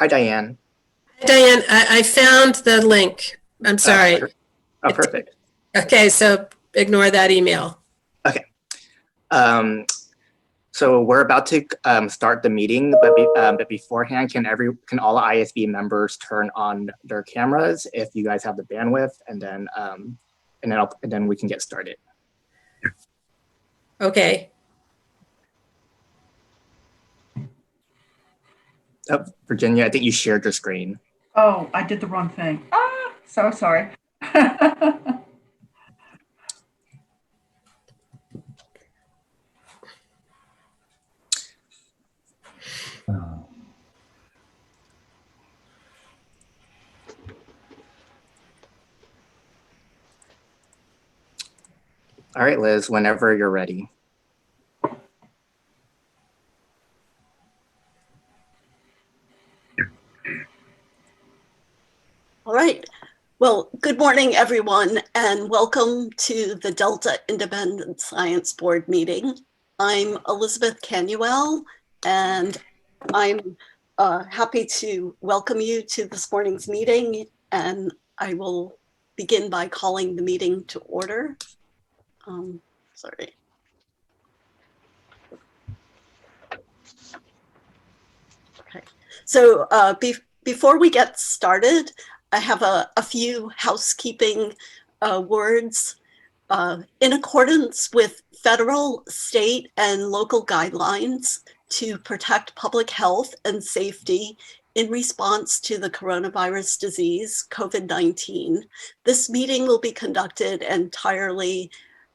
Hi, Diane. Diane, I found the link. I'm sorry. Perfect. Okay, so ignore that email. Okay. So we're about to start the meeting, but beforehand, can all ISB members turn on their cameras if you guys have the bandwidth, and then we can get started. Okay. Oh, Virginia, I think you shared your screen. Oh, I did the wrong thing. Ah, so sorry. All right, Liz, whenever you're ready. All right. Well, good morning, everyone, and welcome to the Delta Independent Science Board meeting. I'm Elizabeth Canuel, and I'm happy to welcome you to this morning's meeting, and I will begin by calling the meeting to order. Sorry. Okay, so before we get started, I have a few housekeeping words. In accordance with federal, state, and local guidelines to protect public health and safety in response to the coronavirus disease, COVID-19, this meeting will be conducted entirely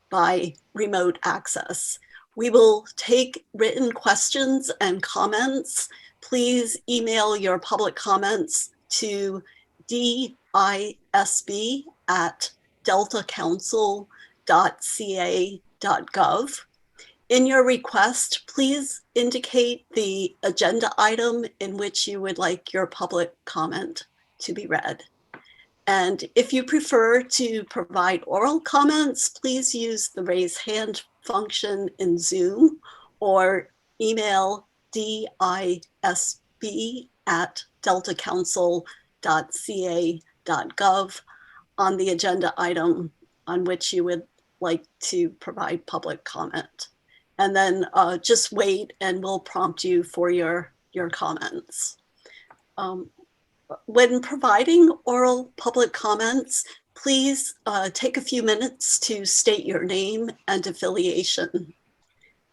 by remote access. We will take written questions and comments. Please email your public comments to disb@deltacouncil.ca.gov. In your request, please indicate the agenda item in which you would like your public comment to be read. And if you prefer to provide oral comments, please use the raise hand function in Zoom or email disb@deltacouncil.ca.gov on the agenda item on which you would like to provide public comment. And then just wait and we'll prompt you for your comments. When providing oral public comments, please take a few minutes to state your name and affiliation.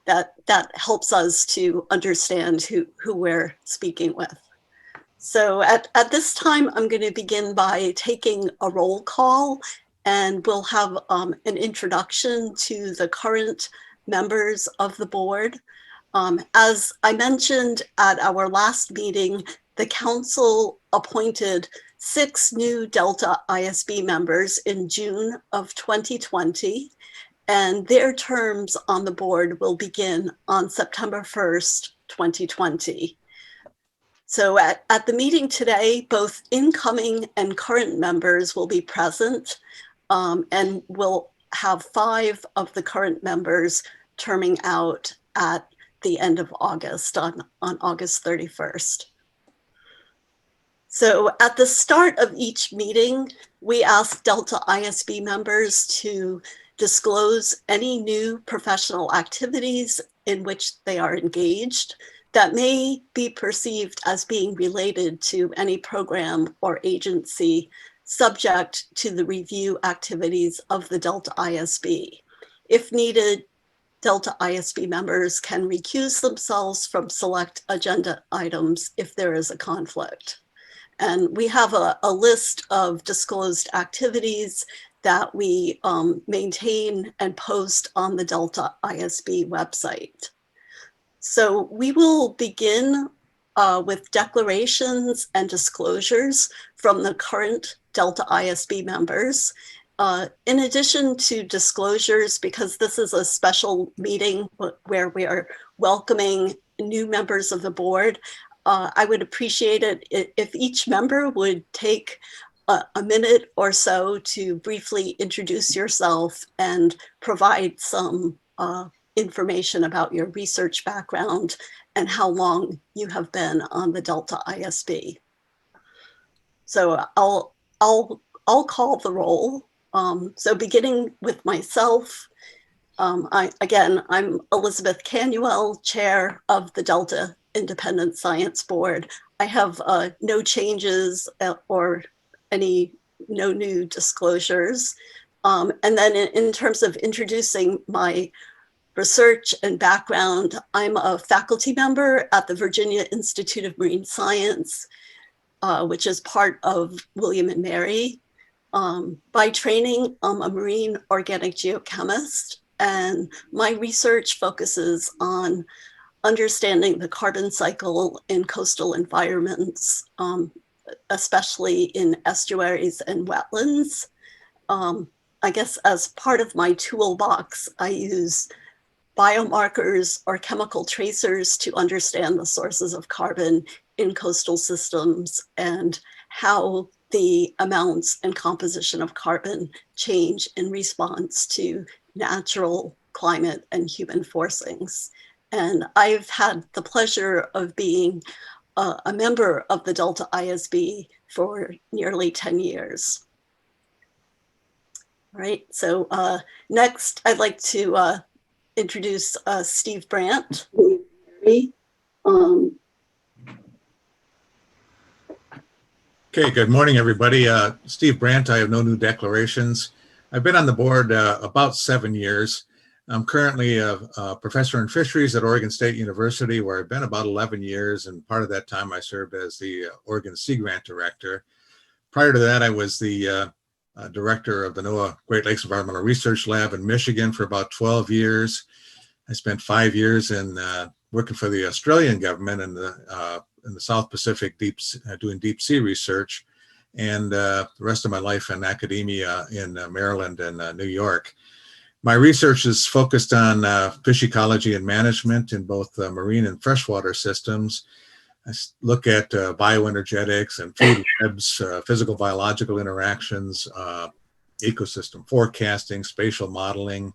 That helps us to understand who we're speaking with. So at this time, I'm going to begin by taking a roll call, and we'll have an introduction to the current members of the board. As I mentioned at our last meeting, the council appointed 6 new Delta ISB members in June of 2020, and their terms on the board will begin on September 1st, 2020. So at the meeting today, both incoming and current members will be present, and we'll have 5 of the current members terming out at the end of August, on August 31st. So at the start of each meeting, we ask Delta ISB members to disclose any new professional activities in which they are engaged that may be perceived as being related to any program or agency subject to the review activities of the Delta ISB. If needed, Delta ISB members can recuse themselves from select agenda items if there is a conflict. And we have a list of disclosed activities that we maintain and post on the Delta ISB website. So we will begin with declarations and disclosures from the current Delta ISB members. In addition to disclosures, because this is a special meeting where we are welcoming new members of the board, I would appreciate it if each member would take a minute or so to briefly introduce yourself and provide some information about your research background and how long you have been on the Delta ISB. So I'll call the roll. So beginning with myself, I'm Elizabeth Canuel, Chair of the Delta Independent Science Board. I have no changes or no new disclosures. And then in terms of introducing my research and background, I'm a faculty member at the Virginia Institute of Marine Science, which is part of William and Mary. By training, I'm a marine organic geochemist, and my research focuses on understanding the carbon cycle in coastal environments, especially in estuaries and wetlands. I guess as part of my toolbox, I use biomarkers or chemical tracers to understand the sources of carbon in coastal systems and how the amounts and composition of carbon change in response to natural climate and human forcings. And I've had the pleasure of being a member of the Delta ISB for nearly 10 years. All right, so next I'd like to introduce Steve Brandt. Okay, good morning, everybody. Steve Brandt, I have no new declarations. I've been on the board about 7 years. I'm currently a professor in fisheries at Oregon State University, where I've been about 11 years, and part of that time I served as the Oregon Sea Grant Director. Prior to that, I was the director of the NOAA Great Lakes Environmental Research Lab in Michigan for about 12 years. I spent 5 years in working for the Australian government in the South Pacific doing deep sea research, and the rest of my life in academia in Maryland and New York. My research is focused on fish ecology and management in both marine and freshwater systems. I look at bioenergetics and food webs, physical biological interactions, ecosystem forecasting, spatial modeling,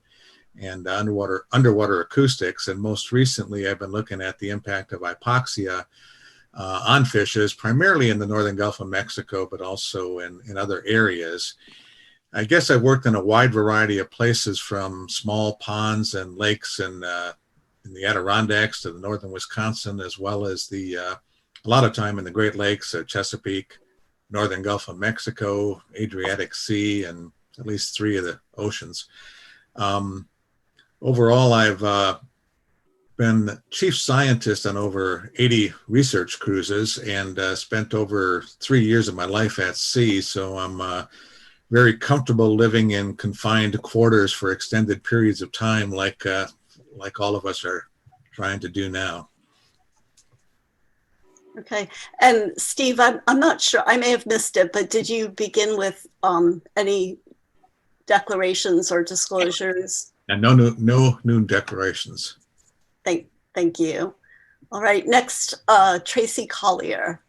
and underwater acoustics. And most recently, I've been looking at the impact of hypoxia on fishes, primarily in the northern Gulf of Mexico, but also in other areas. I guess I've worked in a wide variety of places, from small ponds and lakes in the Adirondacks to the northern Wisconsin, as well as a lot of time in the Great Lakes, Chesapeake, northern Gulf of Mexico, Adriatic Sea, and at least 3 of the oceans. Overall, I've been chief scientist on over 80 research cruises and spent over 3 years of my life at sea. So I'm very comfortable living in confined quarters for extended periods of time, like all of us are trying to do now. Okay, and Steve, I'm not sure, I may have missed it, but did you begin with any declarations or disclosures? And no new declarations. Thank you. All right, next, Tracy Collier.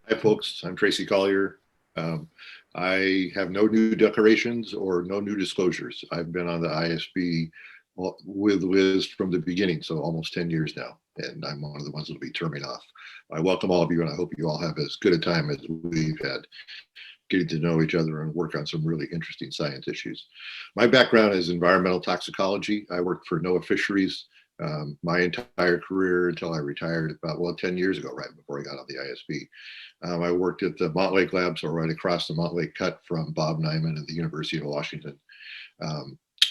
Hi, folks. I'm Tracy Collier. I have no new declarations or no new disclosures. I've been on the ISB with Liz from the beginning, so almost 10 years now, and I'm one of the ones that'll be terming off. I welcome all of you, and I hope you all have as good a time as we've had getting to know each other and work on some really interesting science issues. My background is environmental toxicology. I worked for NOAA Fisheries my entire career until I retired about 10 years ago, right before I got on the ISB. I worked at the Montlake Lab, so right across the Montlake Cut from Bob Nyman at the University of Washington.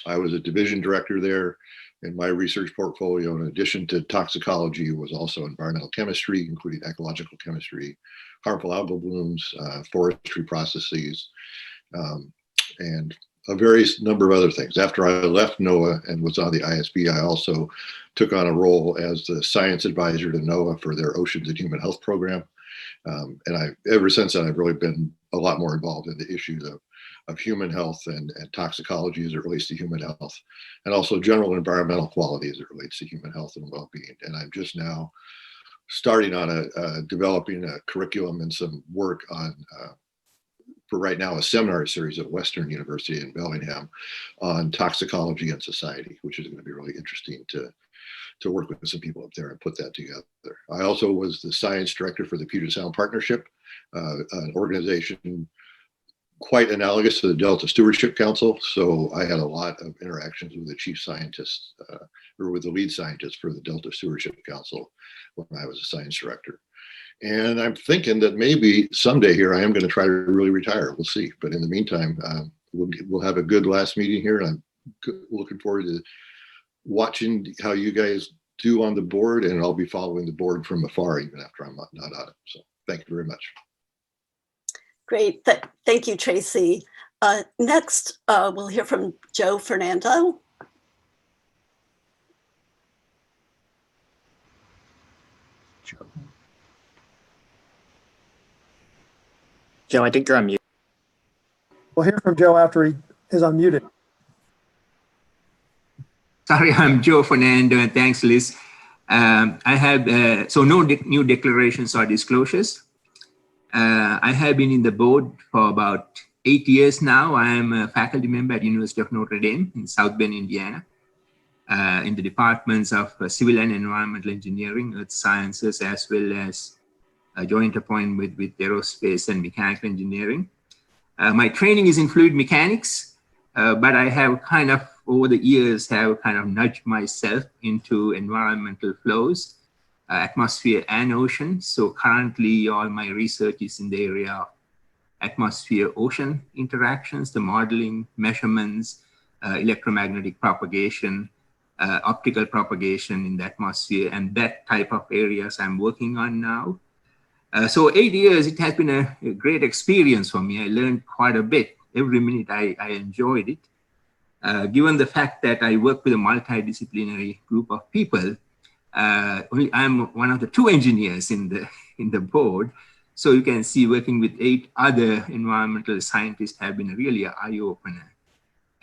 I was a division director there, and my research portfolio, in addition to toxicology, was also environmental chemistry, including ecological chemistry, harmful algal blooms, forestry processes, and a various number of other things. After I left NOAA and was on the ISB, I also took on a role as the science advisor to NOAA for their Oceans and Human Health program. And ever since then, I've really been a lot more involved in the issues of human health and toxicology as it relates to human health, and also general environmental quality as it relates to human health and well-being. And I'm just now starting on developing a curriculum and some work on for right now, a seminar series at Western University in Bellingham on toxicology and society, which is going to be really interesting to work with some people up there and put that together. I also was the science director for the Puget Sound Partnership, an organization quite analogous to the Delta Stewardship Council. So I had a lot of interactions with the chief scientist or with the lead scientist for the Delta Stewardship Council when I was a science director. And I'm thinking that maybe someday here I am going to try to really retire. We'll see. But in the meantime, we'll have a good last meeting here. And I'm looking forward to watching how you guys do on the board. And I'll be following the board from afar even after I'm not on it. So thank you very much. Great. Thank you, Tracy. Next, we'll hear from Joe Fernando. Joe, I think you're on mute. We'll hear from Joe after he is unmuted. Sorry, I'm Joe Fernando, and thanks, Liz. I have, so no new declarations or disclosures. I have been in the board for about 8 years now. I am a faculty member at University of Notre Dame in South Bend, Indiana, in the departments of Civil and Environmental Engineering, Earth Sciences, as well as a joint appointment with Aerospace and Mechanical Engineering. My training is in fluid mechanics, but I have kind of, over the years, have kind of nudged myself into environmental flows, atmosphere and ocean. So currently all my research is in the area of atmosphere-ocean interactions, the modeling, measurements, electromagnetic propagation, optical propagation in the atmosphere, and that type of areas I'm working on now. So 8 years, it has been a great experience for me. I learned quite a bit. Every minute I enjoyed it. Given the fact that I work with a multidisciplinary group of people, I'm one of the 2 engineers in the board. So you can see working with 8 other environmental scientists have been really an eye-opener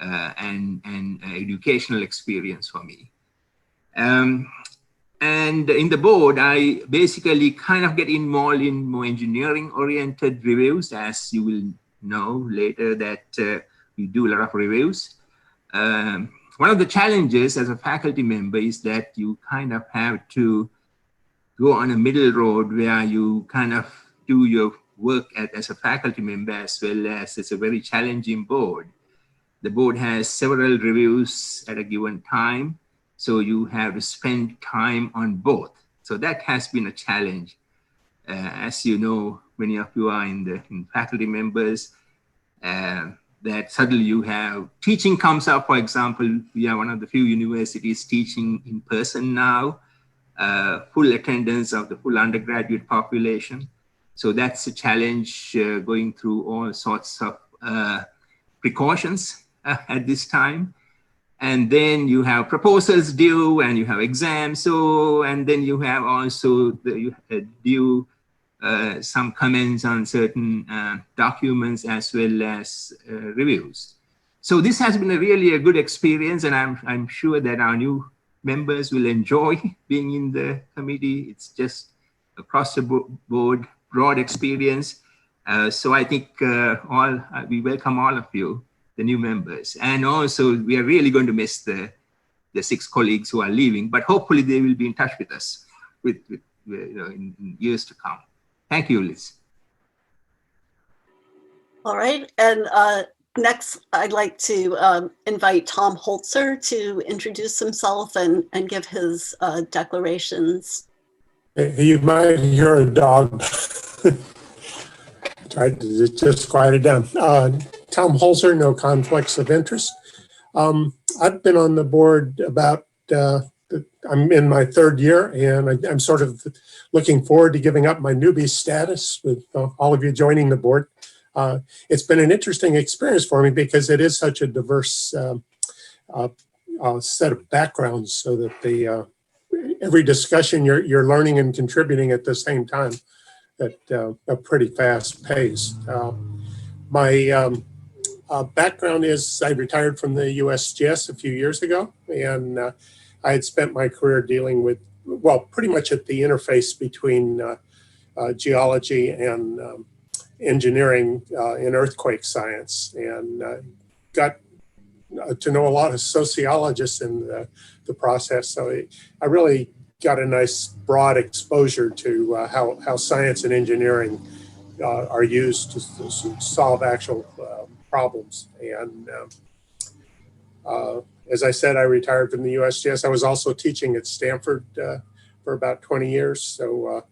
and educational experience for me. And in the board, I basically kind of get involved in more engineering-oriented reviews, as you will know later that we do a lot of reviews. One of the challenges as a faculty member is that you kind of have to go on a middle road where you kind of do your work as a faculty member, as well as it's a very challenging board. The board has several reviews at a given time, so you have to spend time on both. So that has been a challenge. As you know, many of you are in faculty members, that suddenly you have teaching comes up. For example, we are one of the few universities teaching in person now, full attendance of the full undergraduate population. So that's a challenge, going through all sorts of precautions at this time. And then you have proposals due and you have exams. So, and then you have also due some comments on certain documents as well as reviews. So this has been really a good experience, and I'm sure that our new members will enjoy being in the committee. It's just across the board, broad experience. So I think we welcome all of you, the new members. And also we are really going to miss the 6 colleagues who are leaving, but hopefully they will be in touch with us in years to come. Thank you, Liz. All right, and next I'd like to invite Tom Holtzer to introduce himself and give his declarations. You might hear a dog. Try to just quiet it down. Tom Holtzer, no conflicts of interest. I've been on the board about, I'm in my 3rd year, and I'm sort of looking forward to giving up my newbie status with all of you joining the board. It's been an interesting experience for me because it is such a diverse set of backgrounds, so that every discussion you're learning and contributing at the same time at a pretty fast pace. My background is I retired from the USGS a few years ago, and I had spent my career dealing with, well, pretty much at the interface between geology and engineering in earthquake science, and got to know a lot of sociologists in the process. So I really got a nice broad exposure to how science and engineering are used to solve actual problems. And as I said, I retired from the USGS. I was also teaching at Stanford for about 20 years. So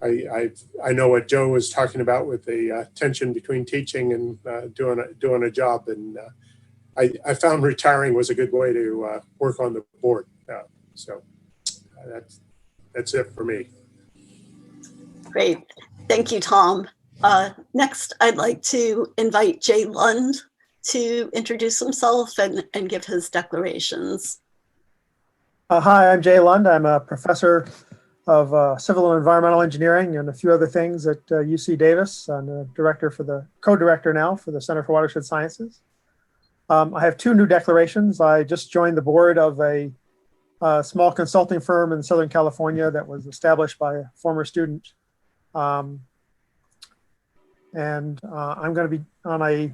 I know what Joe was talking about with the tension between teaching and doing a job. And I found retiring was a good way to work on the board. So that's it for me. Great. Thank you, Tom. Next, I'd like to invite Jay Lund to introduce himself and give his declarations. Hi, I'm Jay Lund. I'm a professor of civil and environmental engineering and a few other things at UC Davis. I'm a co-director now for the Center for Watershed Sciences. I have two new declarations. I just joined the board of a small consulting firm in Southern California that was established by a former student. And I'm going to be on a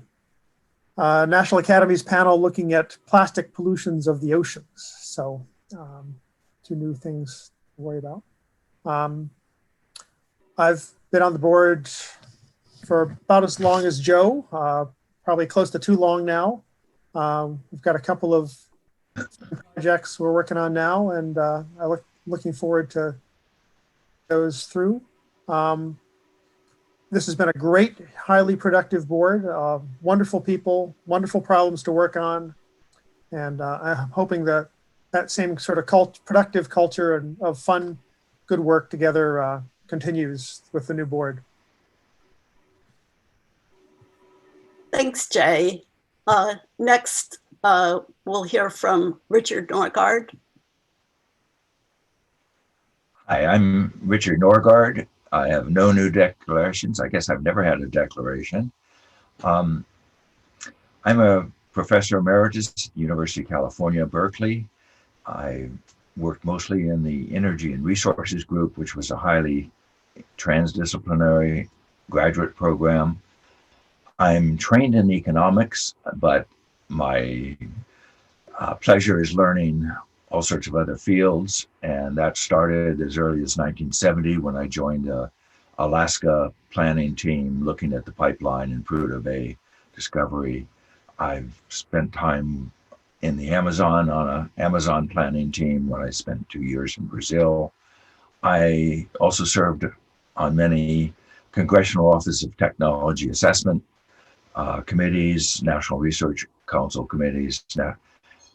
National Academies panel looking at plastic pollutions of the oceans. So two new things to worry about. I've been on the board for about as long as Joe, probably close to too long now. We've got a couple of projects we're working on now, and looking forward to those through. This has been a great, highly productive board, wonderful people, wonderful problems to work on. And I'm hoping that same sort of productive culture and of fun, good work together continues with the new board. Thanks, Jay. Next, we'll hear from Richard Norgard. Hi, I'm Richard Norgard. I have no new declarations. I guess I've never had a declaration. I'm a professor emeritus at the University of California, Berkeley. I worked mostly in the Energy and Resources group, which was a highly transdisciplinary graduate program. I'm trained in economics, but my pleasure is learning all sorts of other fields. And that started as early as 1970 when I joined the Alaska planning team looking at the pipeline in Prudhoe Bay discovery. I've spent time in the Amazon on an Amazon planning team when I spent 2 years in Brazil. I also served on many Congressional Office of Technology Assessment committees, National Research Council committees. Now,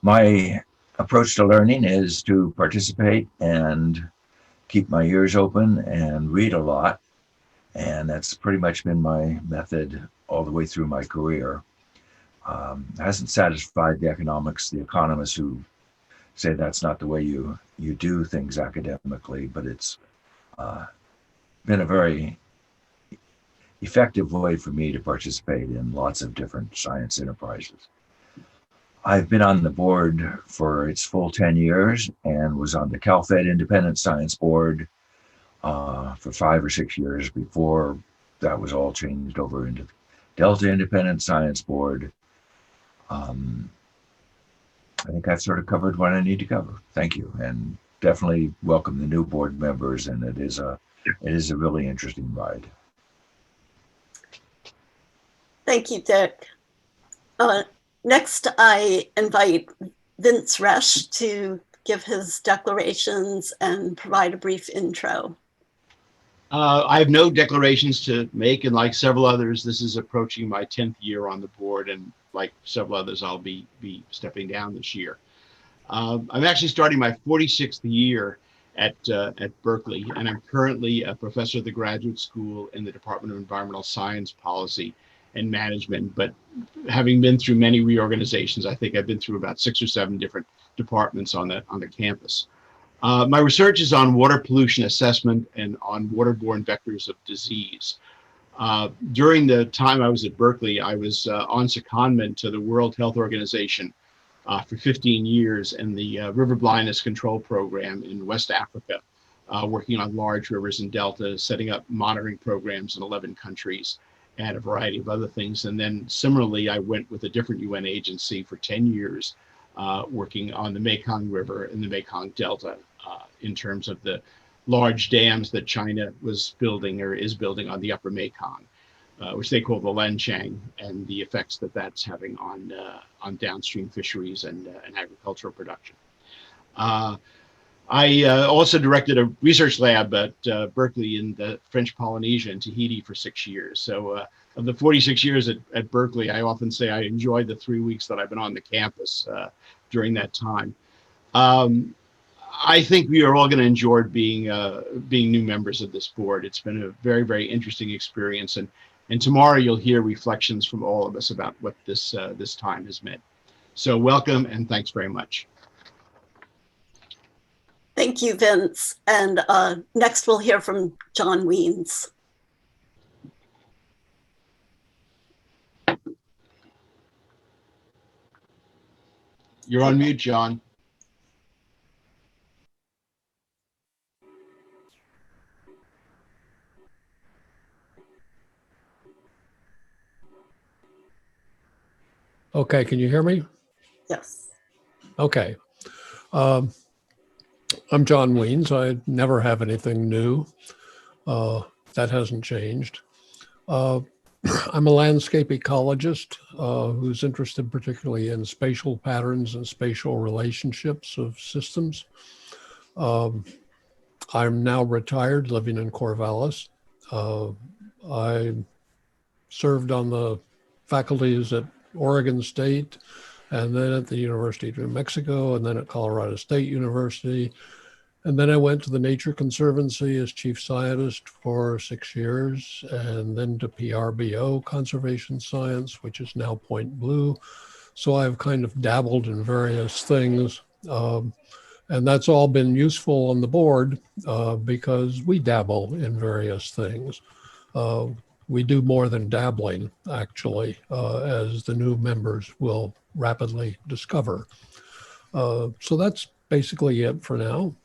my approach to learning is to participate and keep my ears open and read a lot. And that's pretty much been my method all the way through my career. Hasn't satisfied the economists who say that's not the way you do things academically, but it's been a very effective way for me to participate in lots of different science enterprises. I've been on the board for its full 10 years and was on the CalFed Independent Science Board for 5 or 6 years before that was all changed over into the Delta Independent Science Board. I think I've sort of covered what I need to cover. Thank you, and definitely welcome the new board members. And it is a really interesting ride. Thank you, Dick. Next, I invite Vince Resch to give his declarations and provide a brief intro. I have no declarations to make, and like several others, this is approaching my 10th year on the board, and like several others, I'll be stepping down this year. I'm actually starting my 46th year at Berkeley, and I'm currently a professor of the graduate school in the Department of Environmental Science Policy and Management. But having been through many reorganizations, I think I've been through about 6 or 7 different departments on the campus. My research is on water pollution assessment and on waterborne vectors of disease. During the time I was at Berkeley, I was on secondment to the World Health Organization for 15 years in the River Blindness Control Program in West Africa, working on large rivers and deltas, setting up monitoring programs in 11 countries, and a variety of other things. And then similarly, I went with a different UN agency for 10 years, working on the Mekong River and the Mekong Delta in terms of the large dams that China was building or is building on the upper Mekong, which they call the Lanchang, and the effects that that's having on downstream fisheries and agricultural production. I also directed a research lab at Berkeley in the French Polynesia in Tahiti for 6 years. So of the 46 years at Berkeley, I often say I enjoyed the 3 weeks that I've been on the campus during that time. I think we are all going to enjoy being new members of this board. It's been a very, very interesting experience, and tomorrow you'll hear reflections from all of us about what this time has meant. So welcome and thanks very much. Thank you, Vince. And next we'll hear from John Weens. You're on mute, John. Okay, can you hear me? Yes. Okay. I'm John Weens. I never have anything new. That hasn't changed. I'm a landscape ecologist who's interested particularly in spatial patterns and spatial relationships of systems. I'm now retired, living in Corvallis. I served on the faculties at Oregon State, and then at the University of New Mexico, and then at Colorado State University. And then I went to the Nature Conservancy as chief scientist for 6 years, and then to PRBO, Conservation Science, which is now Point Blue. So I've kind of dabbled in various things. And that's all been useful on the board because we dabble in various things. We do more than dabbling, actually, as the new members will rapidly discover. So that's basically it for now.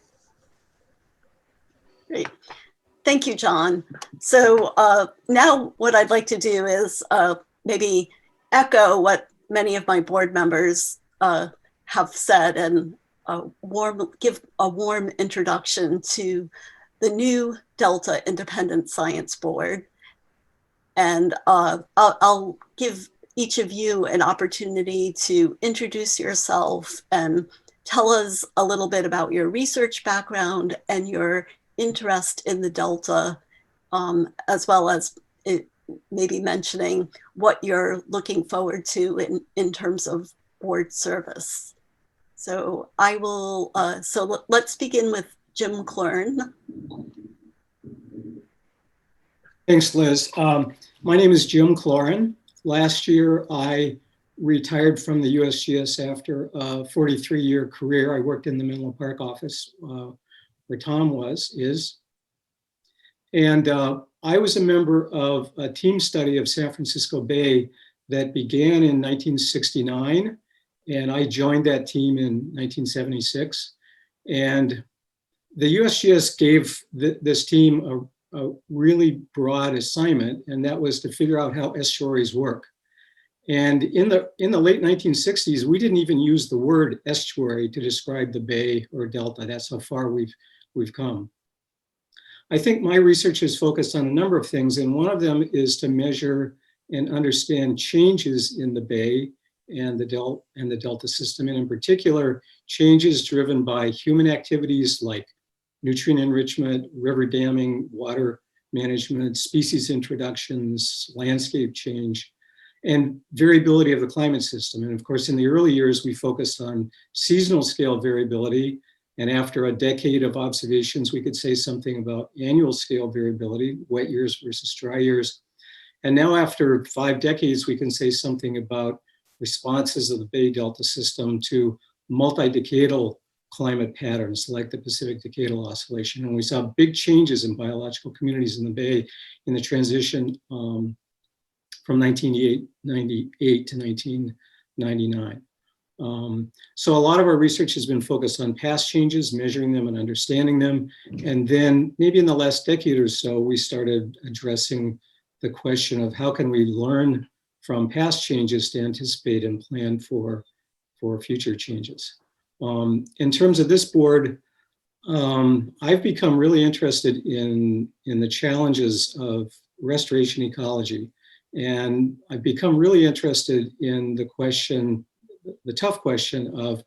Great. Thank you, John. So now what I'd like to do is maybe echo what many of my board members have said and give a warm introduction to the new Delta Independent Science Board. And I'll give each of you an opportunity to introduce yourself and tell us a little bit about your research background and your interest in the Delta, as well as maybe mentioning what you're looking forward to in terms of board service. So I will, let's begin with Jim Klern. Thanks, Liz. My name is Jim Klorin. Last year, I retired from the USGS after a 43-year career. I worked in the Menlo Park office where Tom is. And I was a member of a team study of San Francisco Bay that began in 1969. And I joined that team in 1976. And the USGS gave this team a really broad assignment, and that was to figure out how estuaries work. And in the late 1960s, we didn't even use the word estuary to describe the bay or delta. That's how far we've come. I think my research is focused on a number of things, and one of them is to measure and understand changes in the bay and the delta system, and in particular, changes driven by human activities like nutrient enrichment, river damming, water management, species introductions, landscape change, and variability of the climate system. And of course, in the early years, we focused on seasonal scale variability. And after a decade of observations, we could say something about annual scale variability, wet years versus dry years. And now after 5 decades, we can say something about responses of the Bay Delta system to multi-decadal climate patterns like the Pacific Decadal Oscillation. And we saw big changes in biological communities in the Bay in the transition from 1998 to 1999. So a lot of our research has been focused on past changes, measuring them and understanding them. And then maybe in the last decade or so, we started addressing the question of how can we learn from past changes to anticipate and plan for future changes. In terms of this board, I've become really interested in the challenges of restoration ecology. And I've become really interested in the question, the tough question of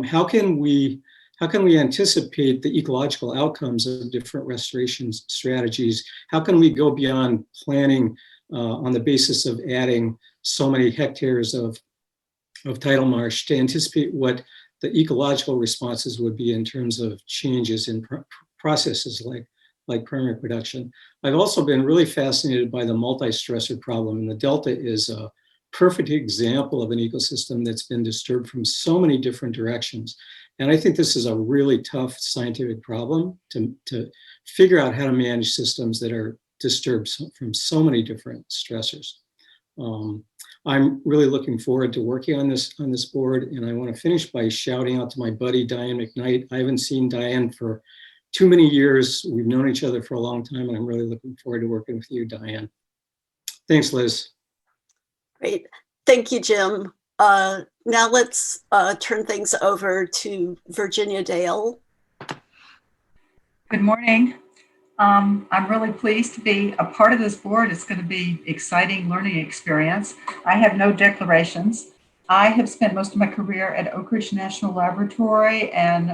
how can we anticipate the ecological outcomes of different restoration strategies? How can we go beyond planning on the basis of adding so many hectares of tidal marsh to anticipate what the ecological responses would be in terms of changes in processes like primary production. I've also been really fascinated by the multi-stressor problem, and the Delta is a perfect example of an ecosystem that's been disturbed from so many different directions. And I think this is a really tough scientific problem to figure out how to manage systems that are disturbed from so many different stressors. I'm really looking forward to working on this board, and I want to finish by shouting out to my buddy Diane McKnight. I haven't seen Diane for too many years. We've known each other for a long time, and I'm really looking forward to working with you, Diane. Thanks, Liz. Great. Thank you, Jim. Now let's turn things over to Virginia Dale. Good morning. I'm really pleased to be a part of this board. It's going to be exciting learning experience. I have no declarations. I have spent most of my career at Oak Ridge National Laboratory and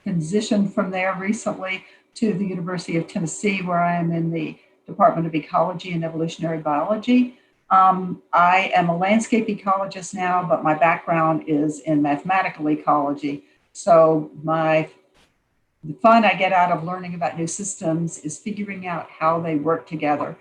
transitioned from there recently to the University of Tennessee, where I am in the Department of Ecology and Evolutionary Biology. I am a landscape ecologist now, but my background is in mathematical ecology. So the fun I get out of learning about new systems is figuring out how they work together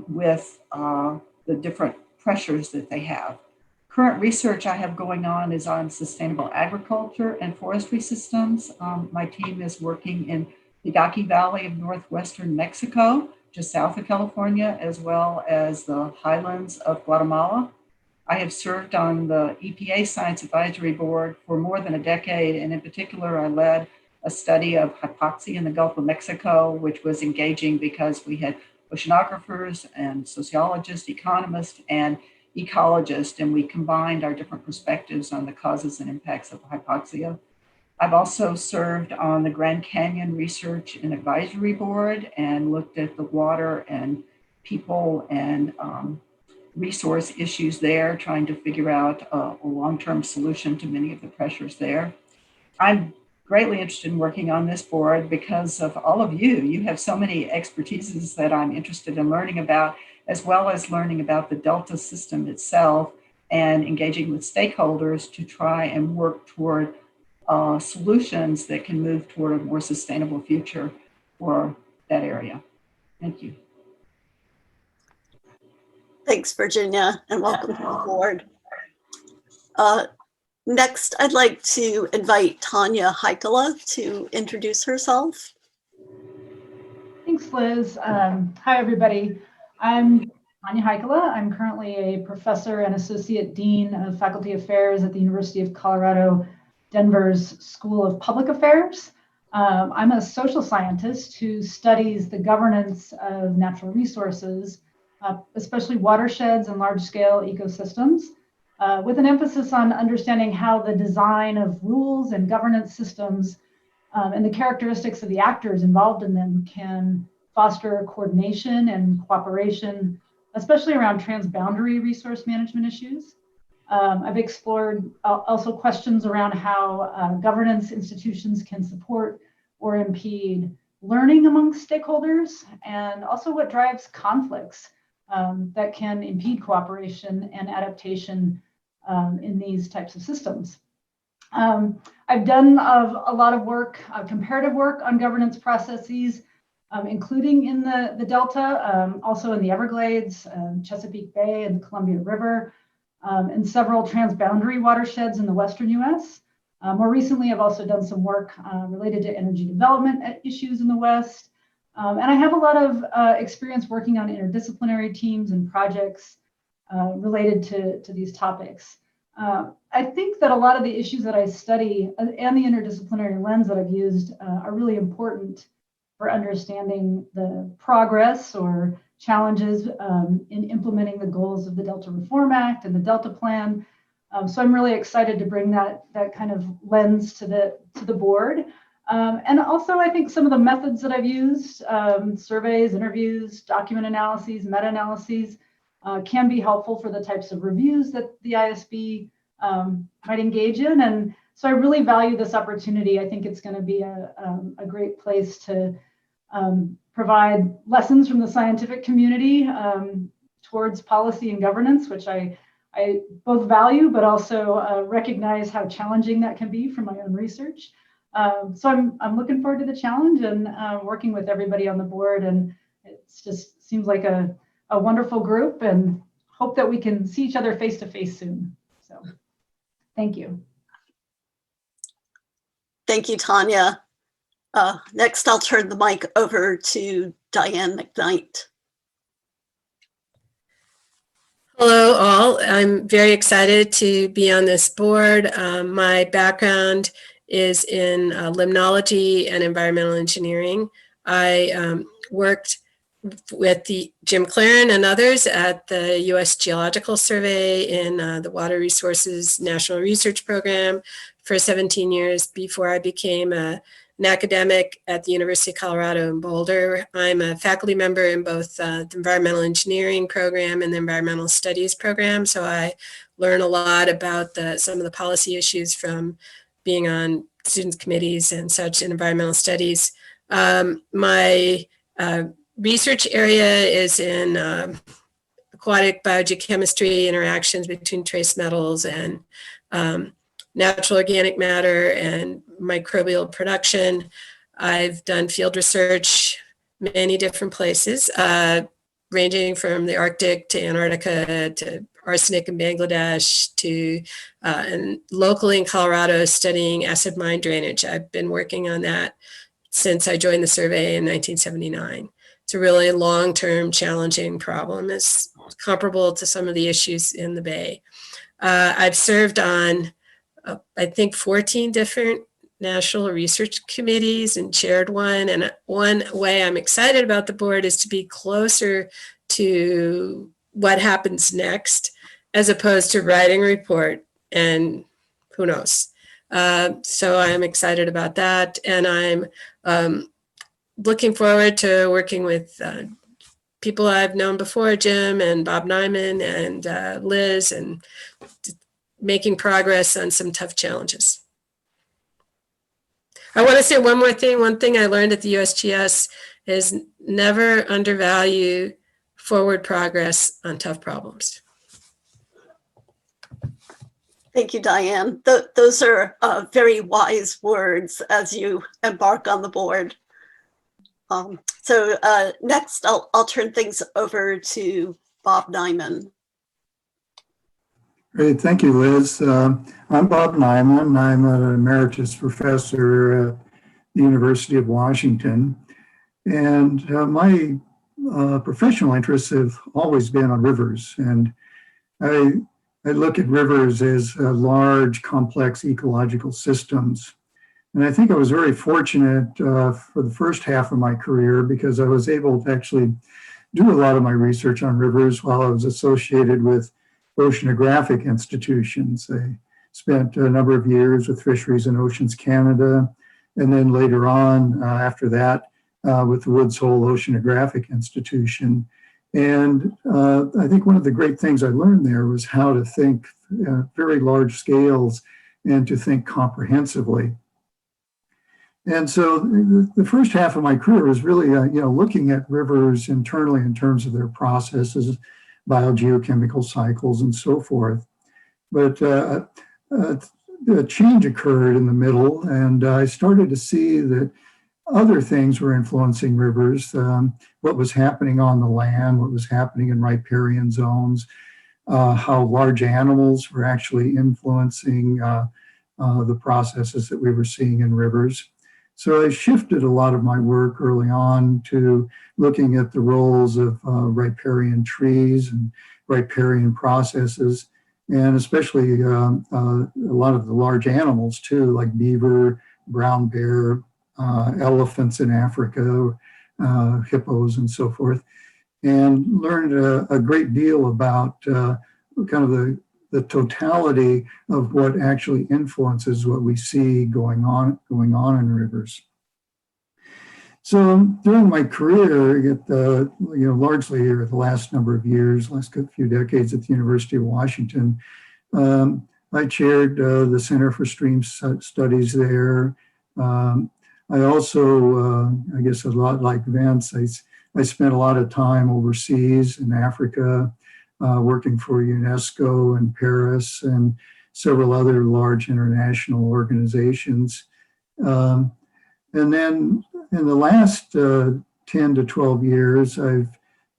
with the different pressures that they have. Current research I have going on is on sustainable agriculture and forestry systems. My team is working in the Yaqui Valley of northwestern Mexico, just south of California, as well as the highlands of Guatemala. I have served on the EPA Science Advisory Board for more than a decade, and in particular, I led a study of hypoxia in the Gulf of Mexico, which was engaging because we had oceanographers and sociologists, economists, and ecologists, and we combined our different perspectives on the causes and impacts of hypoxia. I've also served on the Grand Canyon Research and Advisory Board and looked at the water and people and resource issues there, trying to figure out a long-term solution to many of the pressures there. I'm greatly interested in working on this board because of all of you. You have so many expertises that I'm interested in learning about, as well as learning about the Delta system itself and engaging with stakeholders to try and work toward solutions that can move toward a more sustainable future for that area. Thank you. Thanks, Virginia, and welcome to the board. Next, I'd like to invite Tanya Heikkila to introduce herself. Thanks, Liz. Hi, everybody. I'm Tanya Heikkila. I'm currently a professor and associate dean of faculty affairs at the University of Colorado, Denver's School of Public Affairs. I'm a social scientist who studies the governance of natural resources, especially watersheds and large-scale ecosystems, with an emphasis on understanding how the design of rules and governance systems and the characteristics of the actors involved in them can foster coordination and cooperation, especially around transboundary resource management issues. I've explored also questions around how governance institutions can support or impede learning among stakeholders, and also what drives conflicts that can impede cooperation and adaptation in these types of systems. I've done a lot of work, comparative work on governance processes, including in the Delta, also in the Everglades, Chesapeake Bay and the Columbia River, and several transboundary watersheds in the Western US. More recently, I've also done some work related to energy development issues in the West. And I have a lot of experience working on interdisciplinary teams and projects related to these topics. I think that a lot of the issues that I study and the interdisciplinary lens that I've used are really important for understanding the progress or challenges in implementing the goals of the Delta Reform Act and the Delta Plan. So I'm really excited to bring that kind of lens to the board. And also, I think some of the methods that I've used, surveys, interviews, document analyses, meta-analyses, can be helpful for the types of reviews that the ISB might engage in. And so I really value this opportunity. I think it's going to be a great place to provide lessons from the scientific community towards policy and governance, which I both value, but also recognize how challenging that can be from my own research. So I'm looking forward to the challenge and working with everybody on the board. And it just seems like a wonderful group, and hope that we can see each other face to face soon. So thank you. Thank you, Tanya. Next, I'll turn the mic over to Diane McKnight. Hello, all. I'm very excited to be on this board. My background is in limnology and environmental engineering. I worked with Jim Claren and others at the U.S. Geological Survey in the Water Resources National Research Program for 17 years before I became an academic at the University of Colorado in Boulder. I'm a faculty member in both the environmental engineering program and the environmental studies program, so I learn a lot about some of the policy issues from being on student committees and such in environmental studies. My research area is in aquatic biogeochemistry, interactions between trace metals and natural organic matter and microbial production. I've done field research many different places, ranging from the Arctic to Antarctica to arsenic in Bangladesh to and locally in Colorado studying acid mine drainage. I've been working on that since I joined the survey in 1979. It's a really long-term challenging problem. It's comparable to some of the issues in the Bay. I've served on, I think, 14 different national research committees and chaired one. And one way I'm excited about the board is to be closer to what happens next, as opposed to writing a report and who knows. So I'm excited about that. And I'm looking forward to working with people I've known before, Jim and Bob Nyman and Liz, and making progress on some tough challenges. I want to say one more thing. One thing I learned at the USGS is never undervalue forward progress on tough problems. Thank you, Diane. Those are very wise words as you embark on the board. So next, I'll turn things over to Bob Nyman. Great, thank you, Liz. I'm Bob Nyman. I'm an emeritus professor at the University of Washington. And my professional interests have always been on rivers. And I look at rivers as large, complex ecological systems. And I think I was very fortunate for the first half of my career because I was able to actually do a lot of my research on rivers while I was associated with oceanographic institutions. I spent a number of years with Fisheries and Oceans Canada, and then later on, after that, with the Woods Hole Oceanographic Institution. And I think one of the great things I learned there was how to think very large scales and to think comprehensively. And so the first half of my career was really, looking at rivers internally in terms of their processes, biogeochemical cycles, and so forth. But a change occurred in the middle, and I started to see that other things were influencing rivers, what was happening on the land, what was happening in riparian zones, how large animals were actually influencing the processes that we were seeing in rivers. So I shifted a lot of my work early on to looking at the roles of riparian trees and riparian processes, and especially a lot of the large animals too, like beaver, brown bear, elephants in Africa, hippos, and so forth. and learned a great deal about kind of the totality of what actually influences what we see going on in rivers. So during my career, largely here the last number of years, last few decades at the University of Washington, I chaired the Center for Stream Studies there. I also, I guess a lot like Vince, I spent a lot of time overseas in Africa, working for UNESCO in Paris and several other large international organizations. And then in the last 10 to 12 years, I've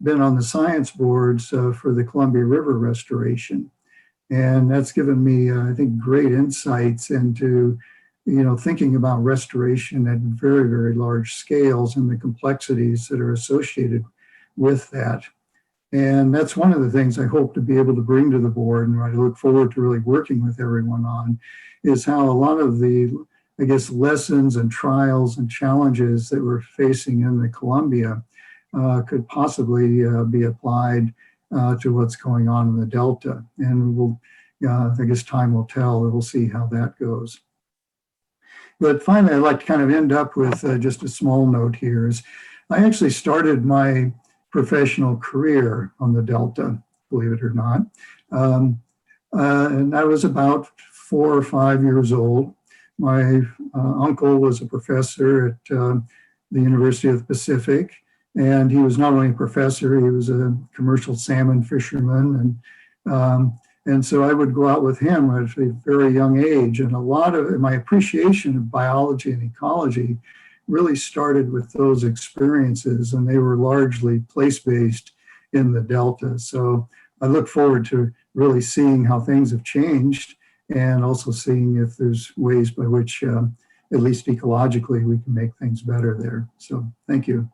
been on the science boards for the Columbia River restoration. And that's given me, I think, great insights into, thinking about restoration at very, very large scales and the complexities that are associated with that. And that's one of the things I hope to be able to bring to the board, and I look forward to really working with everyone on, is how a lot of the, I guess, lessons and trials and challenges that we're facing in the Columbia could possibly be applied to what's going on in the Delta. And we'll, I guess time will tell. We'll see how that goes. But finally, I'd like to kind of end up with just a small note here. Is I actually started my professional career on the Delta, believe it or not. And I was about 4 or 5 years old. My uncle was a professor at the University of the Pacific. And he was not only a professor, he was a commercial salmon fisherman. And so I would go out with him at a very young age. And a lot of my appreciation of biology and ecology really started with those experiences. And they were largely place-based in the Delta. So I look forward to really seeing how things have changed and also seeing if there's ways by which, at least ecologically, we can make things better there. So thank you.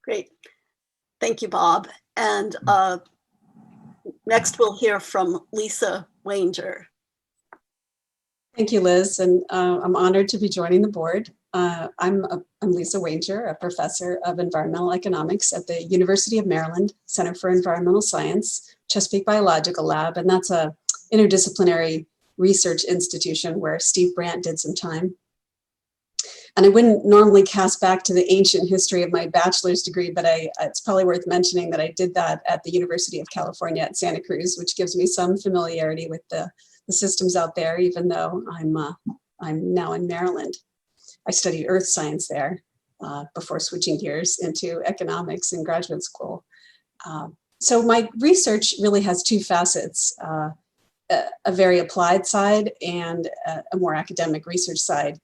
Great. Thank you, Bob. And next we'll hear from Lisa Wanger. Thank you, Liz, and I'm honored to be joining the board. I'm Lisa Wanger, a professor of environmental economics at the University of Maryland Center for Environmental Science, Chesapeake Biological Lab, and that's a interdisciplinary research institution where Steve Brandt did some time. And I wouldn't normally cast back to the ancient history of my bachelor's degree, but it's probably worth mentioning that I did that at the University of California at Santa Cruz, which gives me some familiarity with the systems out there, even though I'm now in Maryland. I studied earth science there before switching gears into economics in graduate school. So my research really has two facets, a very applied side and a more academic research side.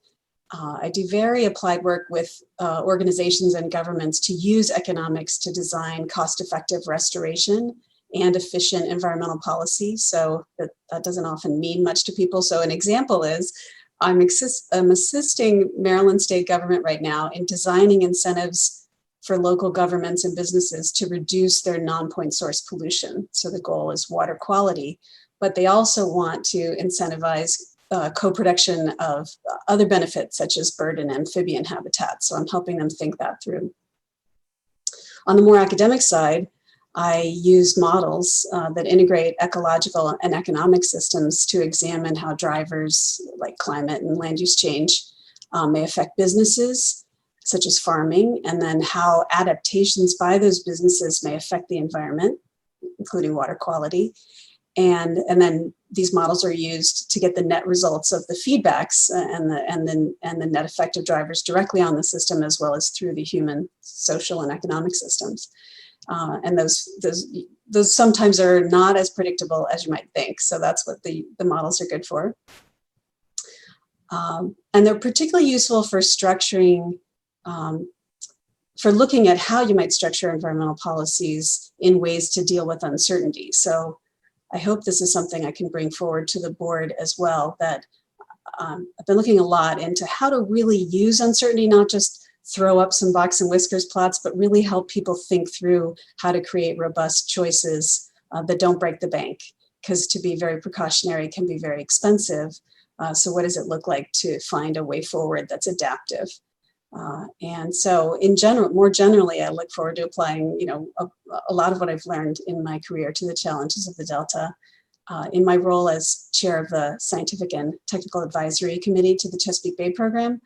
I do very applied work with organizations and governments to use economics to design cost-effective restoration and efficient environmental policy. So that doesn't often mean much to people. So an example is I'm assisting Maryland state government right now in designing incentives for local governments and businesses to reduce their non-point source pollution. So the goal is water quality, but they also want to incentivize co-production of other benefits such as bird and amphibian habitat. So I'm helping them think that through. On the more academic side, I used models that integrate ecological and economic systems to examine how drivers like climate and land use change may affect businesses, such as farming, and then how adaptations by those businesses may affect the environment, including water quality. And then these models are used to get the net results of the feedbacks and the net effect of drivers directly on the system, as well as through the human, social, and economic systems. And those sometimes are not as predictable as you might think. So that's what the models are good for. And they're particularly useful for structuring, for looking at how you might structure environmental policies in ways to deal with uncertainty. So I hope this is something I can bring forward to the board as well, that I've been looking a lot into how to really use uncertainty, not just throw up some box and whiskers plots, but really help people think through how to create robust choices that don't break the bank, because to be very precautionary can be very expensive. So what does it look like to find a way forward that's adaptive? And so in general, more generally, I look forward to applying, a lot of what I've learned in my career to the challenges of the Delta. In my role as chair of the Scientific and Technical Advisory Committee to the Chesapeake Bay Program,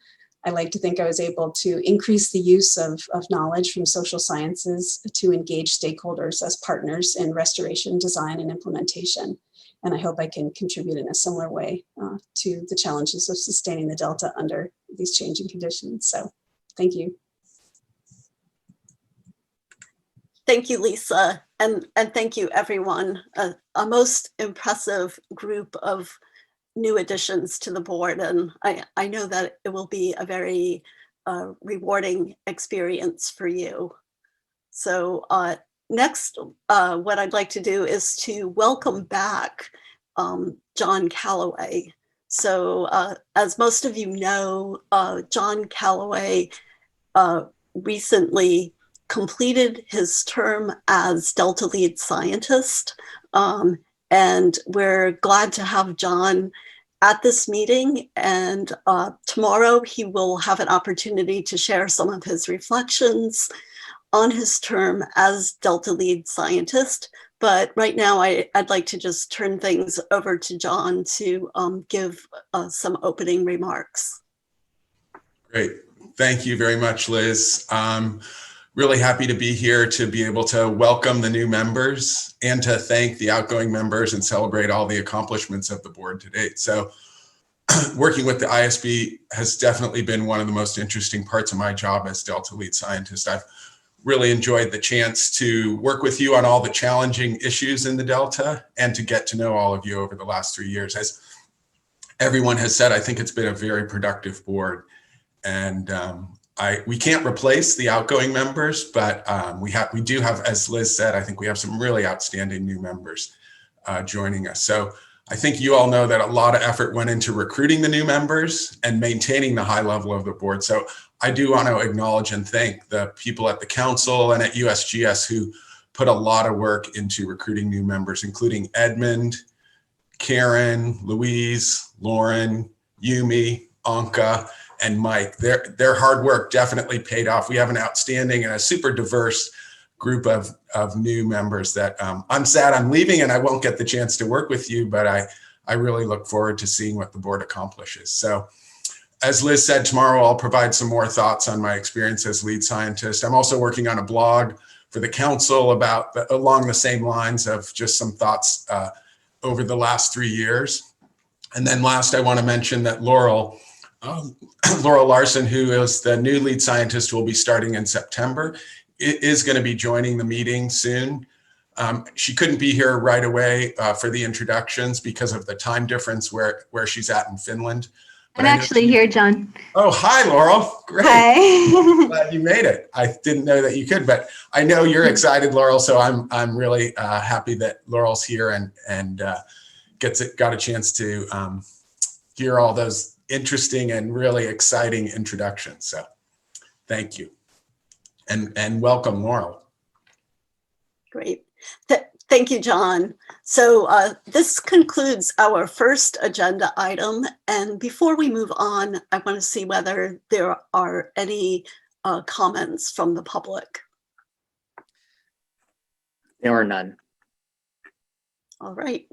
I like to think I was able to increase the use of knowledge from social sciences to engage stakeholders as partners in restoration, design, and implementation. And I hope I can contribute in a similar way to the challenges of sustaining the Delta under these changing conditions. So thank you. Thank you, Lisa. And thank you, everyone. A most impressive group of new additions to the board. And I know that it will be a very rewarding experience for you. So next, what I'd like to do is to welcome back John Callaway. So as most of you know, John Callaway recently completed his term as Delta lead scientist. And we're glad to have John at this meeting. And tomorrow he will have an opportunity to share some of his reflections on his term as Delta lead scientist. But right now I'd like to just turn things over to John to give some opening remarks. Great. Thank you very much, Liz. Really happy to be here to be able to welcome the new members and to thank the outgoing members and celebrate all the accomplishments of the board to date. So working with the ISB has definitely been one of the most interesting parts of my job as Delta lead scientist. I've really enjoyed the chance to work with you on all the challenging issues in the Delta and to get to know all of you over the last 3 years. As everyone has said, I think it's been a very productive board. And we can't replace the outgoing members, but we do have, as Liz said, I think we have some really outstanding new members joining us. So I think you all know that a lot of effort went into recruiting the new members and maintaining the high level of the board. So I do want to acknowledge and thank the people at the Council and at USGS who put a lot of work into recruiting new members, including Edmund, Karen, Louise, Lauren, Yumi, Anka, and Mike. Their hard work definitely paid off. We have an outstanding and a super diverse group of new members that I'm sad I'm leaving and I won't get the chance to work with you, but I really look forward to seeing what the board accomplishes. So as Liz said, tomorrow I'll provide some more thoughts on my experience as lead scientist. I'm also working on a blog for the Council along the same lines of just some thoughts over the last 3 years. And then last, I want to mention that Laurel Larson, who is the new lead scientist, will be starting in September, is going to be joining the meeting soon. She couldn't be here right away for the introductions because of the time difference where she's at in Finland. But I'm actually here, John. Oh, hi, Laurel. Great. Hi. Glad you made it. I didn't know that you could, but I know you're excited, Laurel. So I'm really happy that Laurel's here and got a chance to hear all those interesting and really exciting introductions. So thank you. And welcome, Laurel. Great. Thank you, John. So this concludes our first agenda item. And before we move on, I want to see whether there are any comments from the public. There are none. All right.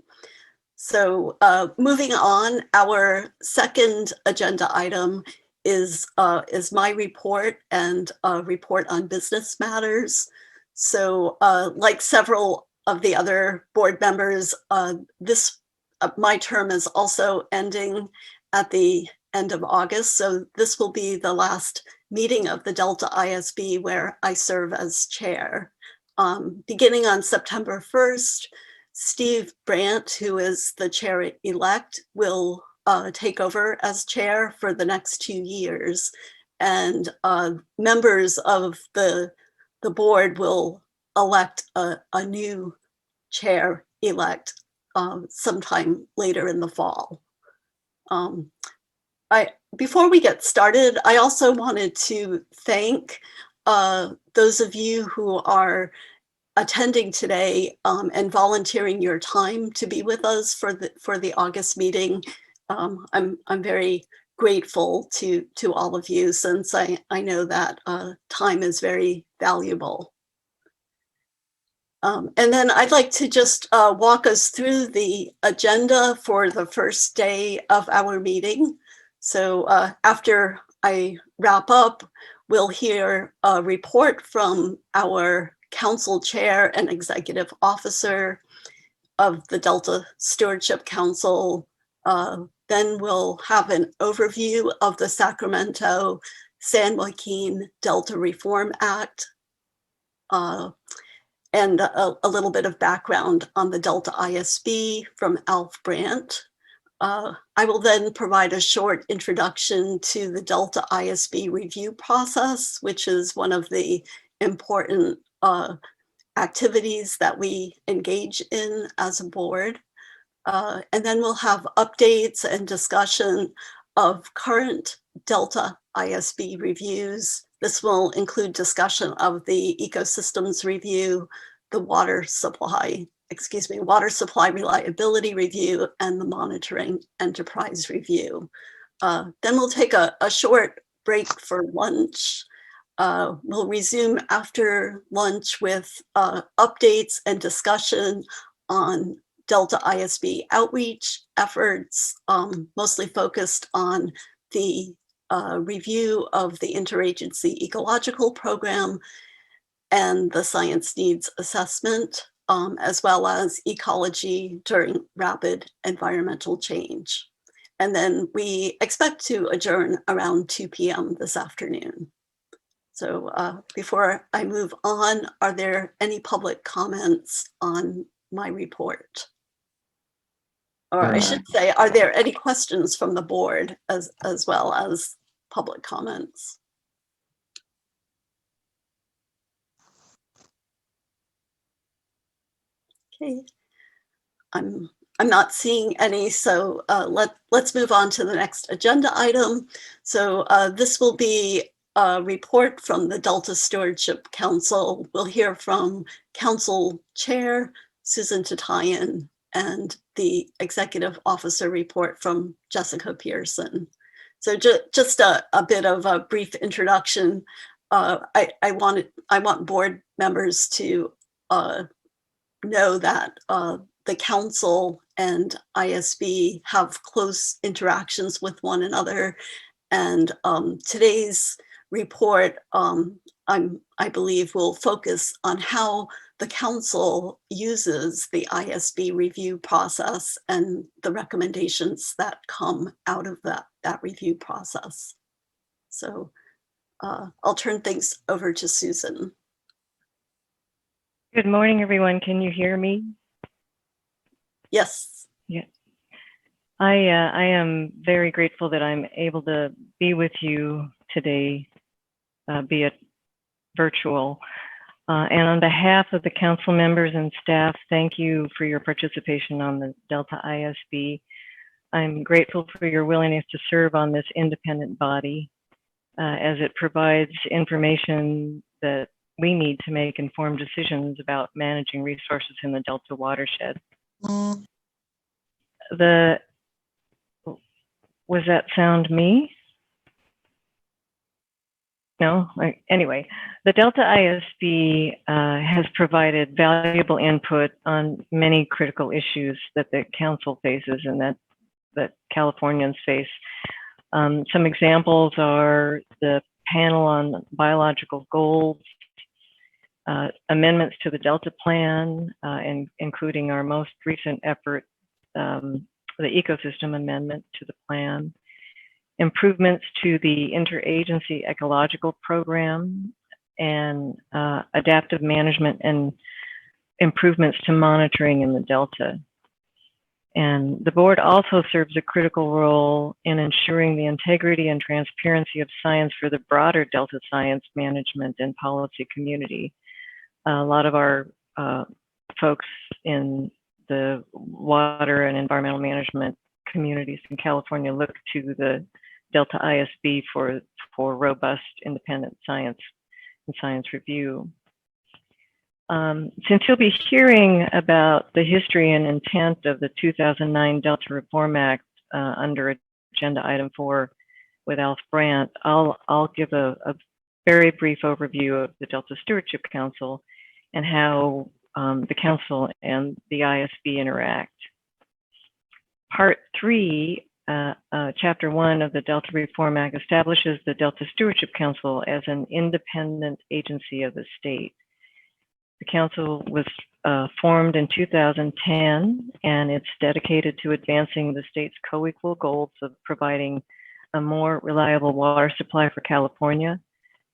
So moving on, our second agenda item is my report and a report on business matters. So like several of the other board members, my term is also ending at the end of August. So this will be the last meeting of the Delta ISB where I serve as chair. Beginning on September 1st, Steve Brandt, who is the chair-elect, will take over as chair for the next 2 years. And members of the board will elect a new chair-elect sometime later in the fall. Before we get started, I also wanted to thank those of you who are attending today and volunteering your time to be with us for the August meeting. I'm very grateful to all of you, since I know that time is very valuable. And then I'd like to just walk us through the agenda for the first day of our meeting. So after I wrap up, we'll hear a report from our Council Chair and Executive Officer of the Delta Stewardship Council. Then we'll have an overview of the Sacramento-San Joaquin Delta Reform Act, and a little bit of background on the Delta ISB from Alf Brandt. I will then provide a short introduction to the Delta ISB review process, which is one of the important activities that we engage in as a board. And then we'll have updates and discussion of current Delta ISB reviews. This will include discussion of the ecosystems review, the water supply reliability review, and the monitoring enterprise review. Then we'll take a short break for lunch. We'll resume after lunch with updates and discussion on Delta ISB outreach efforts, mostly focused on the review of the interagency ecological program and the science needs assessment, as well as ecology during rapid environmental change. And then we expect to adjourn around 2 p.m. this afternoon. So before I move on, are there any public comments on my report? Or I should say, are there any questions from the board as well as public comments? Okay, I'm not seeing any, so let's move on to the next agenda item. So this will be a report from the Delta Stewardship Council. We'll hear from Council Chair Susan Tatayan and the Executive Officer report from Jessica Pearson. So just a bit of a brief introduction. I want board members to know that the Council and ISB have close interactions with one another. And today's report, I believe, will focus on how the Council uses the ISB review process and the recommendations that come out of that review process. So I'll turn things over to Susan. Good morning, everyone. Can you hear me? Yes. Yeah. I am very grateful that I'm able to be with you today, be it virtual. And on behalf of the council members and staff, thank you for your participation on the Delta ISB. I'm grateful for your willingness to serve on this independent body, as it provides information that we need to make informed decisions about managing resources in the Delta watershed. Was that sound me? No? Anyway, the Delta ISB has provided valuable input on many critical issues that the council faces and that Californians face. Some examples are the panel on biological goals, amendments to the Delta Plan, and including our most recent effort, the ecosystem amendment to the plan, improvements to the interagency ecological program, and adaptive management and improvements to monitoring in the Delta. And the board also serves a critical role in ensuring the integrity and transparency of science for the broader Delta science management and policy community. A lot of our folks in the water and environmental management communities in California look to the Delta ISB for robust independent science and science review. Since you'll be hearing about the history and intent of the 2009 Delta Reform Act under Agenda Item 4, with Alf Brandt, I'll give a very brief overview of the Delta Stewardship Council and how the Council and the ISB interact. Part 3, Chapter 1 of the Delta Reform Act establishes the Delta Stewardship Council as an independent agency of the state. The council was formed in 2010, and it's dedicated to advancing the state's co-equal goals of providing a more reliable water supply for California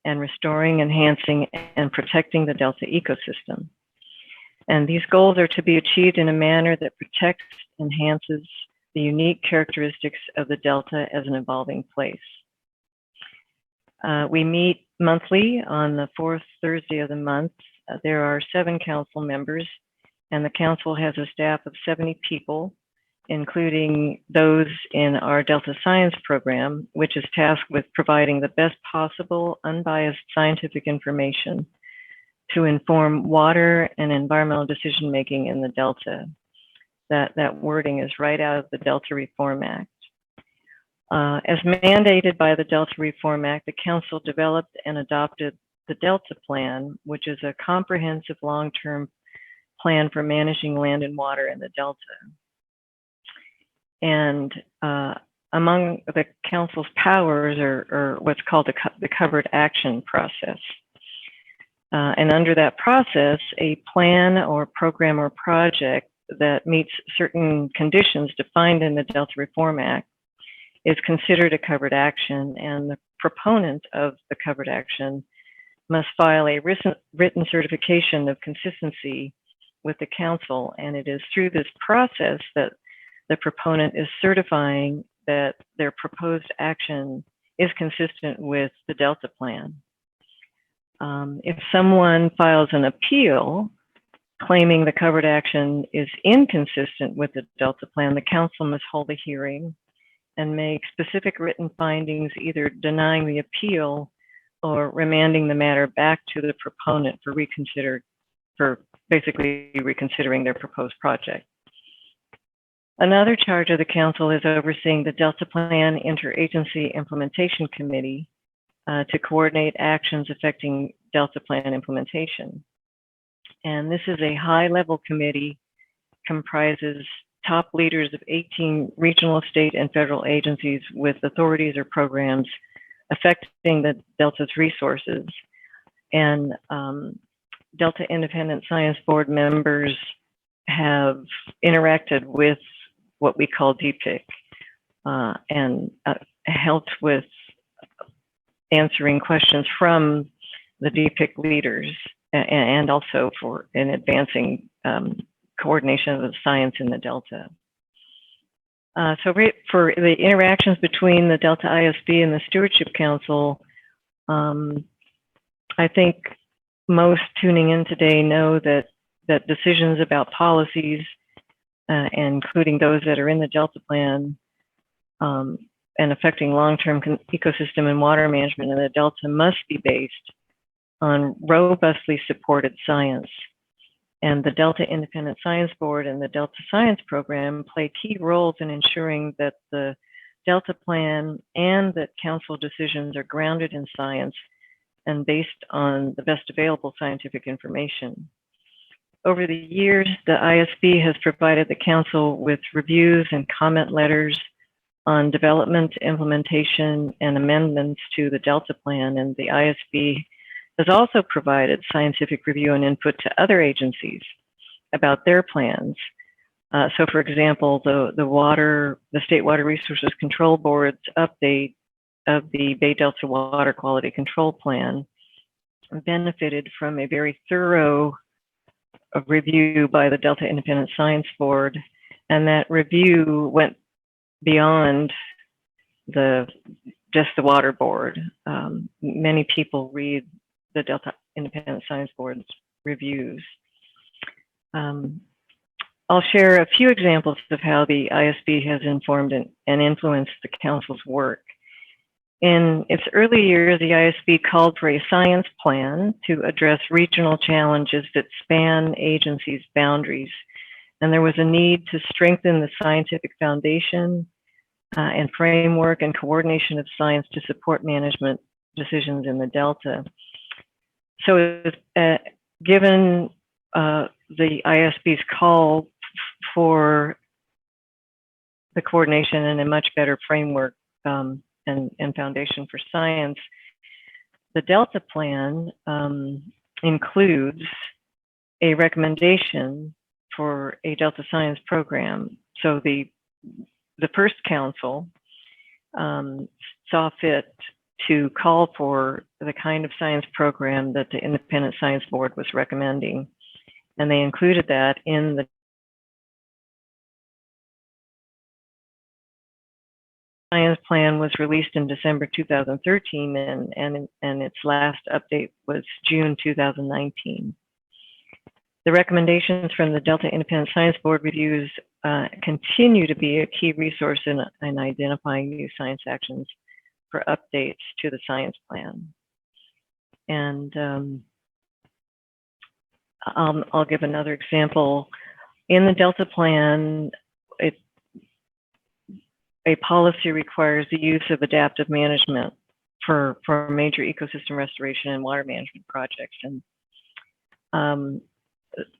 and restoring, enhancing, and protecting the Delta ecosystem. And these goals are to be achieved in a manner that protects, enhances the unique characteristics of the Delta as an evolving place. We meet monthly on the fourth Thursday of the month. There are 7 council members, and the council has a staff of 70 people, including those in our Delta Science program, which is tasked with providing the best possible unbiased scientific information to inform water and environmental decision-making in the Delta. That wording is right out of the Delta Reform Act. As mandated by the Delta Reform Act, the council developed and adopted the Delta Plan, which is a comprehensive long-term plan for managing land and water in the Delta. And among the council's powers are what's called the covered action process. And under that process, a plan or program or project that meets certain conditions defined in the Delta Reform Act is considered a covered action, and the proponent of the covered action must file a written certification of consistency with the council. And it is through this process that the proponent is certifying that their proposed action is consistent with the Delta Plan. If someone files an appeal claiming the covered action is inconsistent with the Delta Plan, the council must hold a hearing and make specific written findings, either denying the appeal or remanding the matter back to the proponent for basically reconsidering their proposed project. Another charge of the council is overseeing the Delta Plan Interagency Implementation Committee to coordinate actions affecting Delta Plan implementation. And this is a high-level committee, comprises top leaders of 18 regional, state, and federal agencies with authorities or programs affecting the Delta's resources. And Delta Independent Science Board members have interacted with what we call DPIC and helped with answering questions from the DPIC leaders, and also in advancing coordination of the science in the Delta. So for the interactions between the Delta ISB and the Stewardship Council, I think most tuning in today know that decisions about policies, including those that are in the Delta Plan, and affecting long-term ecosystem and water management in the Delta must be based on robustly supported science. And the Delta Independent Science Board and the Delta Science Program play key roles in ensuring that the Delta Plan and that council decisions are grounded in science and based on the best available scientific information. Over the years, the ISB has provided the council with reviews and comment letters on development, implementation, and amendments to the Delta Plan, and the ISB has also provided scientific review and input to other agencies about their plans. So for example, the State Water Resources Control Board's update of the Bay Delta Water Quality Control Plan benefited from a very thorough review by the Delta Independent Science Board, and that review went beyond just the Water Board. Many people read the Delta Independent Science Board's reviews. I'll share a few examples of how the ISB has informed and influenced the council's work. In its early years, the ISB called for a science plan to address regional challenges that span agencies' boundaries. And there was a need to strengthen the scientific foundation and framework and coordination of science to support management decisions in the Delta. So given the ISB's call for the coordination and a much better framework and foundation for science, the Delta plan includes a recommendation for a Delta science program. So the first council saw fit to call for the kind of science program that the Independent Science Board was recommending. And they included that in the science plan was released in December 2013, and its last update was June 2019. The recommendations from the Delta Independent Science Board reviews continue to be a key resource in identifying new science actions for updates to the science plan. And I'll give another example. In the Delta plan, a policy requires the use of adaptive management for major ecosystem restoration and water management projects. And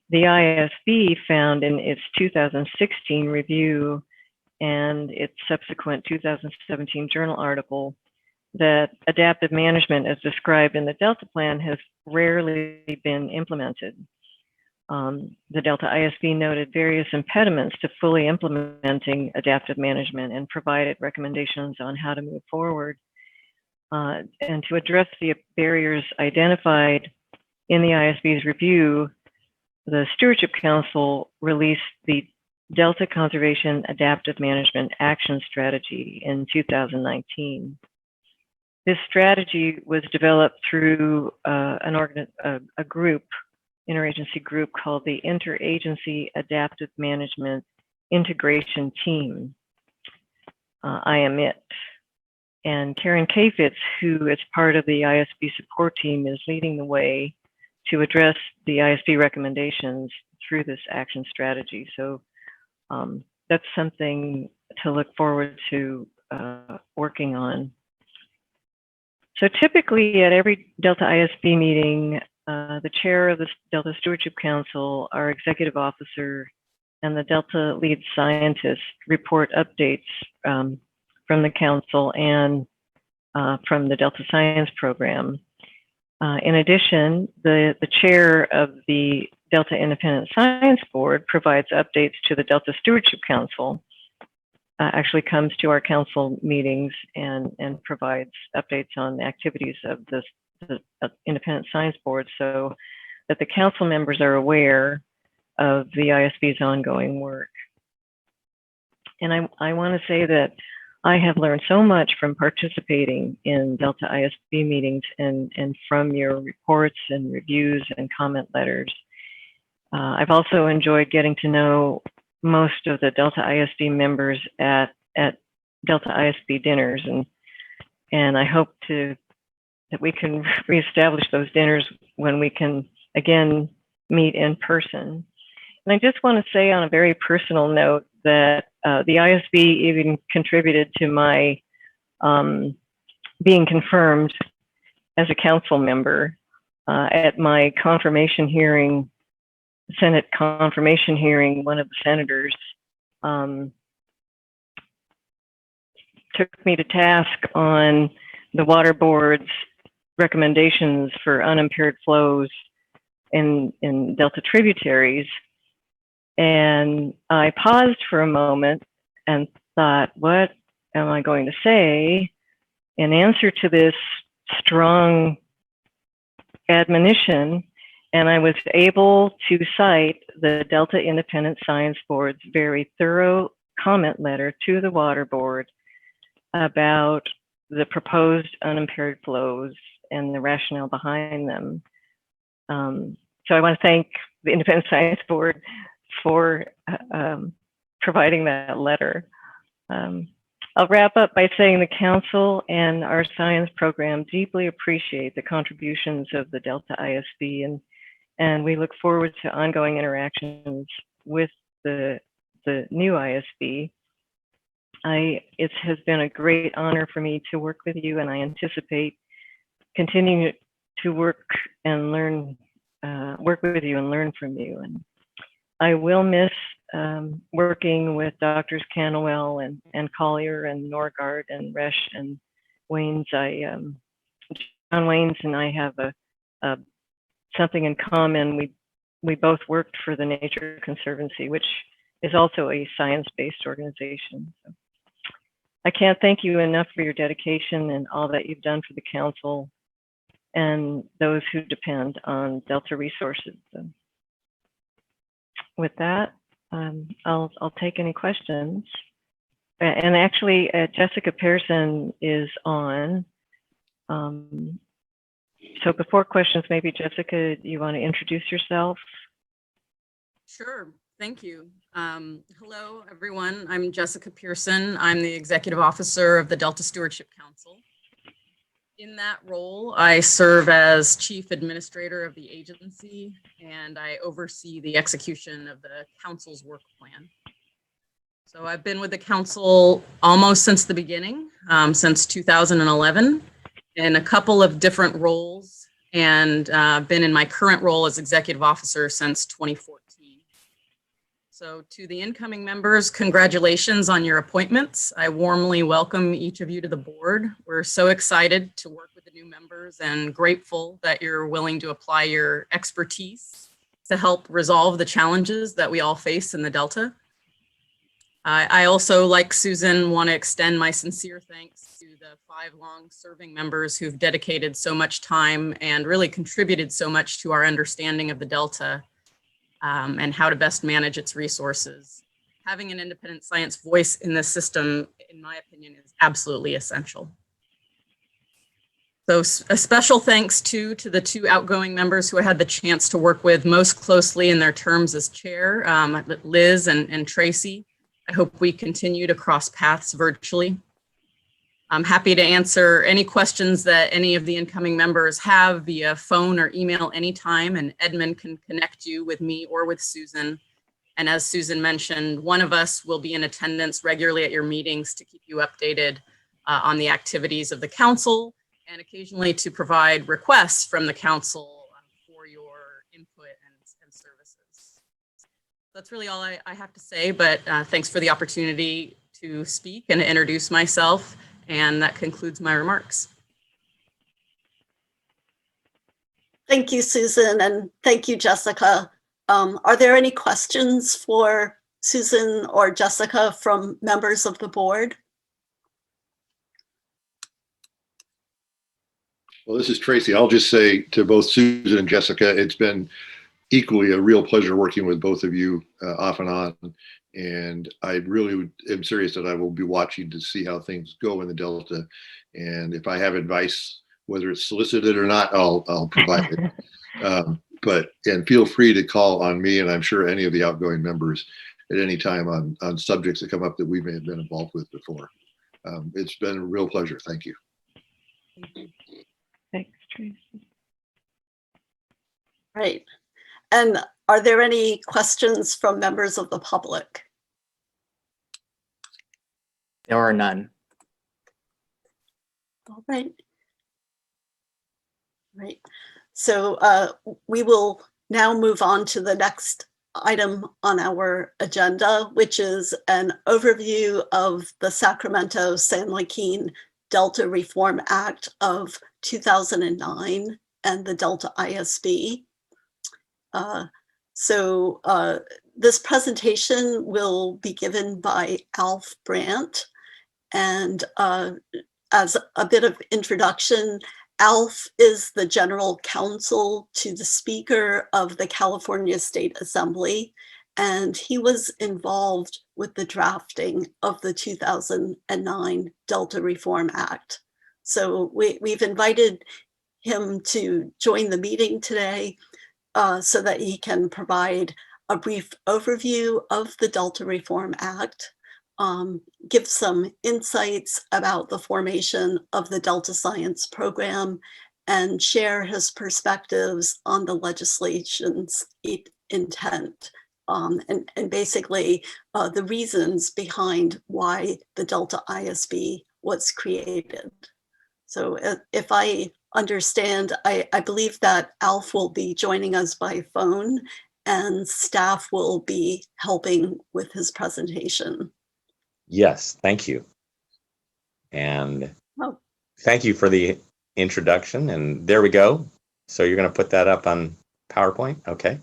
the ISB found in its 2016 review and its subsequent 2017 journal article that adaptive management as described in the Delta plan has rarely been implemented. The Delta ISB noted various impediments to fully implementing adaptive management and provided recommendations on how to move forward. And to address the barriers identified in the ISB's review, the Stewardship Council released the Delta Conservation Adaptive Management Action Strategy in 2019. This strategy was developed through a group, interagency group called the Interagency Adaptive Management Integration Team, IMIT. And Karen Kafitz, who is part of the ISB support team, is leading the way to address the ISB recommendations through this action strategy. So that's something to look forward to working on. So typically at every Delta ISB meeting, the chair of the Delta Stewardship Council, our executive officer, and the Delta lead scientist report updates from the council and from the Delta Science Program. In addition, the chair of the Delta Independent Science Board provides updates to the Delta Stewardship Council, actually comes to our council meetings and provides updates on the activities of the Independent Science Board so that the council members are aware of the ISB's ongoing work. And I want to say that I have learned so much from participating in Delta ISB meetings and from your reports and reviews and comment letters. I've also enjoyed getting to know most of the Delta ISB members at Delta ISB dinners, and I hope that we can reestablish those dinners when we can again meet in person. And I just want to say on a very personal note that the ISB even contributed to my being confirmed as a council member at my confirmation hearing, Senate confirmation hearing. One of the senators took me to task on the water board's recommendations for unimpaired flows in Delta tributaries. And I paused for a moment and thought, what am I going to say in answer to this strong admonition? And I was able to cite the Delta Independent Science Board's very thorough comment letter to the water board about the proposed unimpaired flows and the rationale behind them. So I want to thank the Independent Science Board for providing that letter. I'll wrap up by saying the Council and our science program deeply appreciate the contributions of the Delta ISB, and we look forward to ongoing interactions with the new ISB. It has been a great honor for me to work with you, and I anticipate continuing to work and learn, work with you and learn from you. And I will miss working with Doctors Canuel and Collier and Norgard and Resch and Waynes. John Waynes and I have something in common. We both worked for the Nature Conservancy, which is also a science-based organization. So I can't thank you enough for your dedication and all that you've done for the Council and those who depend on Delta resources. So with that, I'll take any questions. And actually, Jessica Pearson is on. So before questions, maybe Jessica, you want to introduce yourself? Sure, thank you. Hello, everyone. I'm Jessica Pearson. I'm the Executive Officer of the Delta Stewardship Council. In that role, I serve as Chief Administrator of the agency, and I oversee the execution of the Council's work plan. So I've been with the Council almost since the beginning, since 2011, in a couple of different roles, and been in my current role as Executive Officer since 2014. So to the incoming members, congratulations on your appointments. I warmly welcome each of you to the board. We're so excited to work with the new members and grateful that you're willing to apply your expertise to help resolve the challenges that we all face in the Delta. I also, like Susan, want to extend my sincere thanks to the 5 long-serving members who've dedicated so much time and really contributed so much to our understanding of the Delta and how to best manage its resources. Having an independent science voice in this system, in my opinion, is absolutely essential. So a special thanks to the 2 outgoing members who I had the chance to work with most closely in their terms as chair, Liz and Tracy. I hope we continue to cross paths virtually. I'm happy to answer any questions that any of the incoming members have via phone or email anytime, and Edmund can connect you with me or with Susan. And as Susan mentioned, one of us will be in attendance regularly at your meetings to keep you updated on the activities of the Council and occasionally to provide requests from the Council for your input and services. That's really all I have to say, but thanks for the opportunity to speak and to introduce myself. And that concludes my remarks. Thank you, Susan, and thank you, Jessica. Are there any questions for Susan or Jessica from members of the board? Well, this is Tracy. I'll just say to both Susan and Jessica, it's been equally a real pleasure working with both of you off and on. And I really am serious that I will be watching to see how things go in the Delta. And if I have advice, whether it's solicited or not, I'll provide it. And feel free to call on me, and I'm sure any of the outgoing members at any time on subjects that come up that we may have been involved with before. It's been a real pleasure. Thank you. Thanks, Tracy. Right. And are there any questions from members of the public? There are none. All right. Right. So we will now move on to the next item on our agenda, which is an overview of the Sacramento-San Joaquin Delta Reform Act of 2009 and the Delta ISB. This presentation will be given by Alf Brandt. And as a bit of introduction, Alf is the general counsel to the Speaker of the California State Assembly, and he was involved with the drafting of the 2009 Delta Reform Act. So we've invited him to join the meeting today so that he can provide a brief overview of the Delta Reform Act, give some insights about the formation of the Delta Science Program, and share his perspectives on the legislation's intent and basically the reasons behind why the Delta ISB was created. So if I understand, I believe that Alf will be joining us by phone and staff will be helping with his presentation. Yes, thank you. And thank you for the introduction. And there we go. So you're going to put that up on PowerPoint? Okay.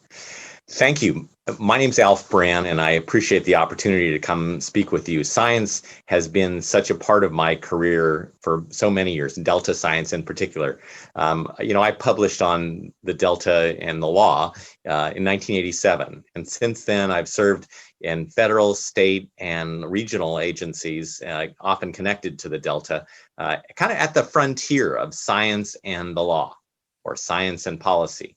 Thank you. My name's Alf Brandt, and I appreciate the opportunity to come speak with you. Science has been such a part of my career for so many years, Delta science in particular. I published on the Delta and the law in 1987. And since then, I've served in federal, state, and regional agencies, often connected to the Delta, kind of at the frontier of science and the law, or science and policy.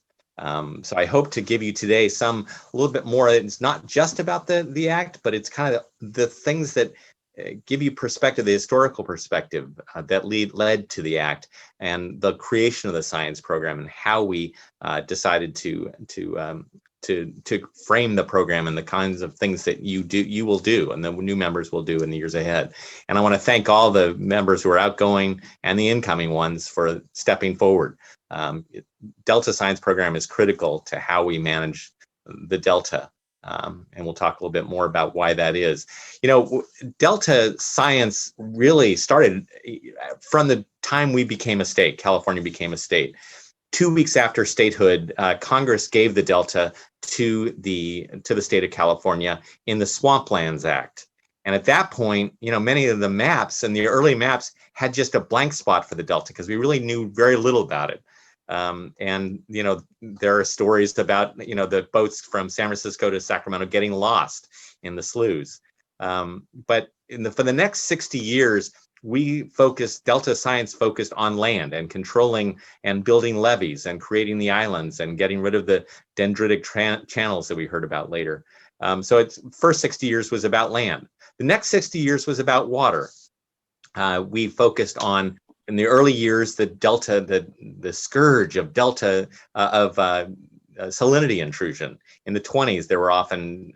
So I hope to give you today a little bit more. It's not just about the act, but it's kind of the things that give you perspective, the historical perspective that led to the act and the creation of the science program and how we decided to frame the program and the kinds of things that you will do and the new members will do in the years ahead. And I want to thank all the members who are outgoing and the incoming ones for stepping forward. Delta Science Program is critical to how we manage the Delta. And we'll talk a little bit more about why that is. Delta Science really started from the time we became a state, California became a state. 2 weeks after statehood, Congress gave the Delta to the state of California in the Swamplands Act. And at that point, many of the maps and the early maps had just a blank spot for the Delta because we really knew very little about it. There are stories about, the boats from San Francisco to Sacramento getting lost in the sloughs. But for the next 60 years, Delta Science focused on land and controlling and building levees and creating the islands and getting rid of the dendritic channels that we heard about later. So its first 60 years was about land. The next 60 years was about water. We focused on, in the early years, the Delta, the scourge of Delta salinity intrusion. In the 20s, there were often,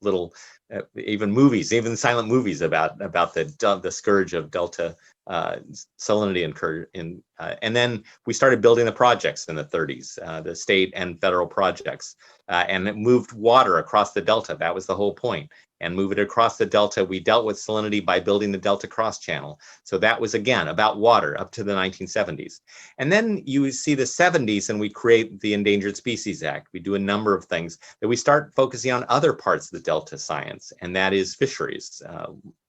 little, even movies, even silent movies about the scourge of Delta salinity incursion. And then we started building the projects in the 30s, the state and federal projects, and it moved water across the Delta. That was the whole point. And move it across the Delta. We dealt with salinity by building the Delta Cross Channel. So that was, again, about water up to the 1970s. And then you see the 70s and we create the Endangered Species Act. We do a number of things that we start focusing on other parts of the Delta science, and that is fisheries,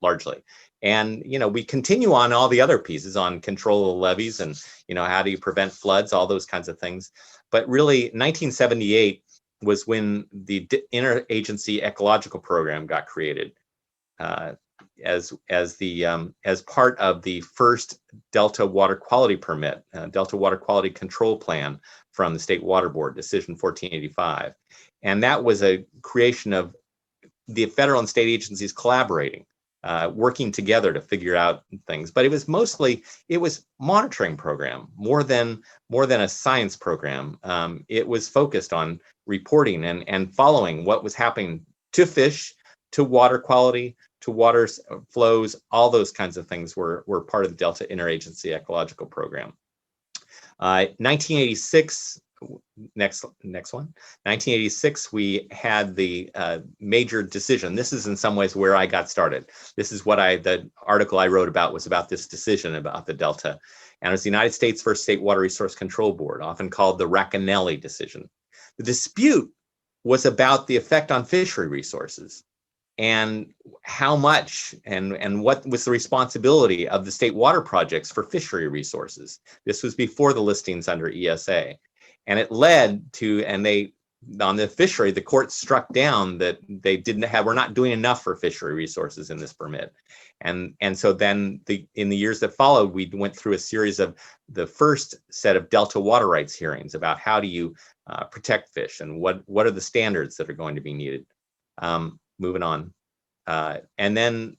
largely. And, we continue on all the other pieces on control of levees and, how do you prevent floods, all those kinds of things. But really, 1978 was when the Interagency Ecological Program got created as part of the first Delta Water Quality Permit, Delta Water Quality Control Plan from the State Water Board, Decision 1485. And that was a creation of the federal and state agencies collaborating, working together to figure out things. But it was monitoring program more than a science program. It was focused on reporting and following what was happening to fish, to water quality, to water flows. All those kinds of things were part of the Delta Interagency Ecological Program. 1986, next one. 1986, we had the major decision. This is in some ways where I got started. This is what the article I wrote about was about this decision about the Delta. And it was the United States First State Water Resource Control Board, often called the Racanelli decision. The dispute was about the effect on fishery resources and how much and what was the responsibility of the state water projects for fishery resources. This was before the listings under ESA. And it led to, on the fishery, the court struck down that they were not doing enough for fishery resources in this permit. And so then in the years that followed, we went through a series of the first set of Delta water rights hearings about how do you protect fish and what are the standards that are going to be needed. Moving on. And then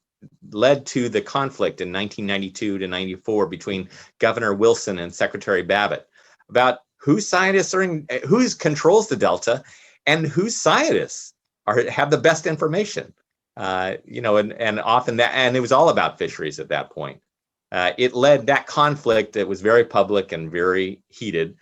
led to the conflict in 1992 to 94 between Governor Wilson and Secretary Babbitt about who controls the Delta and who's scientists. have the best information. And often that, and it was all about fisheries at that point. It led, that conflict that was very public and very heated,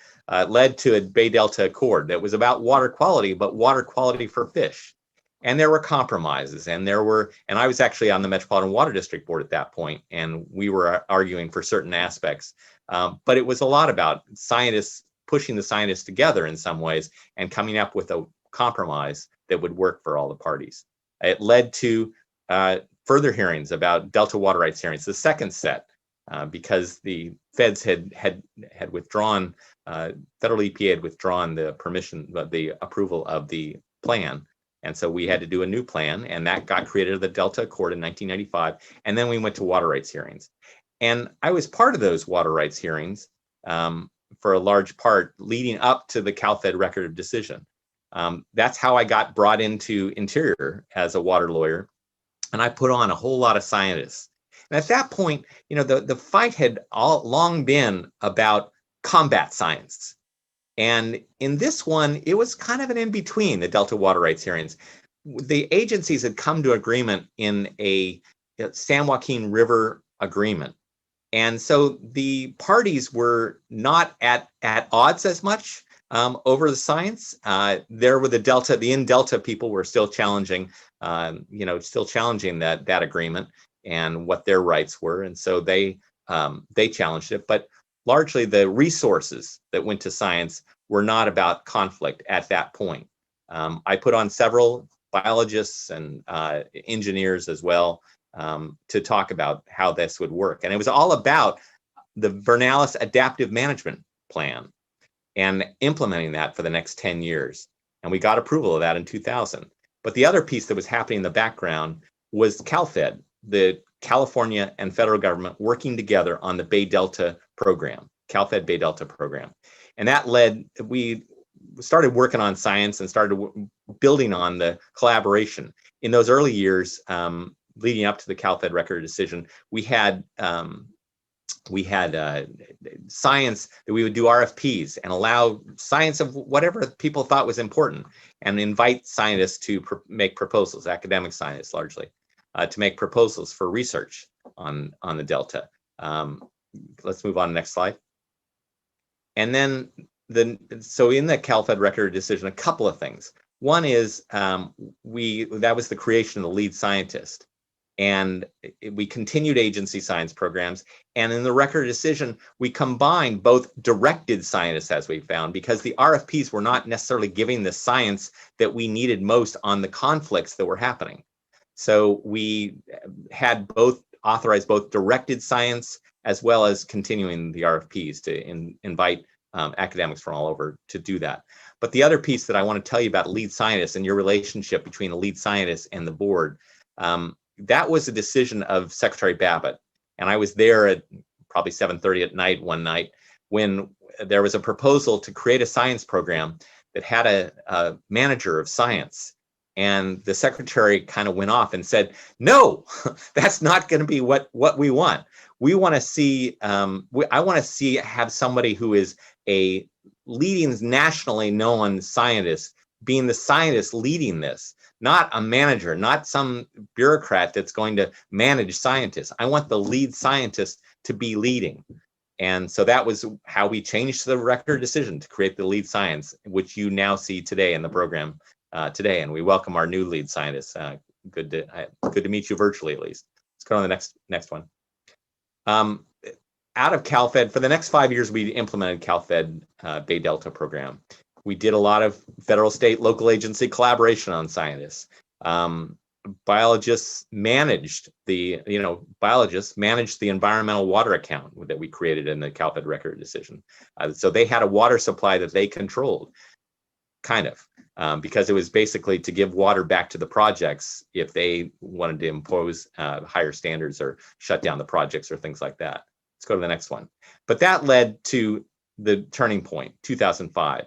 led to a Bay Delta Accord that was about water quality, but water quality for fish. And there were compromises, and I was actually on the Metropolitan Water District Board at that point, and we were arguing for certain aspects. But it was a lot about scientists pushing the scientists together in some ways and coming up with a compromise that would work for all the parties. It led to further hearings about Delta water rights hearings, the second set, because the feds had withdrawn, federal EPA had withdrawn the permission, the approval of the plan. And so we had to do a new plan, and that got created as the Delta Accord in 1995. And then we went to water rights hearings. And I was part of those water rights hearings for a large part leading up to the CalFed record of decision. That's how I got brought into Interior as a water lawyer. And I put on a whole lot of scientists. And at that point, the fight had long been about combat science. And in this one, it was kind of an in-between, the Delta water rights hearings. The agencies had come to agreement in a San Joaquin River agreement. And so the parties were not at odds as much over the science. There were the in-Delta people were still challenging, that agreement and what their rights were. And so they challenged it. But largely the resources that went to science were not about conflict at that point. I put on several biologists and engineers as well to talk about how this would work. And it was all about the Vernalis Adaptive Management Plan and implementing that for the next 10 years. And we got approval of that in 2000. But the other piece that was happening in the background was CalFed, the California and federal government working together on the Bay Delta program, CalFed Bay Delta program. And that led, we started working on science and started building on the collaboration. In those early years, leading up to the CalFed record decision, we had science that we would do RFPs and allow science of whatever people thought was important and invite scientists to make proposals, academic scientists largely, to make proposals for research on the Delta. Let's move on to the next slide. And then, so in the CalFed record decision, a couple of things. One is that was the creation of the lead scientist. And we continued agency science programs. And in the record decision, we combined both directed scientists, as we found, because the RFPs were not necessarily giving the science that we needed most on the conflicts that were happening. So we had authorized both directed science as well as continuing the RFPs to invite academics from all over to do that. But the other piece that I want to tell you about lead scientists and your relationship between a lead scientist and the board, that was a decision of Secretary Babbitt. And I was there at probably 7:30 at night one night when there was a proposal to create a science program that had a manager of science. And the secretary kind of went off and said, no, that's not going to be what we want. We want to see, I want to have somebody who is a leading nationally known scientist, being the scientist leading this, not a manager, not some bureaucrat that's going to manage scientists. I want the lead scientist to be leading. And so that was how we changed the record decision to create the lead science, which you now see today in the program today. And we welcome our new lead scientists. Good to meet you virtually, at least. Let's go on to the next one. Out of CalFed, for the next 5 years, we implemented CalFed Bay Delta program. We did a lot of federal, state, local agency collaboration on scientists. Biologists managed the environmental water account that we created in the CalFed record decision. So they had a water supply that they controlled, kind of, because it was basically to give water back to the projects if they wanted to impose higher standards or shut down the projects or things like that. Let's go to the next one. But that led to the turning point, 2005.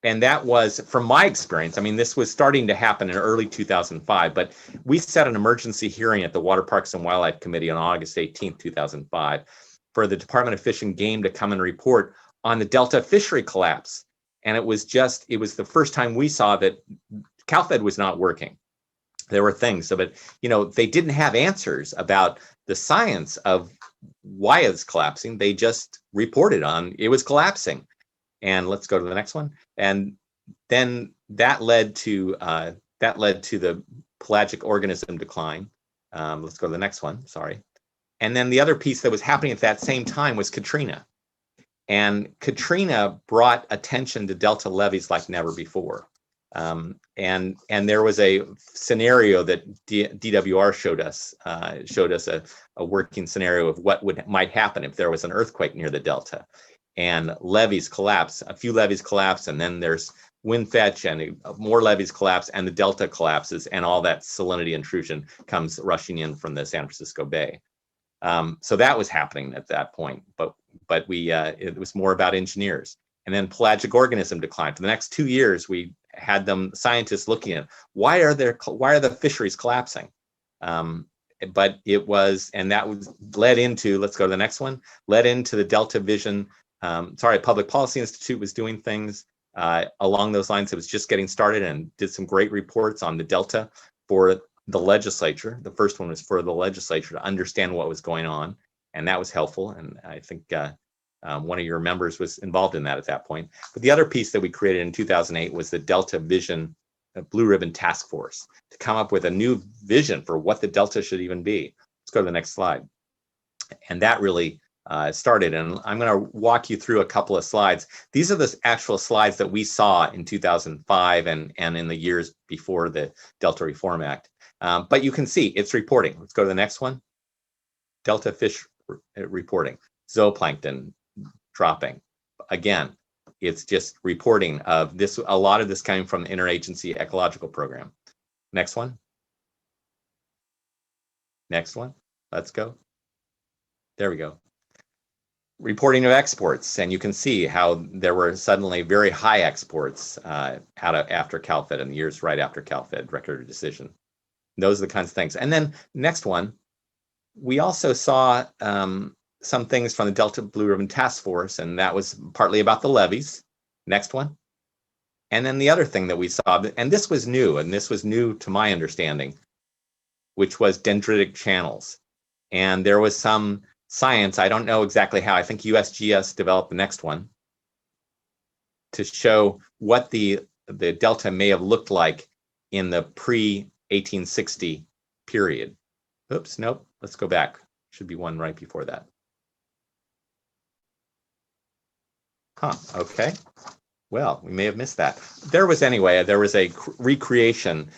And that was, from my experience, I mean, this was starting to happen in early 2005, but we set an emergency hearing at the Water Parks and Wildlife Committee on August 18th, 2005, for the Department of Fish and Game to come and report on the Delta fishery collapse. And it was the first time we saw that CalFed was not working. There were things, so, but they didn't have answers about the science of why it's collapsing. They just reported on it was collapsing. And let's go to the next one. And then that led to the pelagic organism decline. Let's go to the next one. Sorry. And then the other piece that was happening at that same time was Katrina. And Katrina brought attention to delta levees like never before. And there was a scenario that DWR showed us a working scenario of what might happen if there was an earthquake near the delta, and levees collapse. A few levees collapse, and then there's wind fetch, and more levees collapse, and the delta collapses, and all that salinity intrusion comes rushing in from the San Francisco Bay. So that was happening at that point, but it was more about engineers. And then pelagic organism decline. For the next 2 years, we had scientists looking at why are the fisheries collapsing? But it was, and that was led into, let's go to the next one, led into the Delta Vision. Public Policy Institute was doing things along those lines. It was just getting started and did some great reports on the Delta for the legislature. The first one was for the legislature to understand what was going on, and that was helpful. And I think one of your members was involved in that at that point. But the other piece that we created in 2008 was the Delta Vision Blue Ribbon Task Force to come up with a new vision for what the Delta should even be. Let's go to the next slide. And that really started, and I'm going to walk you through a couple of slides. These are the actual slides that we saw in 2005 and in the years before the Delta Reform Act. But you can see it's reporting. Let's go to the next one. Delta fish reporting, zooplankton dropping. Again, it's just reporting of this. A lot of this coming from the Interagency Ecological Program. Next one. Next one. Let's go. There we go. Reporting of exports, and you can see how there were suddenly very high exports after CalFed and the years right after CalFed record of decision. Those are the kinds of things. And then next one, we also saw some things from the Delta Blue Ribbon Task Force, and that was partly about the levees. Next one. And then the other thing that we saw, and this was new to my understanding, which was dendritic channels. And there was some science, I don't know exactly how, I think USGS developed the next one to show what the delta may have looked like in the pre-1860 period. Oops, nope, let's go back. Should be one right before that. Okay. Well, we may have missed that. There was a recreation,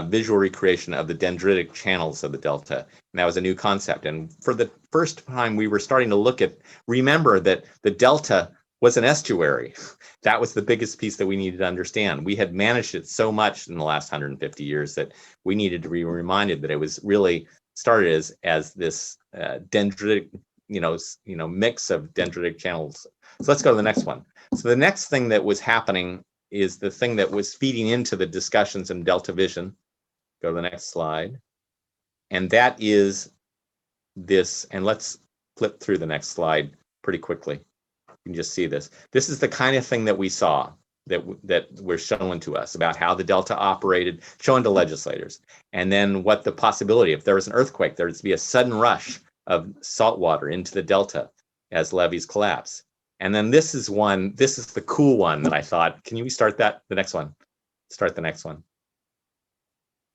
visual recreation of the dendritic channels of the delta. And that was a new concept. And for the first time, we were starting to remember that the delta was an estuary. That was the biggest piece that we needed to understand. We had managed it so much in the last 150 years that we needed to be reminded that it was really started as this dendritic, mix of dendritic channels. So let's go to the next one. So the next thing that was happening is the thing that was feeding into the discussions in Delta Vision. Go to the next slide. And that is this, and let's flip through the next slide pretty quickly. You can just see this. This is the kind of thing that we saw that were shown to us about how the Delta operated, shown to legislators. And then what the possibility, if there was an earthquake, there would be a sudden rush of salt water into the Delta as levees collapse. And then this is the cool one that I thought, can you start the next one? Start the next one.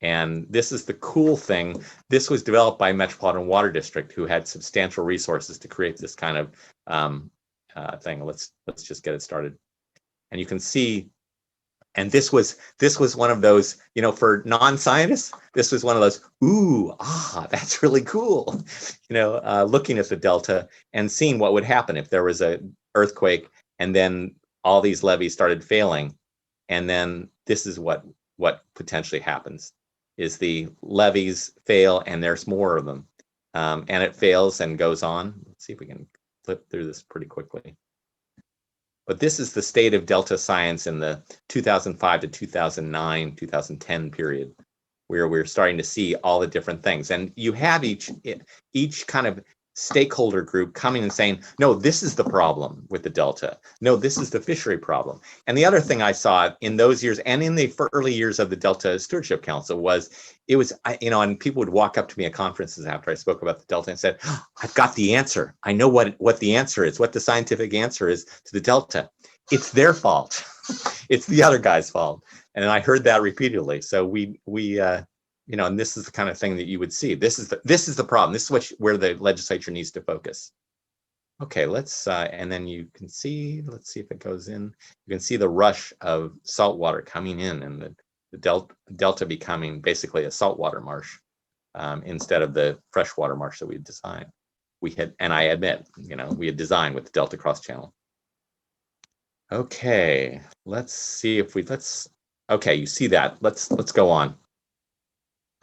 And this is the cool thing. This was developed by Metropolitan Water District, who had substantial resources to create this kind of thing. Let's just get it started. And you can see, and this was one of those, for non-scientists, this was one of those, that's really cool. Looking at the delta and seeing what would happen if there was a earthquake and then all these levees started failing. And then this is what potentially happens, is the levees fail and there's more of them. And it fails and goes on. Let's see if we can flip through this pretty quickly. But this is the state of delta science in the 2005 to 2009, 2010 period, where we're starting to see all the different things. And you have each kind of stakeholder group coming and saying, no, this is the problem with the Delta. No, this is the fishery problem. And the other thing I saw in those years and in the early years of the Delta Stewardship Council was, and people would walk up to me at conferences after I spoke about the Delta and said, oh, I've got the answer. I know what the answer is, what the scientific answer is to the Delta. It's their fault. It's the other guy's fault. And I heard that repeatedly. So and this is the kind of thing that you would see. This is the problem. This is where the legislature needs to focus. Okay, and then you can see, let's see if it goes in. You can see the rush of salt water coming in and the Delta becoming basically a saltwater marsh instead of the freshwater marsh that we had designed. And I admit, we had designed with the Delta Cross Channel. Okay, let's see if okay, you see that. Let's go on.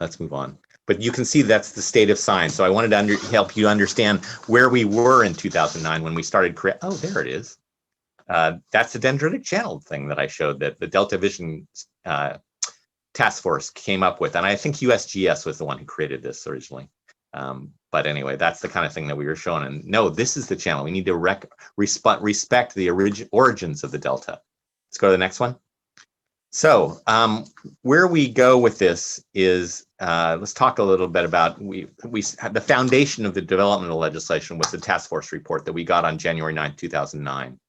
Let's move on. But you can see that's the state of science. So I wanted to help you understand where we were in 2009 when we started oh, there it is. That's the Dendritic channel thing that I showed that the Delta Vision Task Force came up with. And I think USGS was the one who created this originally. But anyway, that's the kind of thing that we were showing. And no, this is the channel. We need to respect the origins of the Delta. Let's go to the next one. So where we go with this is, let's talk a little bit about, the foundation of the developmental legislation was the task force report that we got on January 9th, 2009.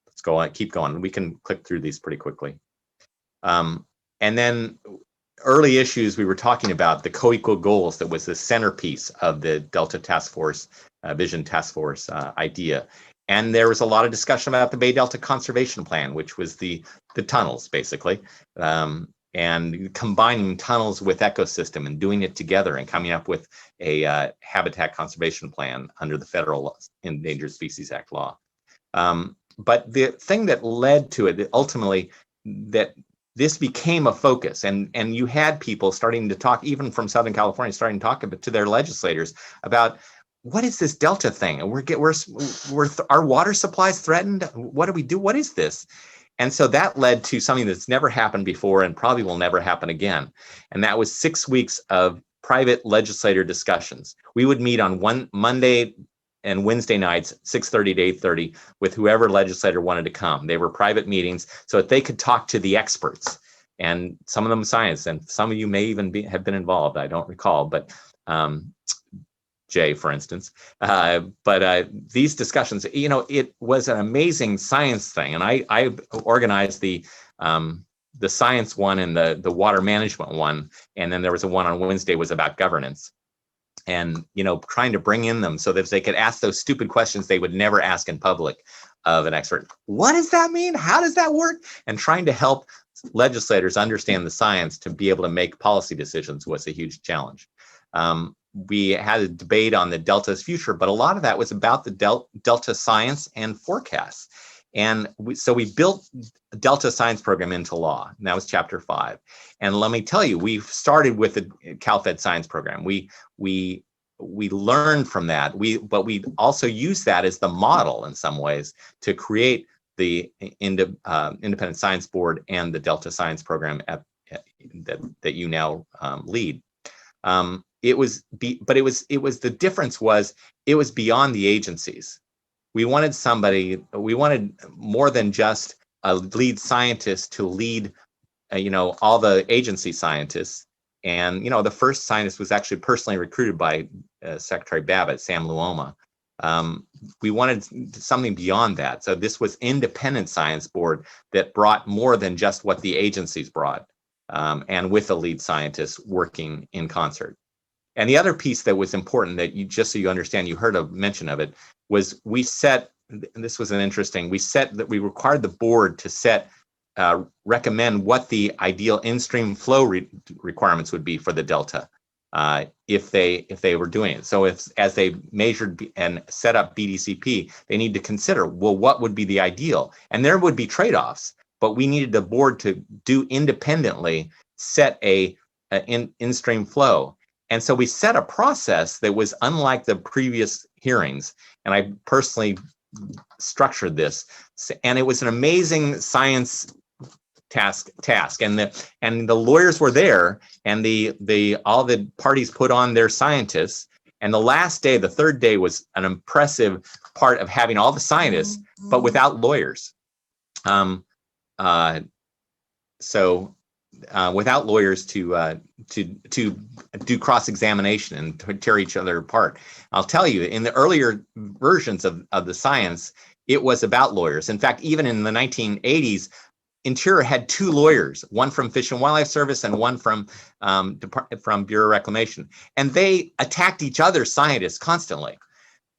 Let's go on, keep going. We can click through these pretty quickly. And then early issues we were talking about, the co-equal goals that was the centerpiece of the Delta Task Force, Vision Task Force idea. And there was a lot of discussion about the Bay Delta Conservation Plan, which was the tunnels, basically, and combining tunnels with ecosystem and doing it together and coming up with a habitat conservation plan under the Federal Endangered Species Act law. But the thing that led to it, ultimately, that this became a focus, and you had people starting to talk, even from Southern California, starting to talk to their legislators about, what is this Delta thing? Our water supply is threatened. What do we do? What is this? And so that led to something that's never happened before and probably will never happen again. And that was 6 weeks of private legislator discussions. We would meet on Monday and Wednesday nights, 6:30 to 8:30, with whoever legislator wanted to come. They were private meetings so that they could talk to the experts, and some of them science, and some of you may even have been involved. I don't recall, but Jay, for instance. But these discussions, it was an amazing science thing. And I organized the science one and the water management one. And then there was a one on Wednesday was about governance. And, trying to bring in them so that they could ask those stupid questions they would never ask in public of an expert. What does that mean? How does that work? And trying to help legislators understand the science to be able to make policy decisions was a huge challenge. We had a debate on the Delta's future, but a lot of that was about the Delta science and forecasts. And so we built a Delta science program into law, and that was Chapter 5. And let me tell you, we started with the CalFed science program. We learned from that, but we also used that as the model in some ways to create the Independent Science Board and the Delta science program that you now lead. It was the difference was it was beyond the agencies. We wanted more than just a lead scientist to lead, all the agency scientists. And, the first scientist was actually personally recruited by Secretary Babbitt, Sam Luoma. We wanted something beyond that. So this was independent science board that brought more than just what the agencies brought, and with a lead scientist working in concert. And the other piece that was important that just so you understand, you heard a mention of it, was we set, and this was we required the board to recommend what the ideal in-stream flow requirements would be for the Delta if they were doing it. So as they measured and set up BDCP, they need to consider, well, what would be the ideal? And there would be trade-offs, but we needed the board to do independently, set a in-stream flow. And so we set a process that was unlike the previous hearings. And I personally structured this. And it was an amazing science task. And the lawyers were there, and all the parties put on their scientists, And the last day, the third day, was an impressive part of having all the scientists, but without lawyers. Without lawyers to do cross-examination and to tear each other apart. I'll tell you, in the earlier versions of the science, it was about lawyers. In fact, even in the 1980s, Interior had 2 lawyers, one from Fish and Wildlife Service and one from Bureau of Reclamation. And they attacked each other's scientists constantly.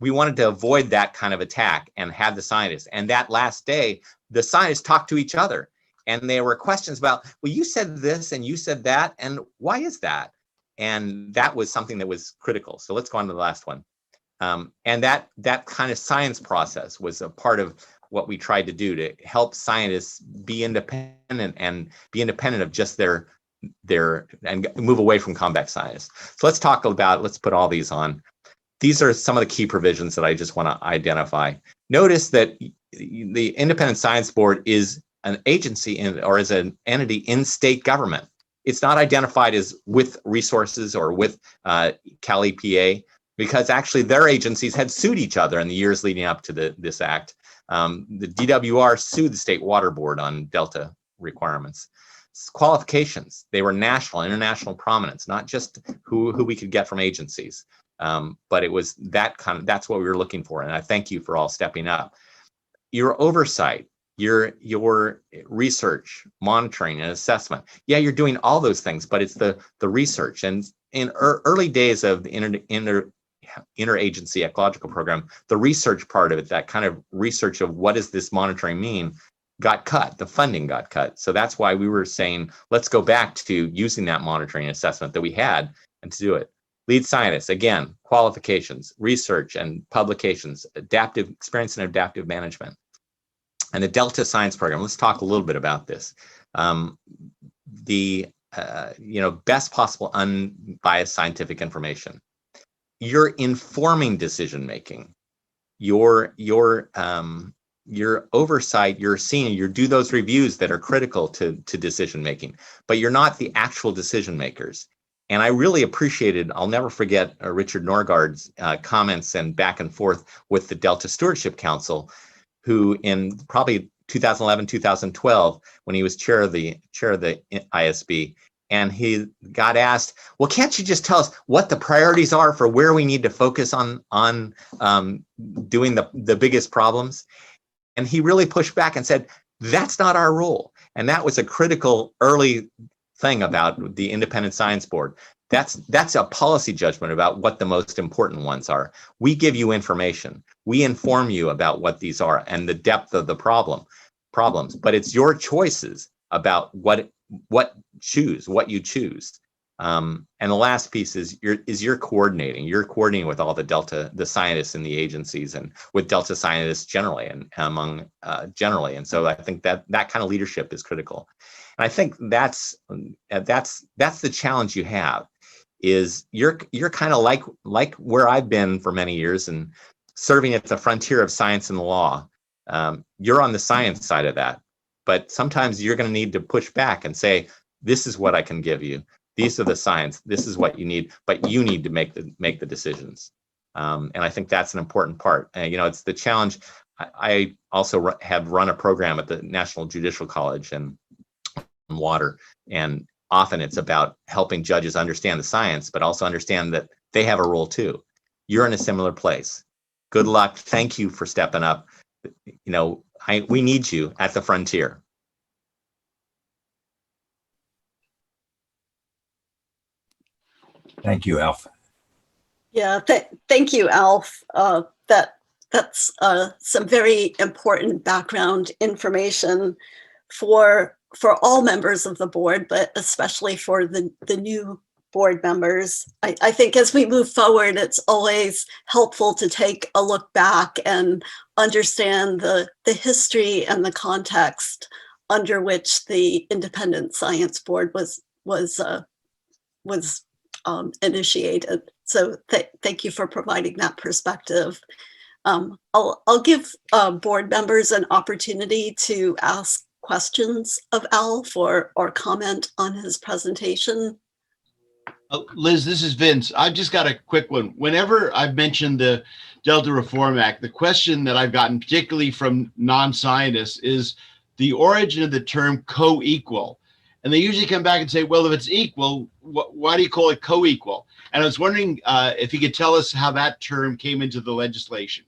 We wanted to avoid that kind of attack and have the scientists. And that last day, the scientists talked to each other. And there were questions about, well, you said this and you said that, and why is that? And that was something that was critical. So let's go on to the last one. And that kind of science process was a part of what we tried to do to help scientists be independent and be independent of just their and move away from combat science. So let's talk about, let's put all these on. These are some of the key provisions that I just want to identify. Notice that the Independent Science Board is an agency or is an entity in state government. It's not identified as with resources or with Cal EPA, because actually their agencies had sued each other in the years leading up to this act. The DWR sued the State Water Board on Delta requirements. Qualifications, they were national, international prominence, not just who we could get from agencies. But it was that's what we were looking for. And I thank you for all stepping up. Your oversight, your research, monitoring, and assessment. Yeah, you're doing all those things, but it's the research. And in early days of the interagency ecological program, the research part of it, that kind of research of what does this monitoring mean, got cut. The funding got cut. So that's why we were saying, let's go back to using that monitoring assessment that we had and to do it. Lead scientists, again, qualifications, research and publications, adaptive experience and adaptive management. And the Delta Science Program, let's talk a little bit about this. Best possible unbiased scientific information. You're informing decision-making. Your oversight, you're seeing, you do those reviews that are critical to decision-making, but you're not the actual decision makers. And I really appreciated, I'll never forget Richard Norgaard's comments and back and forth with the Delta Stewardship Council, who in probably 2011, 2012, when he was chair of the ISB, and he got asked, well, can't you just tell us what the priorities are for where we need to focus on doing the biggest problems? And he really pushed back and said, that's not our role. And that was a critical early thing about the Independent Science Board. That's a policy judgment about what the most important ones are. We give you information. We inform you about what these are and the depth of the problems, but it's your choices about what you choose. And the last piece is you're coordinating. You're coordinating with all the scientists in the agencies and with Delta scientists generally and among generally. And so I think that kind of leadership is critical. And I think that's the challenge you have, is you're kind of like where I've been for many years and serving at the frontier of science and the law. You're on the science side of that, but sometimes you're going to need to push back and say, this is what I can give you. These are the science. This is what you need, but you need to make the decisions. And I think that's an important part. It's the challenge. I also have run a program at the National Judicial College and water, and often it's about helping judges understand the science, but also understand that they have a role too. You're in a similar place. Good luck. Thank you for stepping up. We need you at the frontier. Thank you, Alf. Yeah, thank you, Alf. That's some very important background information for all members of the board, but especially for the new board members. I think as we move forward, it's always helpful to take a look back and understand the history and the context under which the Independent Science Board was initiated. So thank you for providing that perspective. I'll give board members an opportunity to ask questions of Alf or comment on his presentation. Liz, this is Vince. I've just got a quick one. Whenever I've mentioned the Delta Reform Act, the question that I've gotten, particularly from non-scientists, is the origin of the term co-equal. And they usually come back and say, well, if it's equal, why do you call it co-equal? And I was wondering if you could tell us how that term came into the legislation.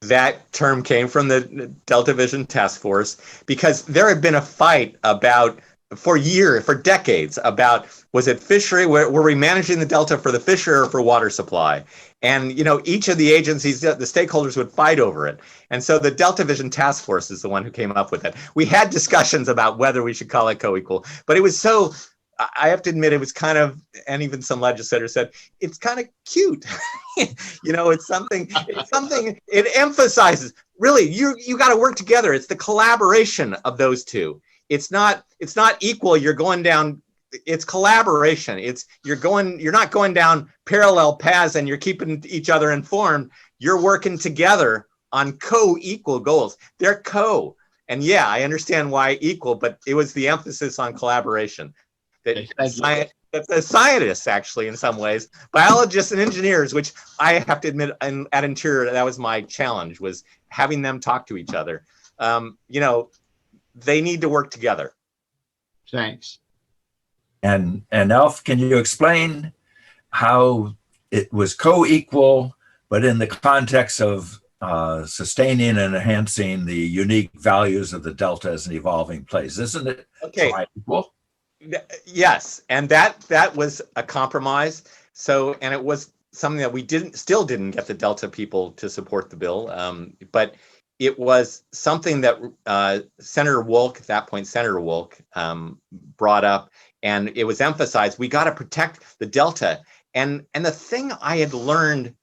That term came from the Delta Vision Task Force because there had been a fight about for decades about, was it fishery? Were we managing the Delta for the fishery or for water supply? And, you know, each of the agencies, the stakeholders would fight over it. And so the Delta Vision Task Force is the one who came up with it. We had discussions about whether we should call it co-equal, but it was so, I have to admit, it was kind of, and even some legislators said, it's kind of cute. You know, it's something, it emphasizes, really, you got to work together. It's the collaboration of those two. It's not equal. You're going down, it's collaboration. You're not going down parallel paths and you're keeping each other informed. You're working together on co-equal goals. They're co. And yeah, I understand why equal, but it was the emphasis on collaboration. That the scientists, actually, in some ways, biologists and engineers, which I have to admit, at Interior, that was my challenge, was having them talk to each other. You know, they need to work together. Thanks. And Alf, can you explain how it was co-equal, but in the context of sustaining and enhancing the unique values of the Delta as an evolving place? Isn't it equal? Yes, and that was a compromise. So, and it was something that we still didn't get the Delta people to support the bill, but it was something that Senator Wolk, at that point, Senator Wolk, brought up, and it was emphasized, we got to protect the Delta. And the thing I had learned,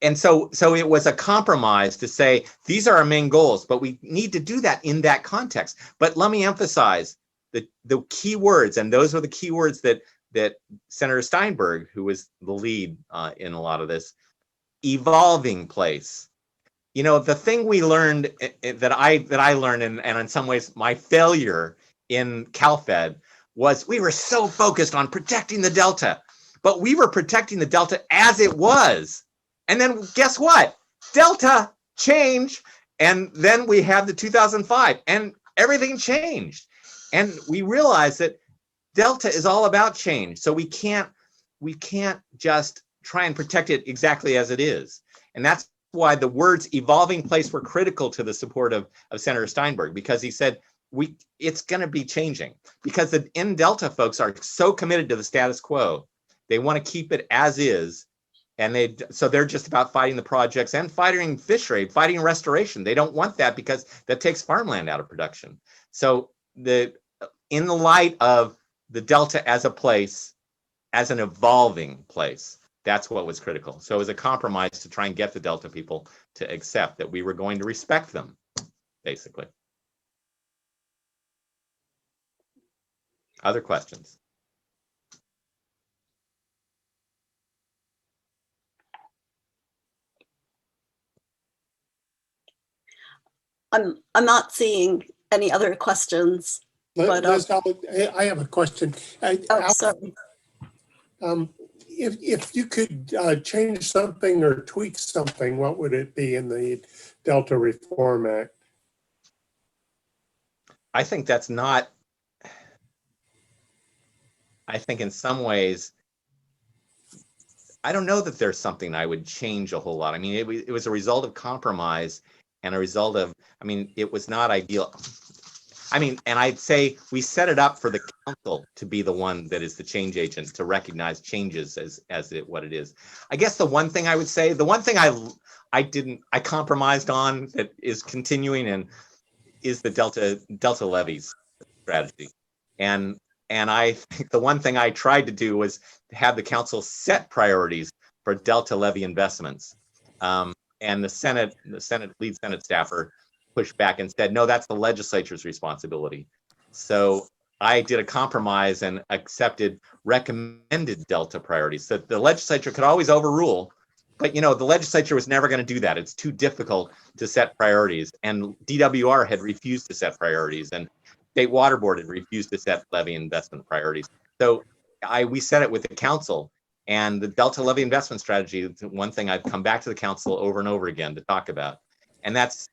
and so it was a compromise to say, these are our main goals, but we need to do that in that context. But let me emphasize the key words, and those were the key words that Senator Steinberg, who was the lead in a lot of this, evolving place. You know, the thing we learned that I learned, and in some ways my failure in CalFed, was we were so focused on protecting the Delta, but we were protecting the Delta as it was. And then guess what? Delta changed, and then we had the 2005, and everything changed. And we realized that Delta is all about change. So we can't just try and protect it exactly as it is. And that's why the words evolving place were critical to the support of Senator Steinberg, because he said, it's going to be changing, because the Delta folks are so committed to the status quo. They want to keep it as is. And so they're just about fighting the projects and fighting fishery, fighting restoration. They don't want that because that takes farmland out of production. So in the light of the Delta as a place, as an evolving place, that's what was critical. So it was a compromise to try and get the Delta people to accept that we were going to respect them, basically. Other questions? I'm not seeing any other questions. Liz, I have a question. Sorry. If you could change something or tweak something, what would it be in the Delta Reform Act? I think that's not, I think in some ways, I don't know that there's something I would change a whole lot. I mean, it was a result of compromise and a result of, I mean, it was not ideal. I mean, and I'd say we set it up for the council to be the one that is the change agent, to recognize changes as what it is. I guess the one thing I would say, the one thing I compromised on that is continuing and is the Delta levies strategy. And I think the one thing I tried to do was have the council set priorities for Delta levy investments. And the lead Senate staffer pushed back and said, no, that's the legislature's responsibility. So I did a compromise and accepted recommended Delta priorities that the legislature could always overrule. But, you know, the legislature was never going to do that. It's too difficult to set priorities. And DWR had refused to set priorities, and State Water Board had refused to set levy investment priorities. So we said it with the council, and the Delta levy investment strategy is one thing I've come back to the council over and over again to talk about. And that's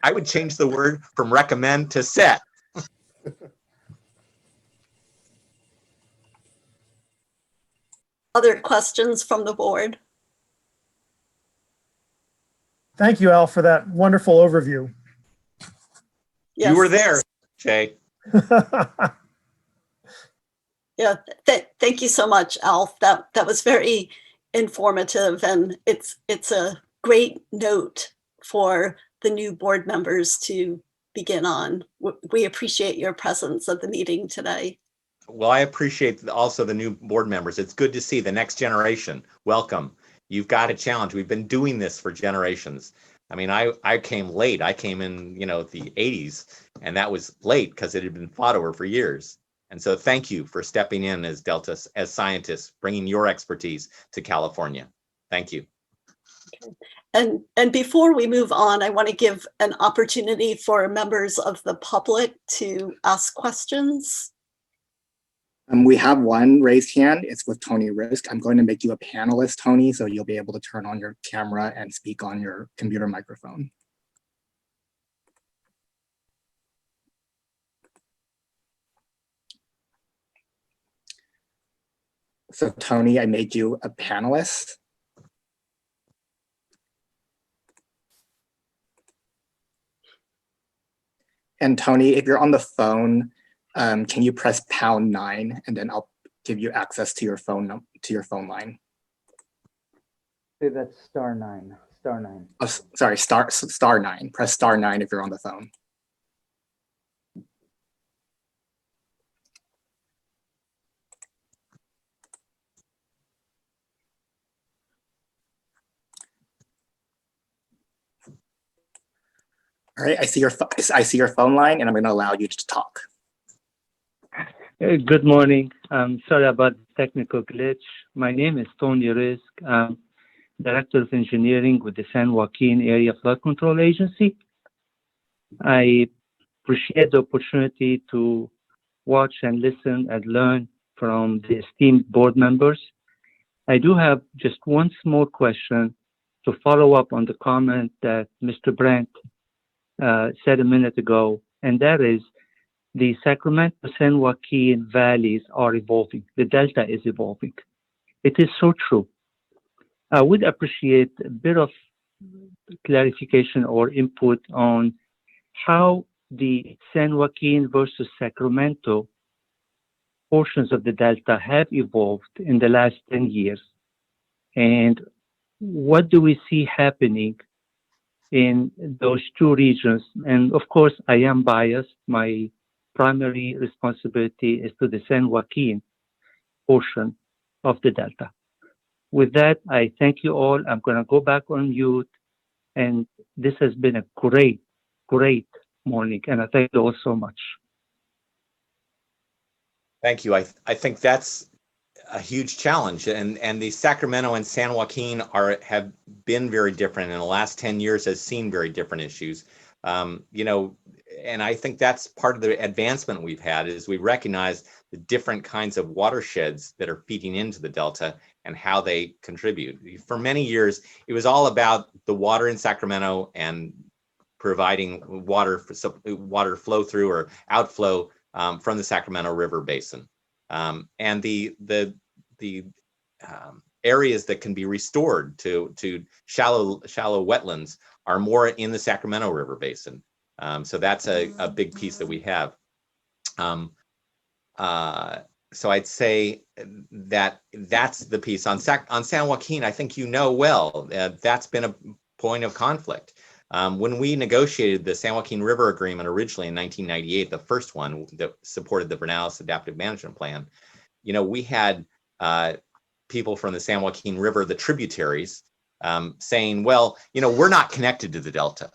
I would change the word from recommend to set. Other questions from the board? Thank you, Al, for that wonderful overview. Yes. You were there, Jay. Yeah, thank you so much, Alf. That was very informative, and it's a great note for the new board members to begin on. We appreciate your presence at the meeting today. Well, I appreciate also the new board members. It's good to see the next generation. Welcome. You've got a challenge. We've been doing this for generations. I mean, I came late. I came in, the 80s, and that was late because it had been fought over for years. And so thank you for stepping in as Delta, as scientists, bringing your expertise to California. Thank you. Okay. And before we move on, I want to give an opportunity for members of the public to ask questions. We have one raised hand. It's with Tony Risk. I'm going to make you a panelist, Tony, so you'll be able to turn on your camera and speak on your computer microphone. So Tony, I made you a panelist. And Tony, if you're on the phone, can you press #9 and then I'll give you access to your phone line. Okay, that's *9. *9. Oh, sorry, *9. Press *9 if you're on the phone. All right, I see your phone line, and I'm going to allow you to talk. Good morning. Sorry about the technical glitch. My name is Tony Risk. I'm Director of Engineering with the San Joaquin Area Flood Control Agency. I appreciate the opportunity to watch and listen and learn from the esteemed board members. I do have just one small question to follow up on the comment that Mr. Brandt said a minute ago, and that is the Sacramento-San Joaquin valleys are evolving. The Delta is evolving. It is so true. I would appreciate a bit of clarification or input on how the San Joaquin versus Sacramento portions of the Delta have evolved in the last 10 years. And what do we see happening in those two regions? And of course, I am biased. My primary responsibility is to the San Joaquin portion of the Delta. With that, I thank you all. I'm going to go back on mute. And this has been a great, great morning. And I thank you all so much. Thank you. I think that's a huge challenge. And the Sacramento and San Joaquin have been very different in the last 10 years, has seen very different issues. And I think that's part of the advancement we've had is we recognize the different kinds of watersheds that are feeding into the Delta and how they contribute. For many years, it was all about the water in Sacramento and providing water flow through or outflow from the Sacramento River Basin. And the areas that can be restored to shallow wetlands are more in the Sacramento River Basin. So that's a big piece that we have. So I'd say that that's the piece. On San Joaquin, I think well, that's been a point of conflict. When we negotiated the San Joaquin River Agreement originally in 1998, the first one that supported the Vernalis Adaptive Management Plan, we had people from the San Joaquin River, the tributaries, saying, well, we're not connected to the Delta.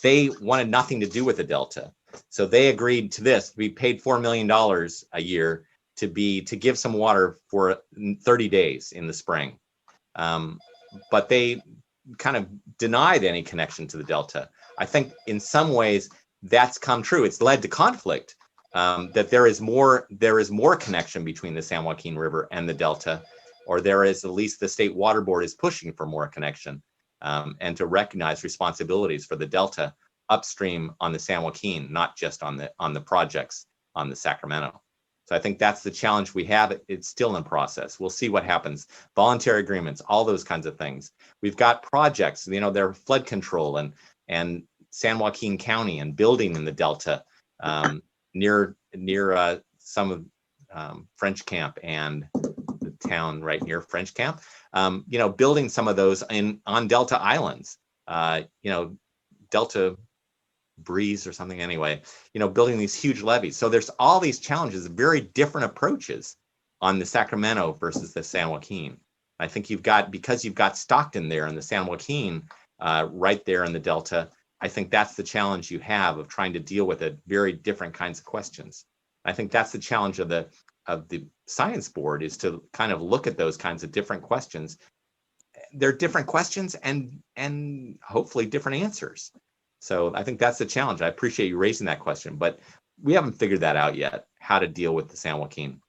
They wanted nothing to do with the Delta. So they agreed to this. We paid $4 million a year to give some water for 30 days in the spring. But they kind of denied any connection to the Delta. I think in some ways that's come true. It's led to conflict, that there is more connection between the San Joaquin River and the Delta, or there is at least the State Water Board is pushing for more connection, and to recognize responsibilities for the Delta upstream on the San Joaquin, not just on the projects on the Sacramento. So I think that's the challenge we have. It's still in process. We'll see what happens. Voluntary agreements, all those kinds of things. We've got projects, they're flood control and San Joaquin County and building in the Delta near some of French Camp and the town right near French Camp. Building some of those on Delta Islands, Delta Breeze or something anyway, building these huge levees. So there's all these challenges, very different approaches on the Sacramento versus the San Joaquin. I think because you've got Stockton there and the San Joaquin right there in the Delta, I think that's the challenge you have of trying to deal with very different kinds of questions. I think that's the challenge of the science board, is to kind of look at those kinds of different questions. They're different questions and hopefully different answers. So I think that's the challenge. I appreciate you raising that question, but we haven't figured that out yet, how to deal with the San Joaquin.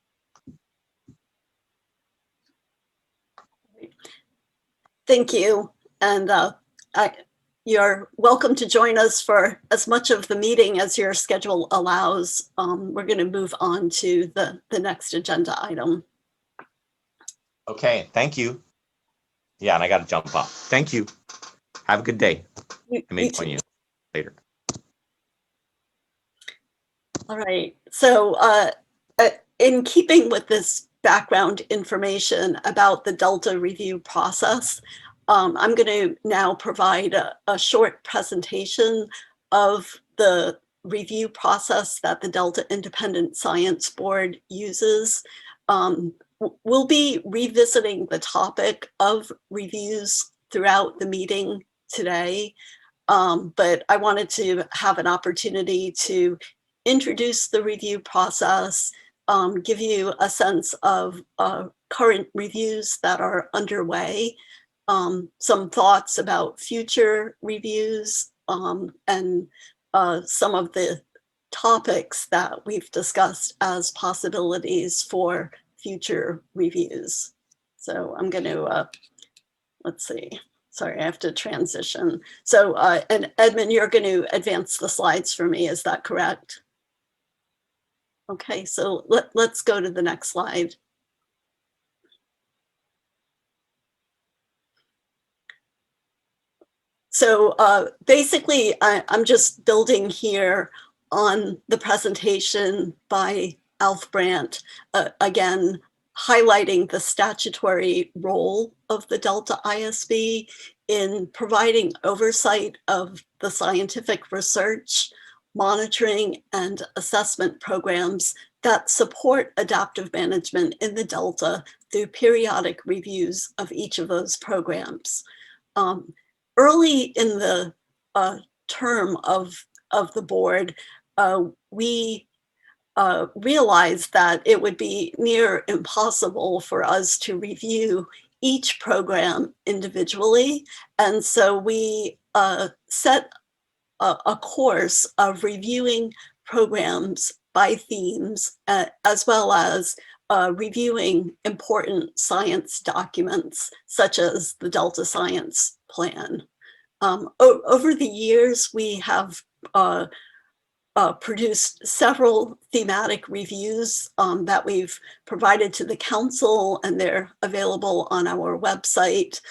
Thank you. And you're welcome to join us for as much of the meeting as your schedule allows. We're going to move on to the next agenda item. Okay, thank you. Yeah, and I got to jump off. Thank you. Have a good day. I may join you later. All right. So in keeping with this background information about the Delta review process, I'm going to now provide a short presentation of the review process that the Delta Independent Science Board uses. We'll be revisiting the topic of reviews throughout the meeting today, but I wanted to have an opportunity to introduce the review process, give you a sense of current reviews that are underway, some thoughts about future reviews, and some of the topics that we've discussed as possibilities for future reviews. So I'm going to, let's see, sorry, I have to transition. So, and Edmund, you're going to advance the slides for me, is that correct? Okay, so let's go to the next slide. So basically, I'm just building here on the presentation by Alf Brandt, again, highlighting the statutory role of the Delta ISB in providing oversight of the scientific research, monitoring, and assessment programs that support adaptive management in the Delta through periodic reviews of each of those programs. Early in the term of the board, we realized that it would be near impossible for us to review each program individually. And so we set a course of reviewing programs by themes, as well as reviewing important science documents, such as the Delta Science Plan. Over the years, we have produced several thematic reviews that we've provided to the council, and they're available on our website.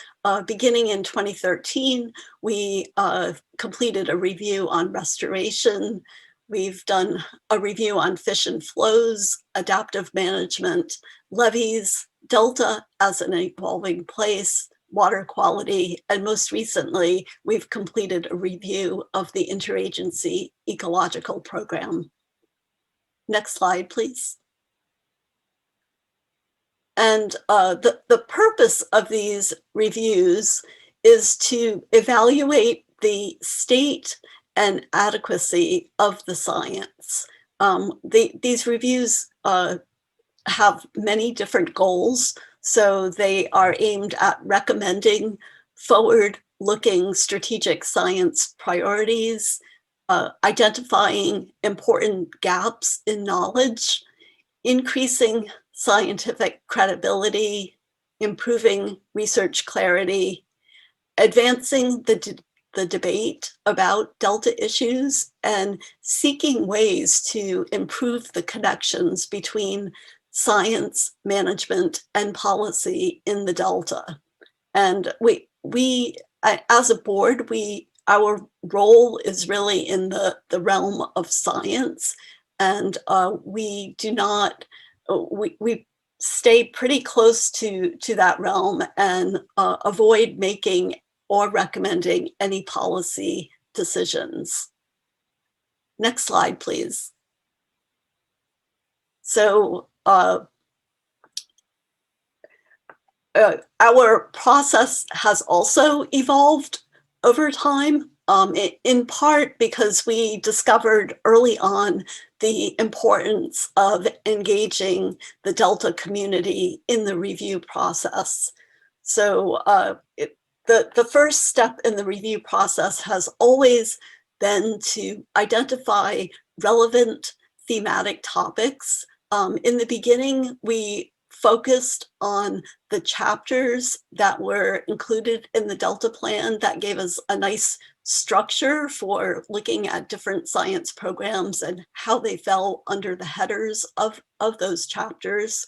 Beginning in 2013, we completed a review on restoration. We've done a review on fish and flows, adaptive management, levees, Delta as an evolving place, water quality, and most recently, we've completed a review of the interagency ecological program. Next slide, please. And the purpose of these reviews is to evaluate the state and adequacy of the science. These reviews have many different goals. So they are aimed at recommending forward-looking strategic science priorities, identifying important gaps in knowledge, increasing scientific credibility, improving research clarity, advancing the debate about Delta issues, and seeking ways to improve the connections between science, management, and policy in the Delta. And we as a board, our role is really in the realm of science, and we do not, we stay pretty close to that realm and avoid making or recommending any policy decisions. Next slide, please. So our process has also evolved over time, in part because we discovered early on the importance of engaging the Delta community in the review process. So the first step in the review process has always been to identify relevant thematic topics. In the beginning, we focused on the chapters that were included in the Delta plan. That gave us a nice structure for looking at different science programs and how they fell under the headers of those chapters.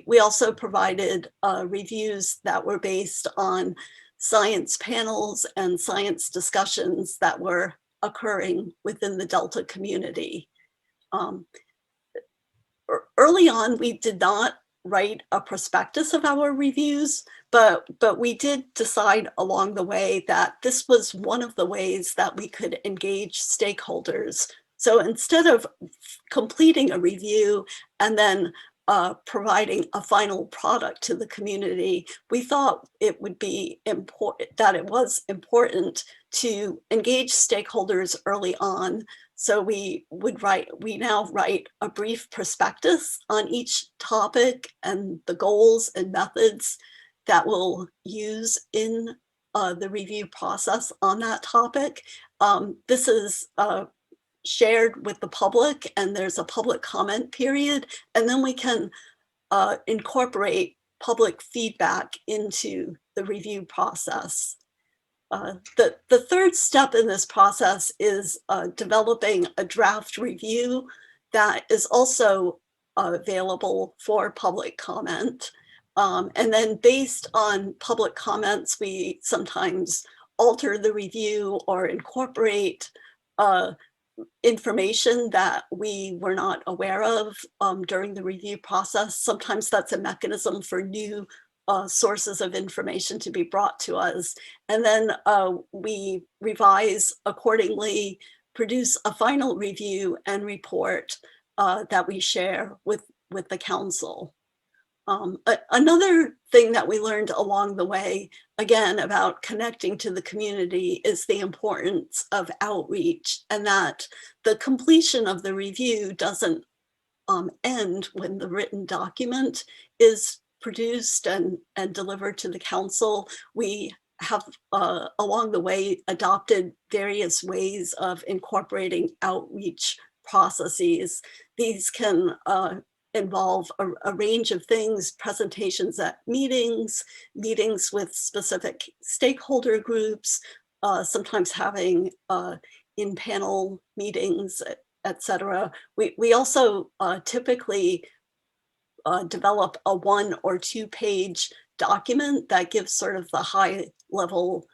We also provided reviews that were based on science panels and science discussions that were occurring within the Delta community. Early on, we did not write a prospectus of our reviews, but we did decide along the way that this was one of the ways that we could engage stakeholders. So instead of completing a review and then providing a final product to the community, we thought it would be important, that it was important to engage stakeholders early on. So we now write a brief prospectus on each topic and the goals and methods that we'll use in the review process on that topic. This is shared with the public, and there's a public comment period, and then we can incorporate public feedback into the review process. The third step in this process is developing a draft review that is also available for public comment. And then based on public comments, we sometimes alter the review or incorporate information that we were not aware of during the review process. Sometimes that's a mechanism for new sources of information to be brought to us. And then we revise accordingly, produce a final review and report that we share with the council. Another thing that we learned along the way, again, about connecting to the community, is the importance of outreach, and that the completion of the review doesn't end when the written document is produced and delivered to the council. We have along the way adopted various ways of incorporating outreach processes. These can involve a range of things: presentations at meetings, meetings with specific stakeholder groups, sometimes having in-panel meetings, etc. We also typically develop a 1 or 2 page document that gives sort of the high level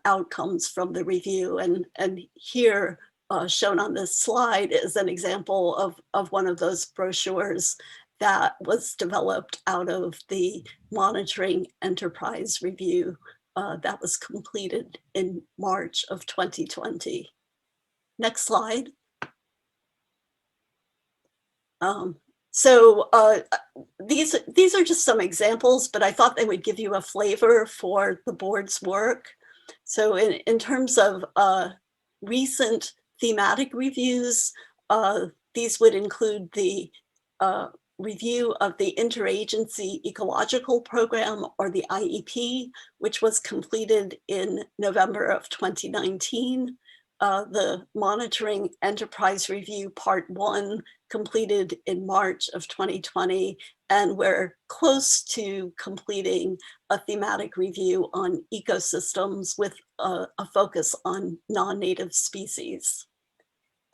outcomes from the review. And here, shown on this slide, is an example of one of those brochures that was developed out of the monitoring enterprise review that was completed in March of 2020. Next slide. So these are just some examples, but I thought they would give you a flavor for the board's work. So in terms of recent thematic reviews, these would include the review of the Interagency Ecological Program, or the IEP, which was completed in November of 2019. the Monitoring Enterprise Review Part 1 completed in March of 2020, and we're close to completing a thematic review on ecosystems with a focus on non-native species.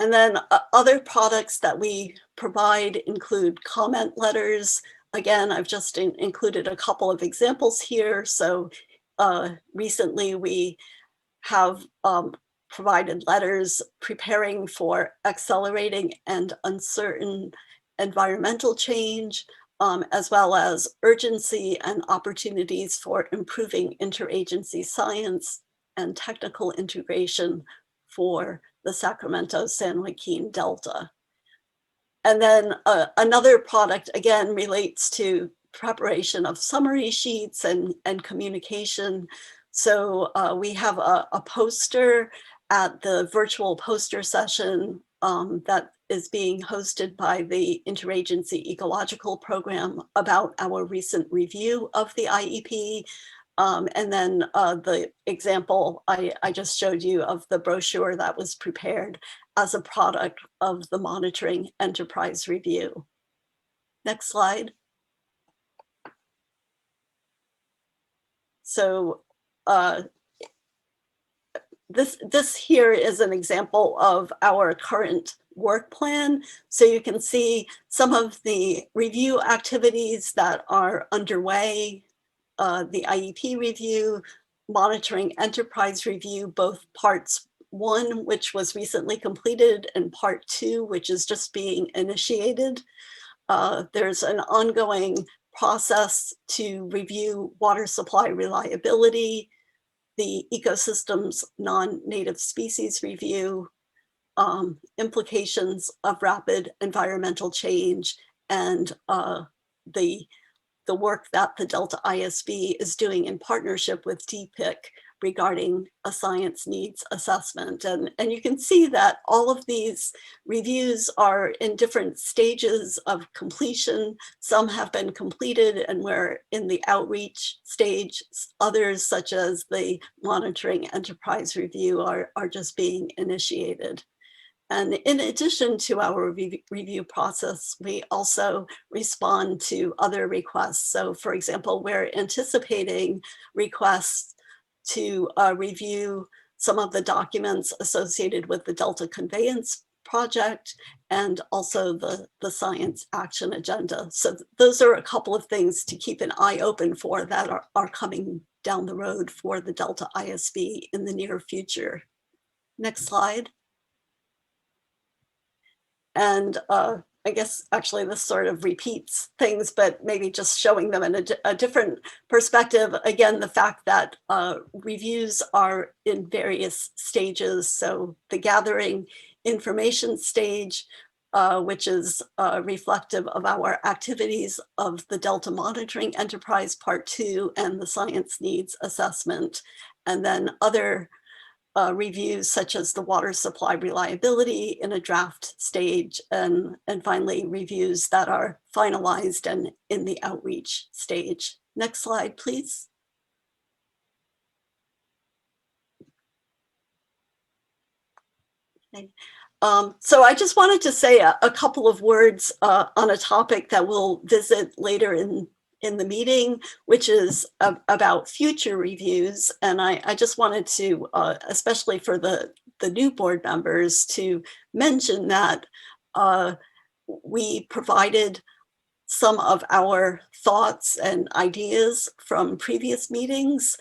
And then other products that we provide include comment letters. Again, I've just included a couple of examples here. So recently we have provided letters preparing for accelerating and uncertain environmental change, as well as urgency and opportunities for improving interagency science and technical integration for the Sacramento-San Joaquin Delta. And then another product, again, relates to preparation of summary sheets and communication. So we have a poster at the virtual poster session that is being hosted by the Interagency Ecological Program about our recent review of the IEP. And then the example I just showed you of the brochure that was prepared as a product of the Monitoring Enterprise Review. Next slide. So this here is an example of our current work plan. So you can see some of the review activities that are underway, the IEP review, Monitoring Enterprise Review, both parts 1, which was recently completed, and part 2, which is just being initiated. There's an ongoing process to review water supply reliability, the ecosystems non-native species review, implications of rapid environmental change, and the work that the Delta ISB is doing in partnership with DPIC regarding a science needs assessment. And you can see that all of these reviews are in different stages of completion. Some have been completed and we're in the outreach stage. Others, such as the Monitoring Enterprise Review, are just being initiated. And in addition to our review process, we also respond to other requests. So for example, we're anticipating requests to review some of the documents associated with the Delta Conveyance Project and also the Science Action Agenda. So those are a couple of things to keep an eye open for that are coming down the road for the Delta ISB in the near future. Next slide. And I guess actually this sort of repeats things, but maybe just showing them in a different perspective. Again, the fact that reviews are in various stages. So the gathering information stage, which is reflective of our activities of the Delta Monitoring Enterprise Part 2 and the Science Needs Assessment. And then other reviews such as the water supply reliability in a draft stage, and finally reviews that are finalized and in the outreach stage. Next slide, please. Okay. So I just wanted to say a couple of words on a topic that we'll visit later in the meeting, which is about future reviews. And I just wanted to, especially for the new board members, to mention that we provided some of our thoughts and ideas from previous meetings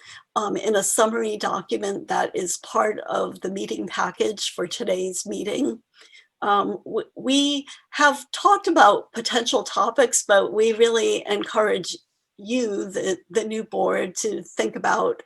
in a summary document that is part of the meeting package for today's meeting. We have talked about potential topics, but we really encourage you, the new board, to think about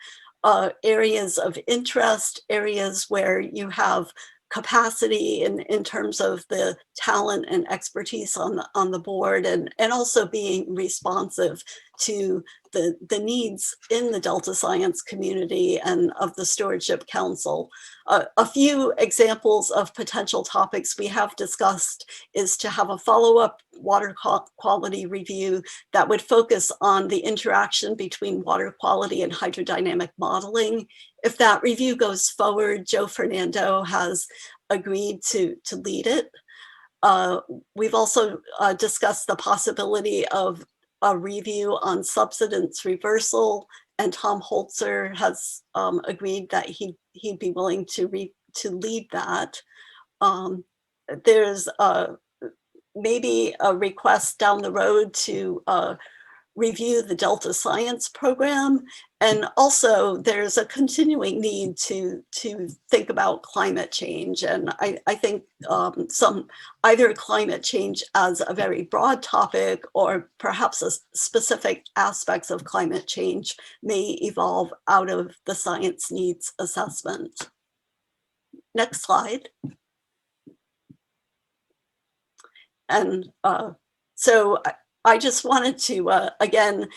areas of interest, areas where you have capacity in terms of the talent and expertise on the board, and also being responsive to the needs in the Delta science community and of the Stewardship Council. A few examples of potential topics we have discussed is to have a follow-up water quality review that would focus on the interaction between water quality and hydrodynamic modeling. If that review goes forward, Joe Fernando has agreed to lead it. We've also discussed the possibility of a review on subsidence reversal, and Tom Holtzer has agreed that he'd be willing to lead that. There's maybe a request down the road to review the Delta Science program. And also there's a continuing need to think about climate change. And I think either climate change as a very broad topic or perhaps specific aspects of climate change may evolve out of the science needs assessment. Next slide. And so I just wanted to, again,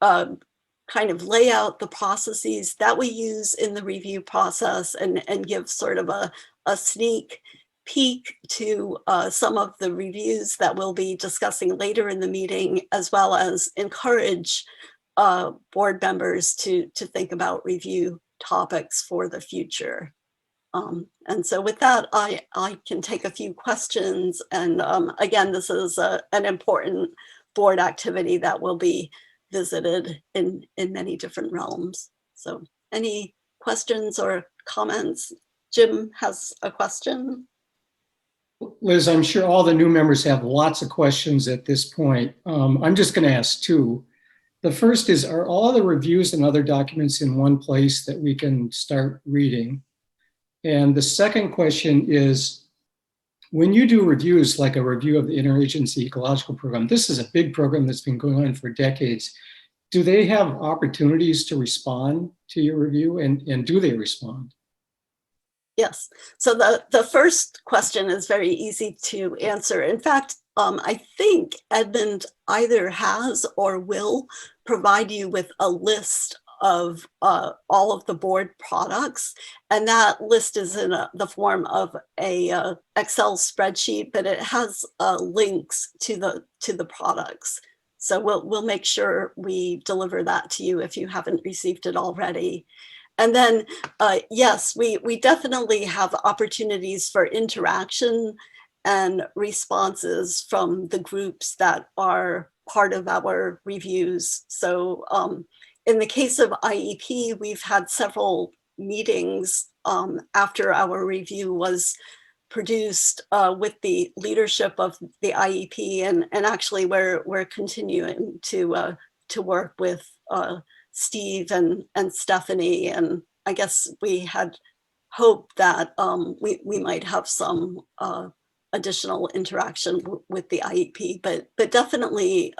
kind of lay out the processes that we use in the review process and give sort of a sneak peek to some of the reviews that we'll be discussing later in the meeting, as well as encourage board members to think about review topics for the future. And so with that, I can take a few questions. And again, this is an important board activity that will be visited in many different realms. So any questions or comments? Jim has a question. Liz, I'm sure all the new members have lots of questions at this point. I'm just going to ask two. The first is, are all the reviews and other documents in one place that we can start reading? And the second question is, when you do reviews, like a review of the Interagency Ecological Program, this is a big program that's been going on for decades. Do they have opportunities to respond to your review, and do they respond? Yes. So the first question is very easy to answer. In fact, I think Edmund either has or will provide you with a list of all of the board products, and that list is in the form of a Excel spreadsheet, but it has links to the products. So we'll make sure we deliver that to you if you haven't received it already. And then yes, we definitely have opportunities for interaction and responses from the groups that are part of our reviews. So in the case of IEP, we've had several meetings after our review was produced with the leadership of the IEP, and actually we're continuing to work with Steve and Stephanie, and I guess we had hoped that we might have some additional interaction with the IEP, but definitely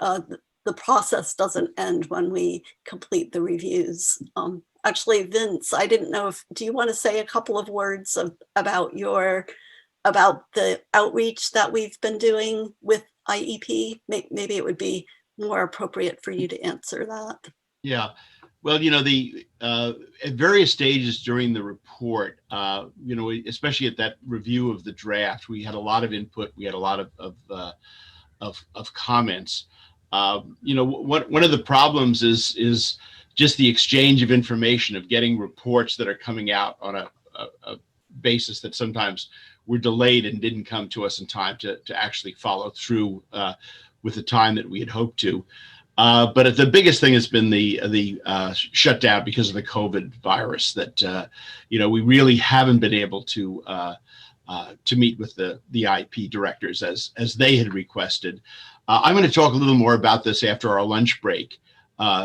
the process doesn't end when we complete the reviews. Actually, Vince, I didn't know do you want to say a couple of words about the outreach that we've been doing with IEP? Maybe it would be more appropriate for you to answer that. Yeah. Well, at various stages during the report, especially at that review of the draft, we had a lot of input. We had a lot of comments. One of the problems is just the exchange of information, of getting reports that are coming out on a basis that sometimes were delayed and didn't come to us in time to actually follow through with the time that we had hoped to. But the biggest thing has been the shutdown because of the COVID virus, that we really haven't been able to meet with the IP directors as they had requested. I'm going to talk a little more about this after our lunch break,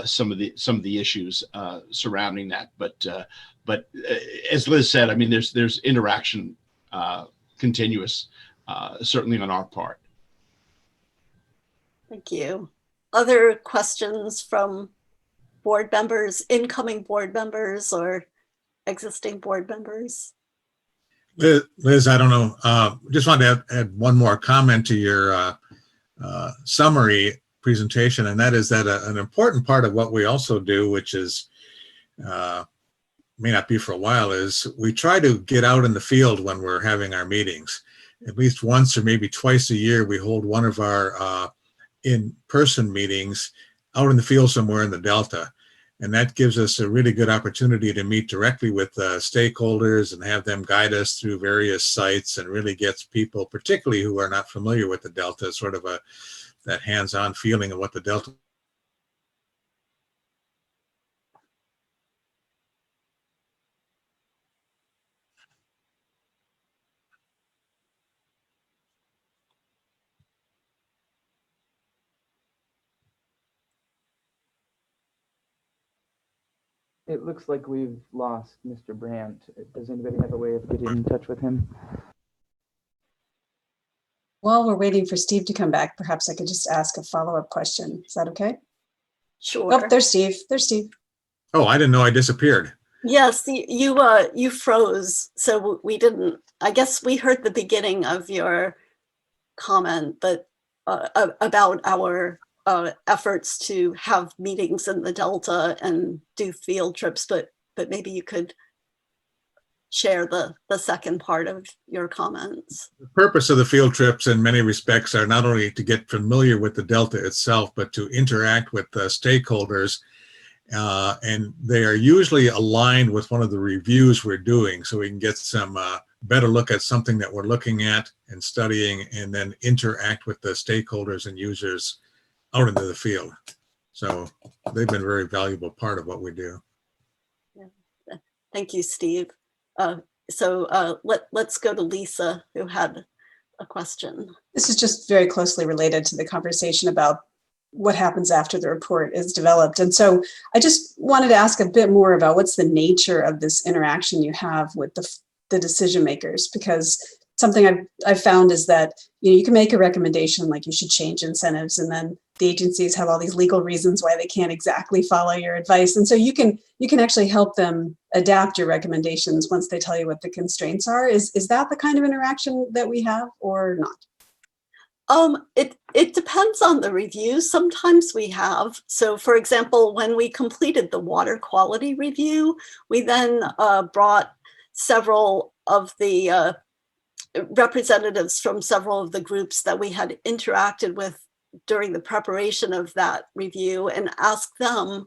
some of the issues surrounding that. But as Liz said, I mean, there's interaction continuous, certainly on our part. Thank you. Other questions from board members, incoming board members or existing board members? Liz, I don't know. Just wanted to add one more comment to your summary presentation, and that is that an important part of what we also do, which is may not be for a while, is we try to get out in the field when we're having our meetings. At least once or maybe twice a year, we hold one of our in-person meetings out in the field somewhere in the Delta. And that gives us a really good opportunity to meet directly with stakeholders and have them guide us through various sites, and really gets people, particularly who are not familiar with the Delta, sort of that hands-on feeling of what the Delta. It looks like we've lost Mr. Brandt. Does anybody have a way of getting in touch with him? While we're waiting for Steve to come back, perhaps I could just ask a follow-up question. Is that okay? Sure. Oh, there's Steve. There's Steve. Oh, I didn't know I disappeared. Yes, you froze, so we didn't. I guess we heard the beginning of your comment, but about our efforts to have meetings in the Delta and do field trips, but maybe you could share the second part of your comments. The purpose of the field trips in many respects are not only to get familiar with the Delta itself, but to interact with the stakeholders. And they are usually aligned with one of the reviews we're doing, so we can get some better look at something that we're looking at and studying, and then interact with the stakeholders and users out into the field. So they've been a very valuable part of what we do. Yeah. Thank you, Steve. Let's go to Lisa, who had a question. This is just very closely related to the conversation about what happens after the report is developed. And so I just wanted to ask a bit more about what's the nature of this interaction you have with the decision makers, because something I've found is that you can make a recommendation like you should change incentives, and then the agencies have all these legal reasons why they can't exactly follow your advice. And so you can actually help them adapt your recommendations once they tell you what the constraints are. Is that the kind of interaction that we have or not? It depends on the review. Sometimes we have. So for example, when we completed the water quality review, we then brought several of the representatives from several of the groups that we had interacted with during the preparation of that review and asked them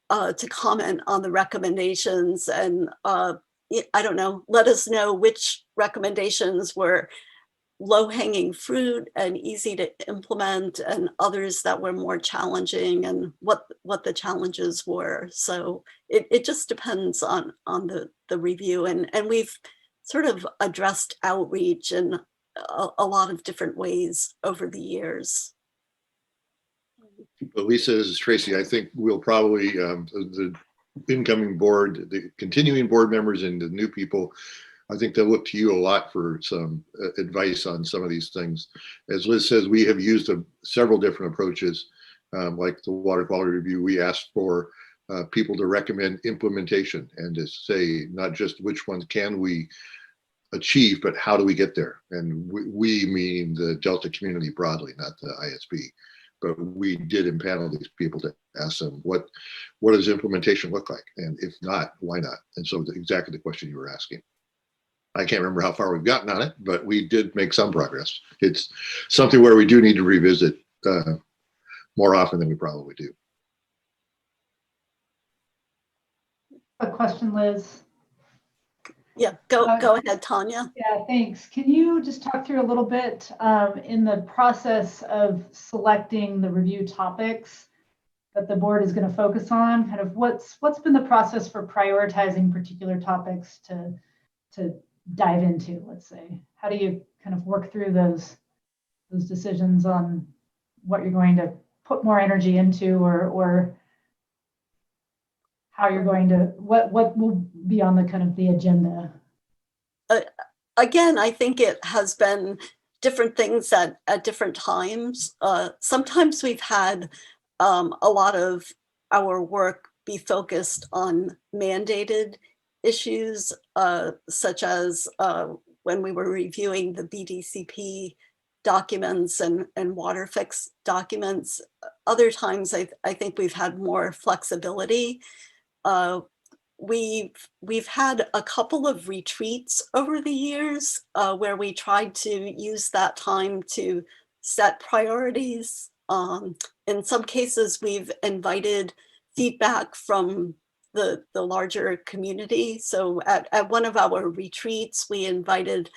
to comment on the recommendations and I don't know, let us know which recommendations were low-hanging fruit and easy to implement, and others that were more challenging, and what the challenges were. So it just depends on the review, and we've sort of addressed outreach in a lot of different ways over the years. But Lisa, this is Tracy. I think we'll probably, the incoming board, the continuing board members and the new people, I think they'll look to you a lot for some advice on some of these things. As Liz says, we have used several different approaches, like the water quality review. We asked for people to recommend implementation and to say not just which ones can we achieve, but how do we get there? And we mean the Delta community broadly, not the ISB. But we did impanel these people to ask them, what does implementation look like? And if not, why not? And so exactly the question you were asking. I can't remember how far we've gotten on it, but we did make some progress. It's something where we do need to revisit more often than we probably do. A question, Liz. Yeah, go ahead, Tanya. Yeah, thanks. Can you just talk through a little bit in the process of selecting the review topics that the board is going to focus on? Kind of what's been the process for prioritizing particular topics to dive into, let's say? How do you kind of work through those decisions on what you're going to put more energy into, or how you're going to, what will be on the kind of the agenda? Again, I think it has been different things at different times. Sometimes we've had a lot of our work be focused on mandated issues, such as when we were reviewing the BDCP documents and water fix documents. Other times I think we've had more flexibility. We've had a couple of retreats over the years where we tried to use that time to set priorities. In some cases, we've invited feedback from the larger community. So at one of our retreats, we invited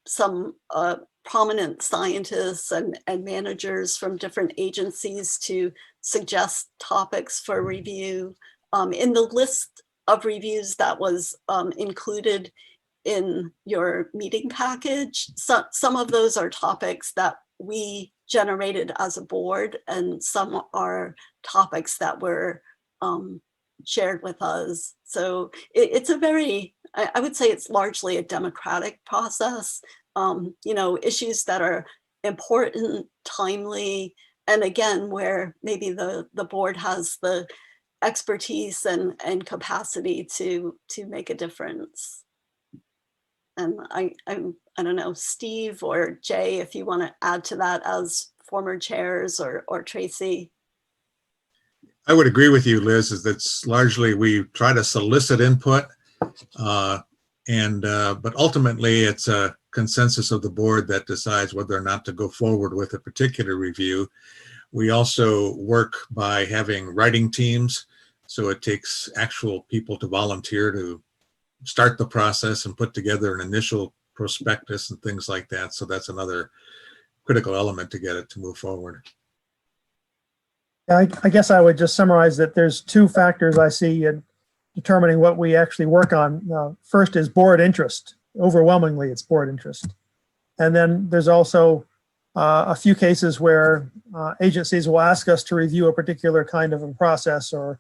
some prominent scientists and managers from different agencies to suggest topics for review. In the list of reviews that was included in your meeting package, some of those are topics that we generated as a board, and some are topics that were shared with us. So it's a very, I would say it's largely a democratic process. You know, issues that are important, timely, and again, where maybe the board has the expertise and capacity to make a difference. And I don't know, Steve or Jay, if you want to add to that as former chairs, or Tracy. I would agree with you, Liz, is that's largely we try to solicit input, but ultimately it's a consensus of the board that decides whether or not to go forward with a particular review. We also work by having writing teams, so it takes actual people to volunteer to start the process and put together an initial prospectus and things like that. So that's another critical element to get it to move forward. I guess I would just summarize that there's two factors I see in determining what we actually work on. First is board interest. Overwhelmingly, it's board interest. And then there's also a few cases where agencies will ask us to review a particular kind of a process or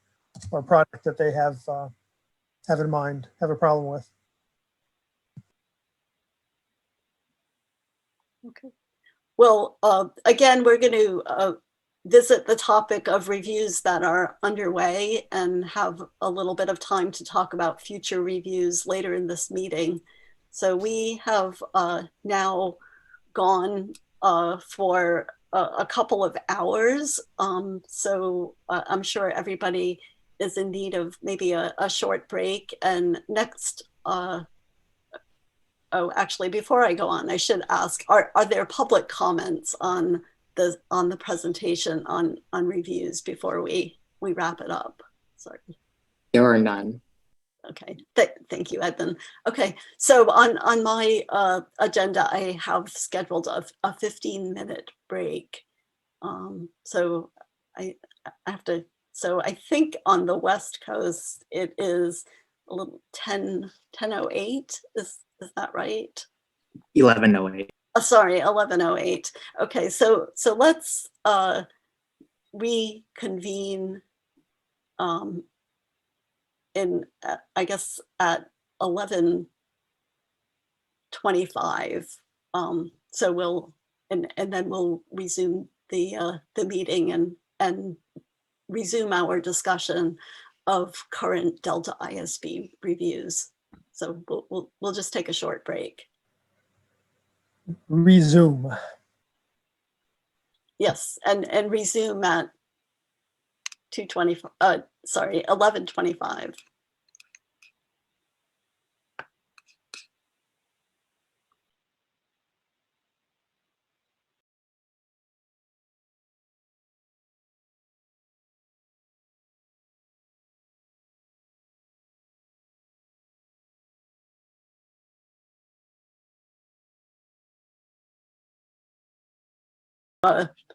product that they have in mind, have a problem with. Okay. Well, again, we're going to visit the topic of reviews that are underway and have a little bit of time to talk about future reviews later in this meeting. So we have now gone for a couple of hours. So I'm sure everybody is in need of maybe a short break. And next, oh, actually, before I go on, I should ask, are there public comments on the presentation on reviews before we wrap it up? Sorry. There are none. Okay, thank you, Edmund. Okay, so on my agenda, I have scheduled a 15-minute break. So I have to, so I think on the West Coast, it is a little 10:08, is that right? 11:08. Sorry, 11:08. Okay, so let's reconvene in I guess at 11:25. So we'll and then we'll resume the meeting and resume our discussion of current Delta ISB reviews. So we'll just take a short break. Resume. Yes, and resume at 11:25.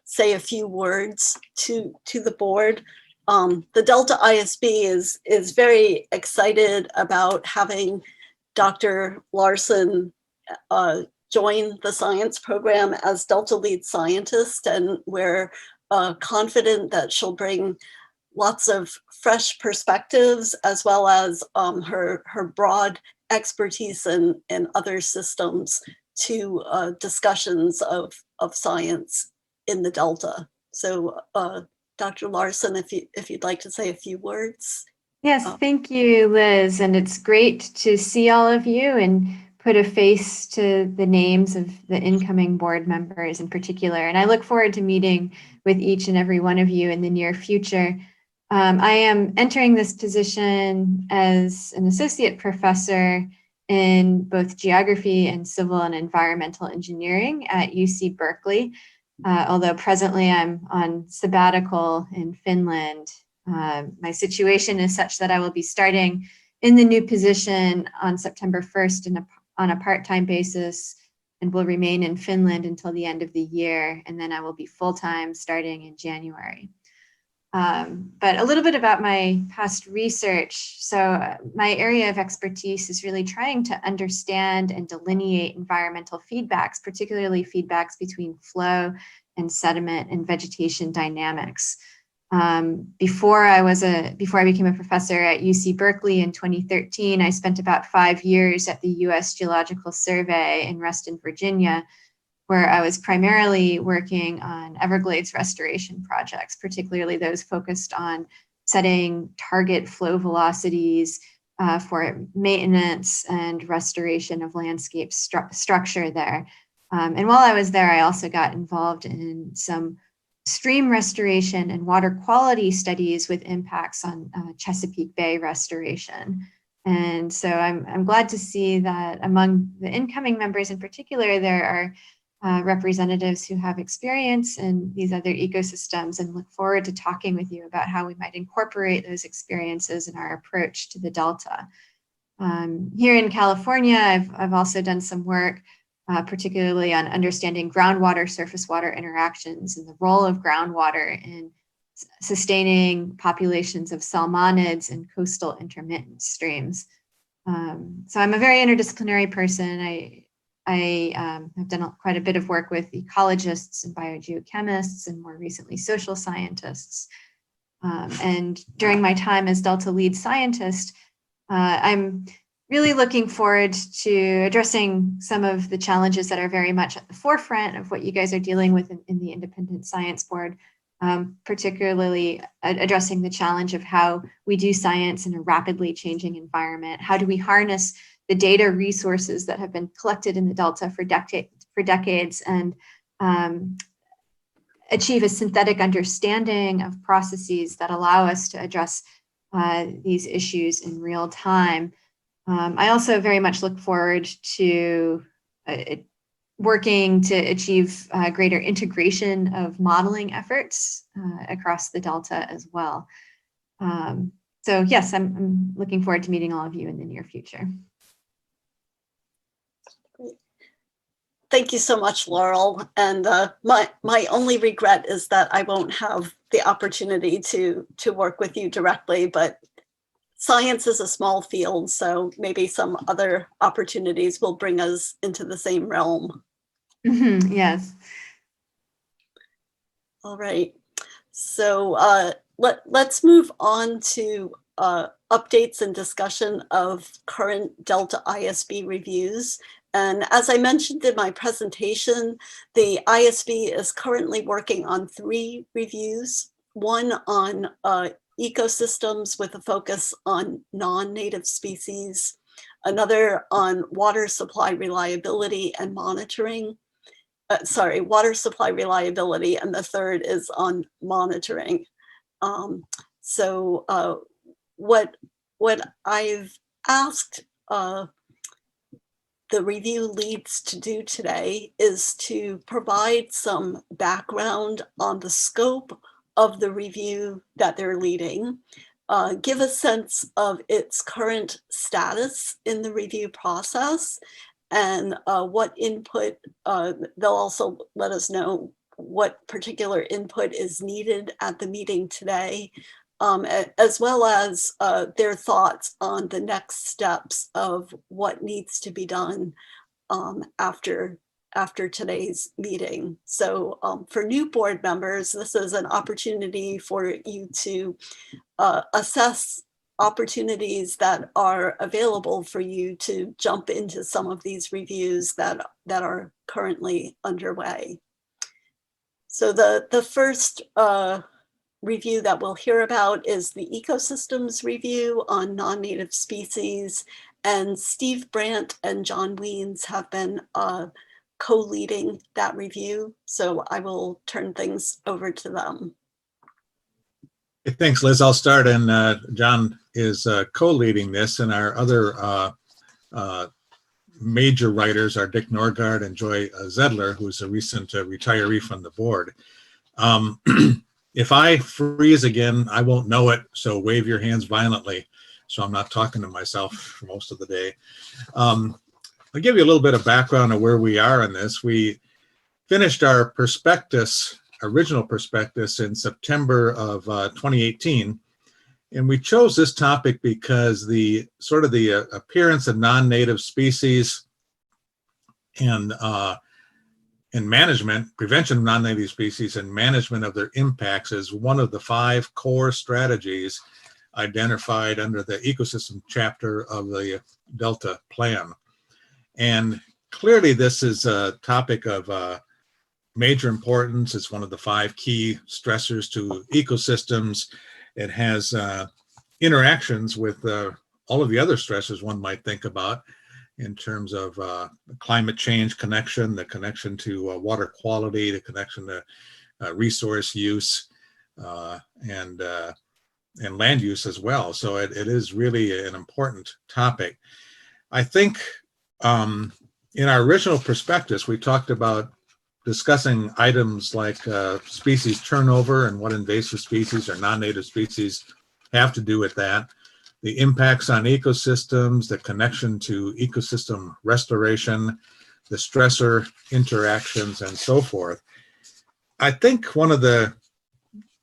Say a few words to the board. The Delta ISB is very excited about having Dr. Larson join the science program as Delta lead scientist, and we're confident that she'll bring lots of fresh perspectives as well as her broad expertise in other systems to discussions of science in the Delta. So Dr. Larson, if you'd like to say a few words. Yes, thank you, Liz. And it's great to see all of you in put a face to the names of the incoming board members in particular. And I look forward to meeting with each and every one of you in the near future. I am entering this position as an associate professor in both geography and civil and environmental engineering at UC Berkeley. Although presently I'm on sabbatical in Finland. My situation is such that I will be starting in the new position on September 1st on a part-time basis, and will remain in Finland until the end of the year. And then I will be full-time starting in January. But a little bit about my past research. So my area of expertise is really trying to understand and delineate environmental feedbacks, particularly feedbacks between flow and sediment and vegetation dynamics. Before I became a professor at UC Berkeley in 2013, I spent about 5 years at the U.S. Geological Survey in Reston, Virginia, where I was primarily working on Everglades restoration projects, particularly those focused on setting target flow velocities for maintenance and restoration of landscape structure there. And while I was there, I also got involved in some stream restoration and water quality studies with impacts on Chesapeake Bay restoration. And so I'm glad to see that among the incoming members in particular, there are representatives who have experience in these other ecosystems, and look forward to talking with you about how we might incorporate those experiences in our approach to the Delta. Here in California, I've also done some work particularly on understanding groundwater surface water interactions and the role of groundwater in sustaining populations of salmonids and coastal intermittent streams. So I'm a very interdisciplinary person. I have done quite a bit of work with ecologists and biogeochemists, and more recently social scientists. And during my time as Delta lead scientist, I'm really looking forward to addressing some of the challenges that are very much at the forefront of what you guys are dealing with in the Independent Science Board, particularly addressing the challenge of how we do science in a rapidly changing environment. How do we harness the data resources that have been collected in the Delta for decades and achieve a synthetic understanding of processes that allow us to address these issues in real time. I also very much look forward to working to achieve greater integration of modeling efforts across the Delta as well. So yes, I'm looking forward to meeting all of you in the near future. Thank you so much, Laurel. And my only regret is that I won't have the opportunity to work with you directly, but science is a small field, so maybe some other opportunities will bring us into the same realm. Mm-hmm, yes. All right. So let's move on to updates and discussion of current Delta ISB reviews. And as I mentioned in my presentation, the ISB is currently working on 3 reviews, one on ecosystems with a focus on non-native species, another on water supply reliability and monitoring, water supply reliability, and the third is on monitoring. What I've asked the review leads to do today is to provide some background on the scope of the review that they're leading, give a sense of its current status in the review process, and what input, they'll also let us know what particular input is needed at the meeting today, as well as their thoughts on the next steps of what needs to be done after today's meeting. So for new board members, this is an opportunity for you to assess opportunities that are available for you to jump into some of these reviews that are currently underway. So the first review that we'll hear about is the ecosystems review on non-native species. And Steve Brandt and John Weens have been co-leading that review. So I will turn things over to them. Thanks, Liz. I'll start, and John is co-leading this, and our other major writers are Dick Norgard and Joy Zedler, who's a recent retiree from the board. If I freeze again, I won't know it, so wave your hands violently, so I'm not talking to myself for most of the day. I'll give you a little bit of background of where we are in this. We finished our prospectus, original prospectus, in September of 2018. And we chose this topic because the sort of the appearance of non-native species and management, prevention of non-native species and management of their impacts is one of the 5 core strategies identified under the ecosystem chapter of the Delta plan. And clearly this is a topic of major importance. It's one of the 5 key stressors to ecosystems. It has interactions with all of the other stressors one might think about in terms of climate change connection, the connection to water quality, the connection to resource use, and land use as well. So it is really an important topic. I think in our original prospectus, we talked about discussing items like species turnover and what invasive species or non-native species have to do with that, the impacts on ecosystems, the connection to ecosystem restoration, the stressor interactions, and so forth. I think one of the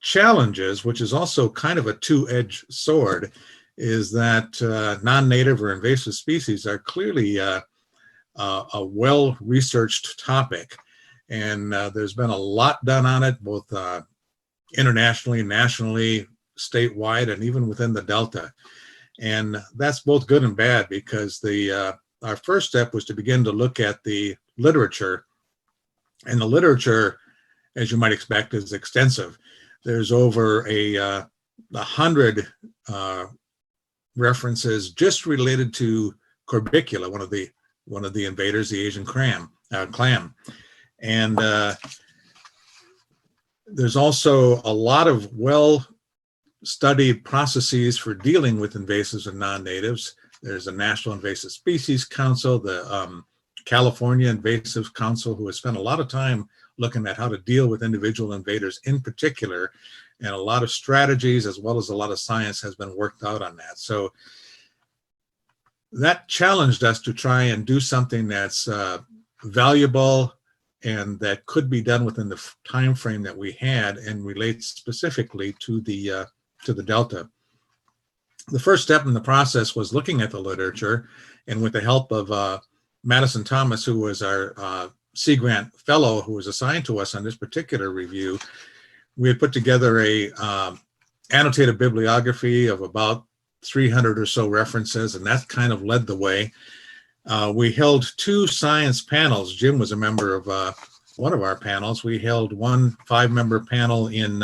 challenges, which is also kind of a two-edged sword, is that non-native or invasive species are clearly a well-researched topic. And there's been a lot done on it, both internationally, nationally, statewide, and even within the Delta. And that's both good and bad, because our first step was to begin to look at the literature. And the literature, as you might expect, is extensive. There's over 100 references just related to corbicula, one of the invaders, the Asian clam. And there's also a lot of well-studied processes for dealing with invasives and non-natives. There's the National Invasive Species Council, the California Invasive Council, who has spent a lot of time looking at how to deal with individual invaders in particular, and a lot of strategies as well as a lot of science has been worked out on that. So that challenged us to try and do something that's valuable and that could be done within the time frame that we had and relates specifically to the Delta. The first step in the process was looking at the literature, and with the help of Madison Thomas, who was our Sea Grant Fellow who was assigned to us on this particular review, we had put together a annotated bibliography of about 300 or so references, and that kind of led the way. We held 2 science panels. Jim was a member of one of our panels. We held one 5-member panel in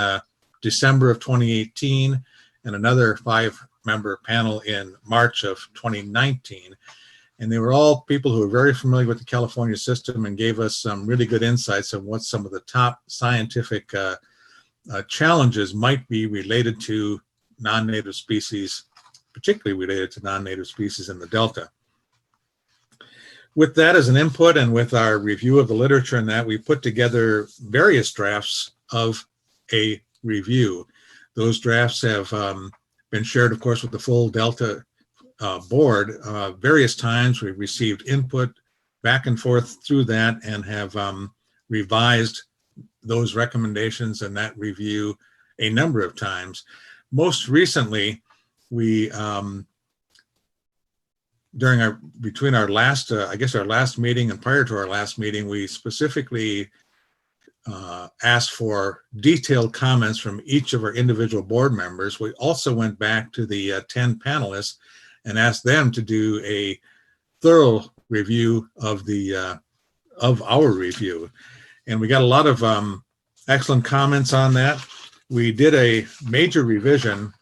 December of 2018 and another 5-member panel in March of 2019. And they were all people who were very familiar with the California system and gave us some really good insights on what some of the top scientific challenges might be related to non-native species, particularly related to non-native species in the Delta. With that as an input and with our review of the literature and that, we put together various drafts of a review. Those drafts have been shared, of course, with the full Delta board. Various times we've received input back and forth through that and have revised those recommendations and that review a number of times. Most recently, we between our last, I guess our last meeting and prior to our last meeting, we specifically asked for detailed comments from each of our individual board members. We also went back to the 10 panelists and asked them to do a thorough review of our review. And we got a lot of excellent comments on that. We did a major revision,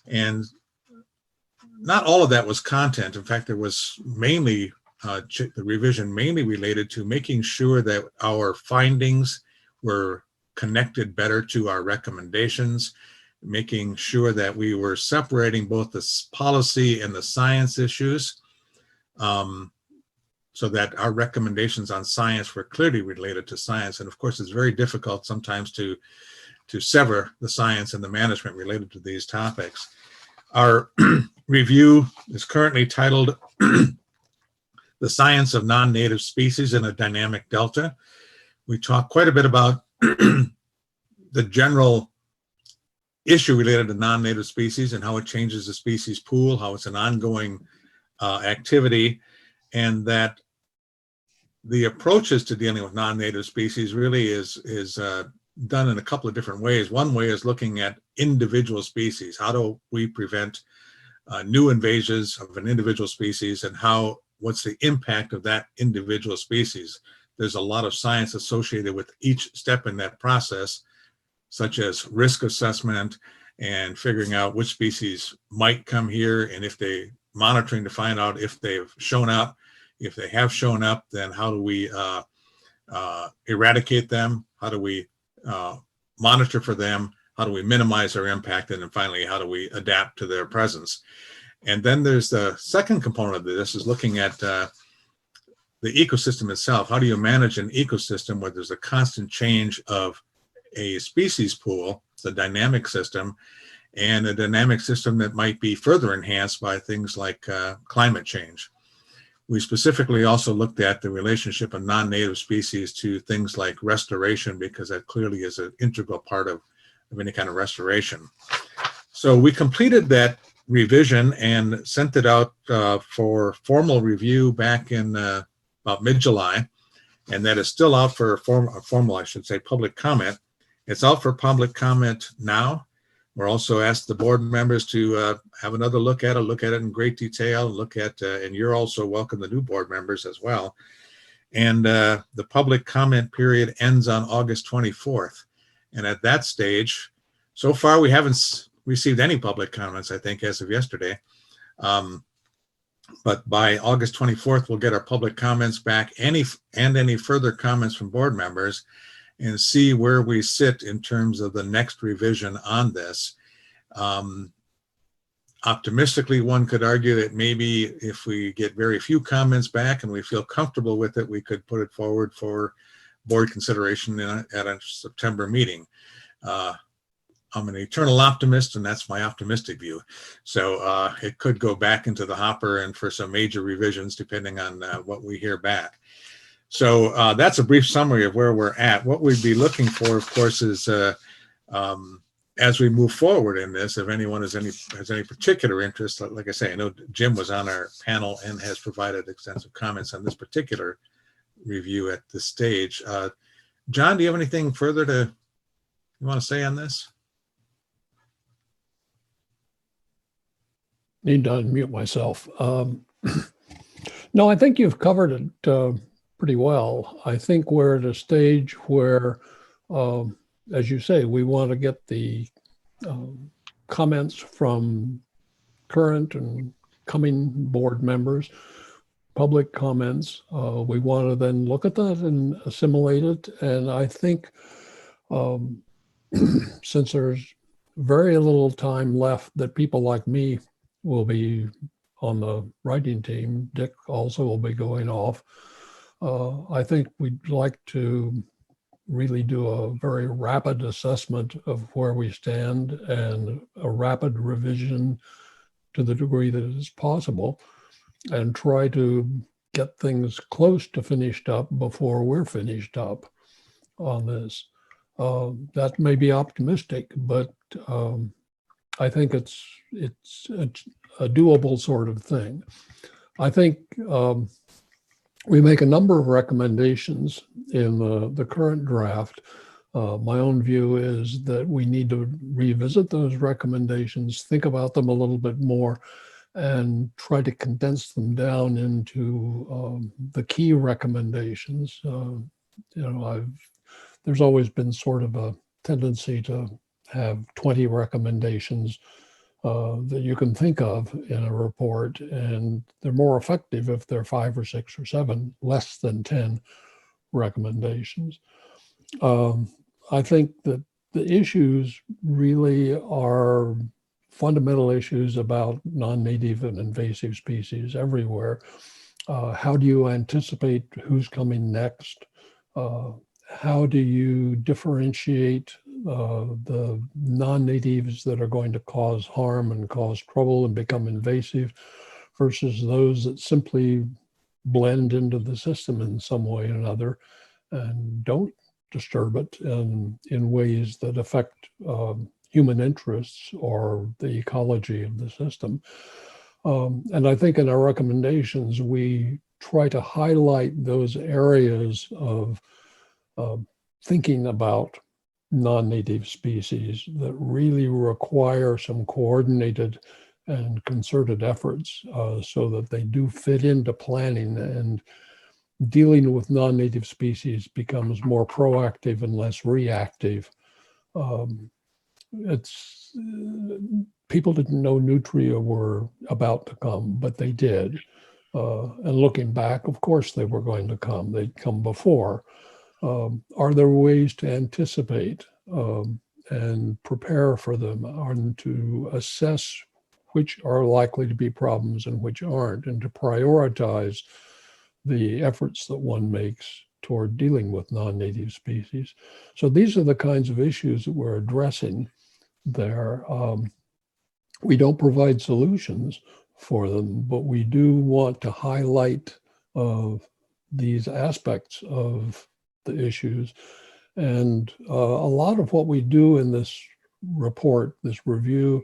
and not all of that was content. In fact, there was mainly the revision mainly related to making sure that our findings were connected better to our recommendations, making sure that we were separating both the policy and the science issues, so that our recommendations on science were clearly related to science. And of course, it's very difficult sometimes to sever the science and the management related to these topics. Our review is currently titled The Science of Non-Native Species in a Dynamic Delta. We talk quite a bit about the general issue related to non-native species and how it changes the species pool, how it's an ongoing activity, and that the approaches to dealing with non-native species really is done in a couple of different ways. One way is looking at individual species. How do we prevent new invasions of an individual species, and what's the impact of that individual species? There's a lot of science associated with each step in that process, such as risk assessment and figuring out which species might come here, and if they monitoring to find out if they've shown up. If they have shown up, then how do we eradicate them? How do we monitor for them? How do we minimize their impact? And then finally, how do we adapt to their presence? And then there's the second component of this is looking at the ecosystem itself. How do you manage an ecosystem where there's a constant change of a species pool, it's a dynamic system, and a dynamic system that might be further enhanced by things like climate change. We specifically also looked at the relationship of non-native species to things like restoration, because that clearly is an integral part of any kind of restoration. So we completed that revision and sent it out for formal review back in about mid-July, and that is still out for formal, I should say, public comment. It's out for public comment now. We're also asked the board members to have another look at it in great detail, and you're also welcome, the new board members as well. And the public comment period ends on August 24th. And at that stage, so far we haven't received any public comments, I think, as of yesterday. But by August 24th, we'll get our public comments back, any further comments from board members, and see where we sit in terms of the next revision on this. Optimistically, one could argue that maybe if we get very few comments back and we feel comfortable with it, we could put it forward for board consideration at a September meeting. I'm an eternal optimist, and that's my optimistic view. So it could go back into the hopper and for some major revisions, depending on what we hear back. So that's a brief summary of where we're at. What we'd be looking for, of course, is as we move forward in this, if anyone has any particular interest, like I say, I know Jim was on our panel and has provided extensive comments on this particular review at this stage. John, do you have anything further you want to say on this? Need to unmute myself. No, I think you've covered it pretty well. I think we're at a stage where, as you say, we want to get the comments from current and coming board members, public comments. We want to then look at that and assimilate it. And I think since there's very little time left that people like me will be on the writing team, Dick also will be going off. I think we'd like to really do a very rapid assessment of where we stand and a rapid revision to the degree that is possible, and try to get things close to finished up before we're finished up on this. That may be optimistic, but I think it's a doable sort of thing. I think we make a number of recommendations in the current draft. My own view is that we need to revisit those recommendations, think about them a little bit more, and try to condense them down into the key recommendations. There's always been sort of a tendency to have 20 recommendations that you can think of in a report, and they're more effective if they're 5 or 6 or 7, less than 10 recommendations. I think that the issues really are fundamental issues about non-native and invasive species everywhere. How do you anticipate who's coming next? How do you differentiate the non-natives that are going to cause harm and cause trouble and become invasive versus those that simply blend into the system in some way or another and don't disturb it in ways that affect human interests or the ecology of the system. And I think in our recommendations, we try to highlight those areas of thinking about non-native species that really require some coordinated and concerted efforts so that they do fit into planning, and dealing with non-native species becomes more proactive and less reactive. People didn't know nutria were about to come, but they did. And looking back, of course they were going to come. They'd come before. Are there ways to anticipate and prepare for them, and to assess which are likely to be problems and which aren't, and to prioritize the efforts that one makes toward dealing with non-native species? So these are the kinds of issues that we're addressing there. We don't provide solutions for them, but we do want to highlight these aspects of the issues. And a lot of what we do in this report, this review,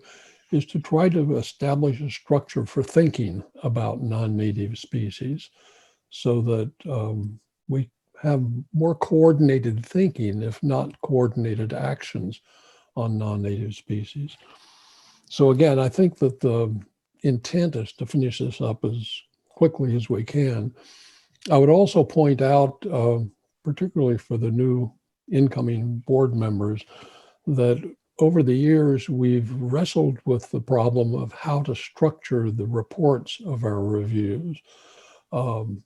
is to try to establish a structure for thinking about non-native species so that we have more coordinated thinking, if not coordinated actions, on non-native species. So again, I think that the intent is to finish this up as quickly as we can. I would also point out, particularly for the new incoming board members, that over the years, we've wrestled with the problem of how to structure the reports of our reviews. And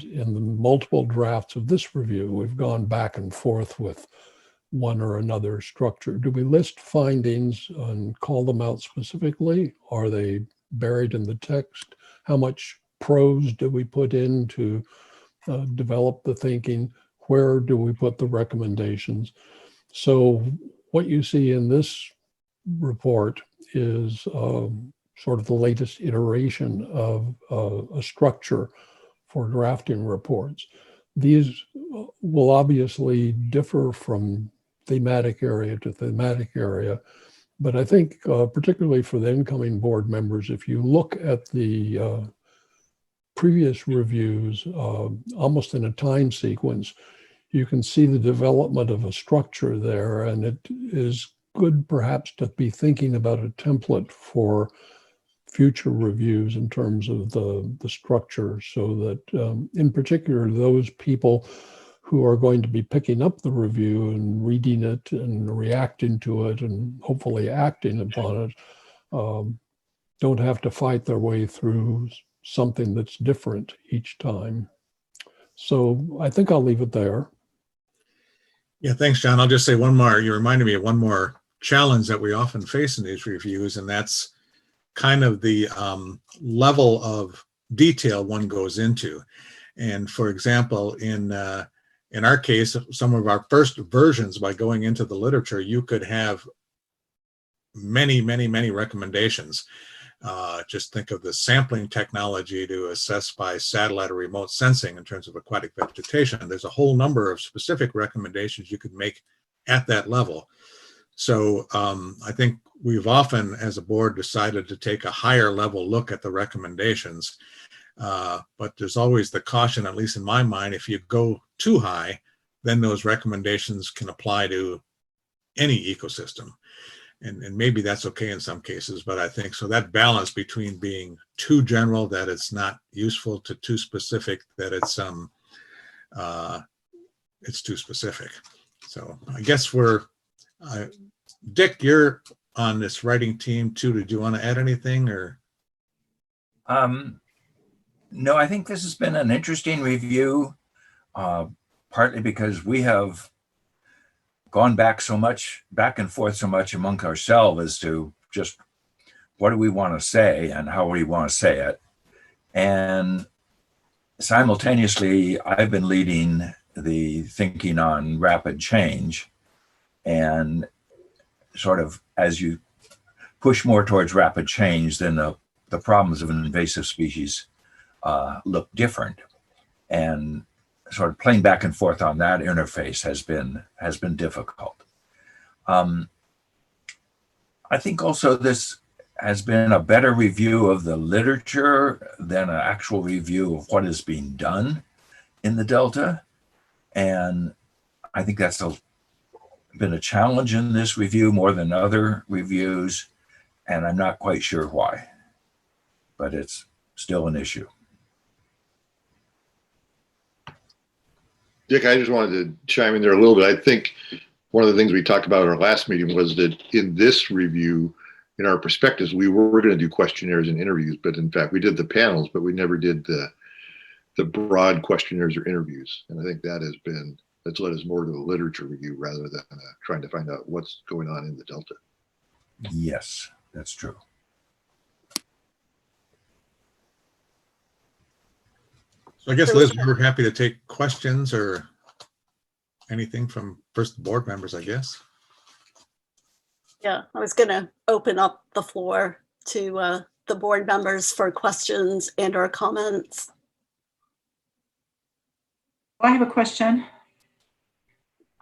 in the multiple drafts of this review, we've gone back and forth with one or another structure. Do we list findings and call them out specifically? Are they buried in the text? How much prose do we put in to develop the thinking? Where do we put the recommendations? So what you see in this report is sort of the latest iteration of a structure for drafting reports. These will obviously differ from thematic area to thematic area, but I think particularly for the incoming board members, if you look at the previous reviews, almost in a time sequence, you can see the development of a structure there, and it is good perhaps to be thinking about a template for future reviews in terms of the structure, so that in particular, those people who are going to be picking up the review and reading it and reacting to it and hopefully acting upon it don't have to fight their way through something that's different each time. So I think I'll leave it there. Yeah, thanks, John. I'll just say one more. You reminded me of one more challenge that we often face in these reviews, and that's kind of the level of detail one goes into. And for example, in our case, some of our first versions, by going into the literature, you could have many, many, many recommendations. Just think of the sampling technology to assess by satellite or remote sensing in terms of aquatic vegetation. There's a whole number of specific recommendations you could make at that level. So I think we've often, as a board, decided to take a higher level look at the recommendations. But there's always the caution, at least in my mind, if you go too high, then those recommendations can apply to any ecosystem. And maybe that's okay in some cases, but I think so that balance between being too general that it's not useful to too specific that it's too specific. So I guess Dick, you're on this writing team too. Did you want to add anything or? No, I think this has been an interesting review, partly because we have gone back and forth so much among ourselves as to just what do we want to say and how we want to say it. And simultaneously, I've been leading the thinking on rapid change, and sort of as you push more towards rapid change, then the problems of an invasive species look different. And sort of playing back and forth on that interface has been difficult. I think also this has been a better review of the literature than an actual review of what is being done in the Delta. And I think that's been a challenge in this review more than other reviews, and I'm not quite sure why, but it's still an issue. Dick, I just wanted to chime in there a little bit. I think one of the things we talked about in our last meeting was that in this review, in our perspectives, we were going to do questionnaires and interviews, but in fact, we did the panels, but we never did the broad questionnaires or interviews. And I think that's led us more to a literature review rather than trying to find out what's going on in the Delta. Yes, that's true. So I guess, Liz, we're happy to take questions or anything from first board members, I guess. Yeah, I was going to open up the floor to the board members for questions and or comments. I have a question.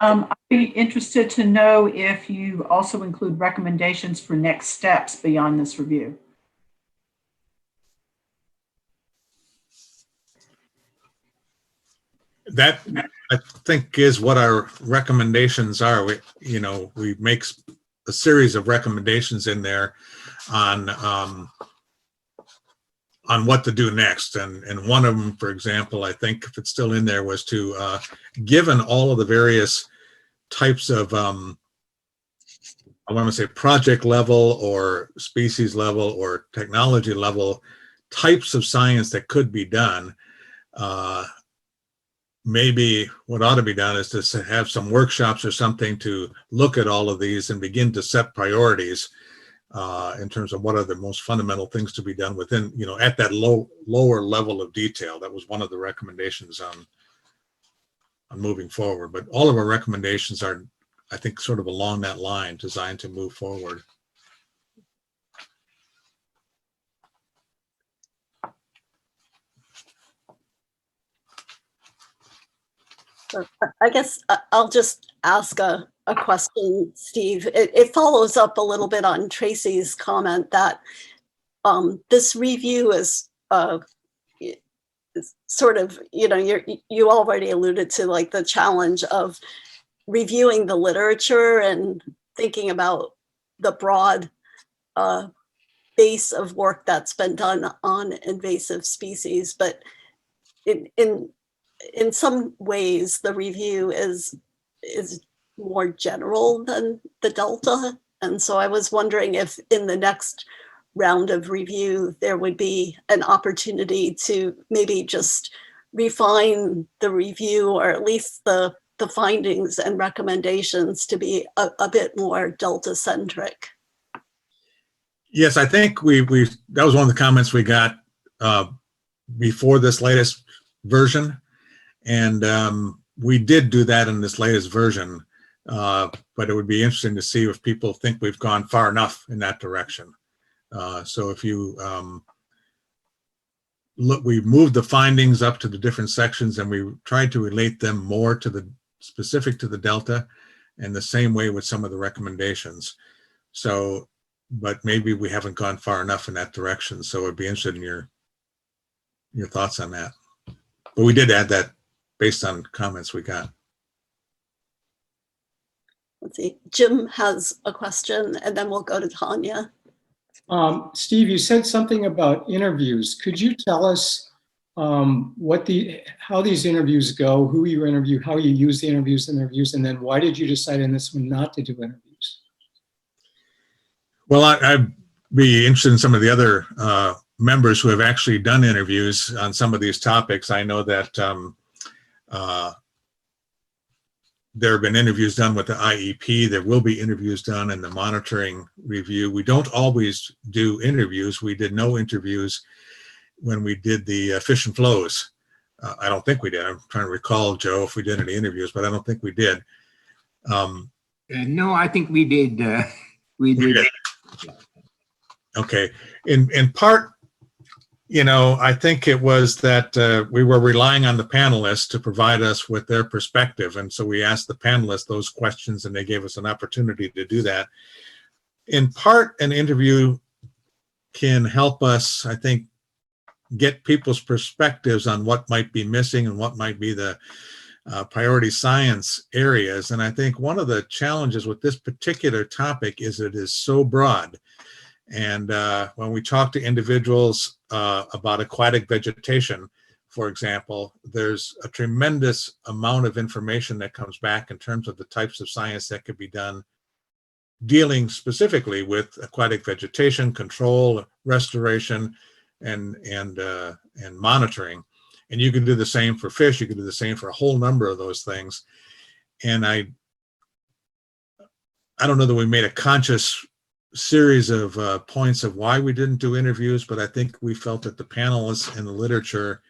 I'd be interested to know if you also include recommendations for next steps beyond this review. That, I think, is what our recommendations are. We make a series of recommendations in there on what to do next. And one of them, for example, I think if it's still in there, was to, given all of the various types of, I want to say project level or species level or technology level types of science that could be done, maybe what ought to be done is to have some workshops or something to look at all of these and begin to set priorities in terms of what are the most fundamental things to be done within, at that lower level of detail. That was one of the recommendations on moving forward. But all of our recommendations are, I think, sort of along that line, designed to move forward. I guess I'll just ask a question, Steve. It follows up a little bit on Tracy's comment that this review is sort of, you already alluded to like the challenge of reviewing the literature and thinking about the broad base of work that's been done on invasive species. But in some ways, the review is more general than the Delta. And so I was wondering if in the next round of review, there would be an opportunity to maybe just refine the review, or at least the findings and recommendations to be a bit more Delta-centric. Yes, I think that was one of the comments we got before this latest version. And we did do that in this latest version, but it would be interesting to see if people think we've gone far enough in that direction. So if you look, we've moved the findings up to the different sections, and we tried to relate them more to the specific to the Delta, and the same way with some of the recommendations. So, but maybe we haven't gone far enough in that direction. So I'd be interested in your thoughts on that. But we did add that based on comments we got. Let's see, Jim has a question, and then we'll go to Tanya. Steve, you said something about interviews. Could you tell us how these interviews go, who you interview, how you use the interviews, and why did you decide in this one not to do interviews? Well, I'd be interested in some of the other members who have actually done interviews on some of these topics. I know that there have been interviews done with the IEP. There will be interviews done in the monitoring review. We don't always do interviews. We did no interviews when we did the fish and flows. I don't think we did. I'm trying to recall, Joe, if we did any interviews, but I don't think we did. No, I think we did. We did. Okay. In part, you know, I think it was that we were relying on the panelists to provide us with their perspective. And so we asked the panelists those questions and they gave us an opportunity to do that. In part, an interview can help us, I think, get people's perspectives on what might be missing and what might be the priority science areas. And I think one of the challenges with this particular topic is it is so broad. And when we talk to individuals about aquatic vegetation, for example, there's a tremendous amount of information that comes back in terms of the types of science that could be done dealing specifically with aquatic vegetation, control, restoration, and monitoring. And you can do the same for fish. You can do the same for a whole number of those things. And I don't know that we made a conscious series of points of why we didn't do interviews, but I think we felt that the panelists and the literature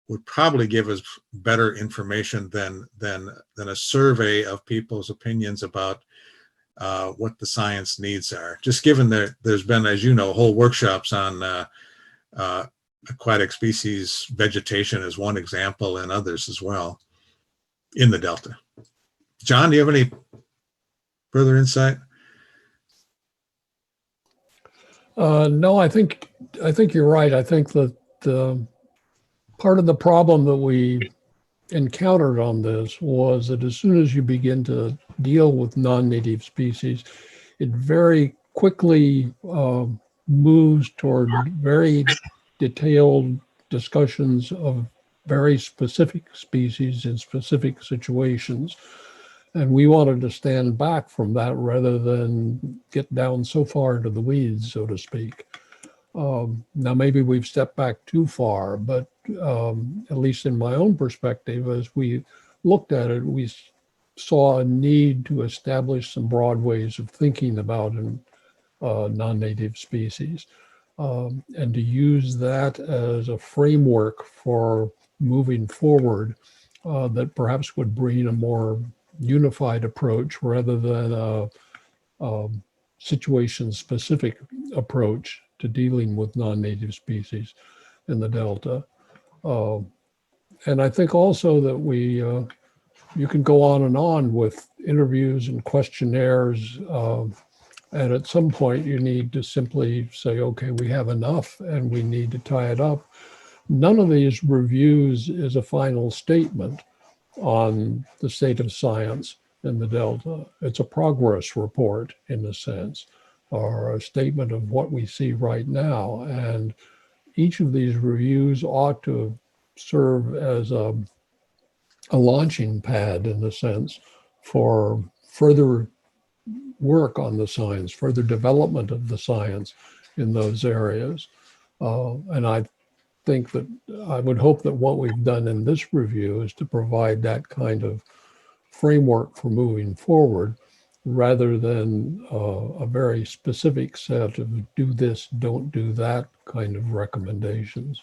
would probably give us better information than a survey of people's opinions about what the science needs are. Just given that there's been, as you know, whole workshops on aquatic species vegetation as one example, and others as well in the Delta. John, do you have any further insight? No, I think you're right. I think that part of the problem that we encountered on this was that as soon as you begin to deal with non-native species, it very quickly moves toward very detailed discussions of very specific species in specific situations. And we wanted to stand back from that rather than get down so far into the weeds, so to speak. Now, maybe we've stepped back too far, but at least in my own perspective, as we looked at it, we saw a need to establish some broad ways of thinking about non-native species, and to use that as a framework for moving forward that perhaps would bring a more unified approach rather than a situation-specific approach to dealing with non-native species in the Delta. And I think also that you can go on with interviews and questionnaires, and at some point you need to simply say, okay, we have enough and we need to tie it up. None of these reviews is a final statement on the state of science in the Delta. It's a progress report in a sense, or a statement of what we see right now. And each of these reviews ought to serve as a launching pad in a sense for further work on the science, further development of the science in those areas. And I think that I would hope that what we've done in this review is to provide that kind of framework for moving forward rather than a very specific set of do this, don't do that kind of recommendations.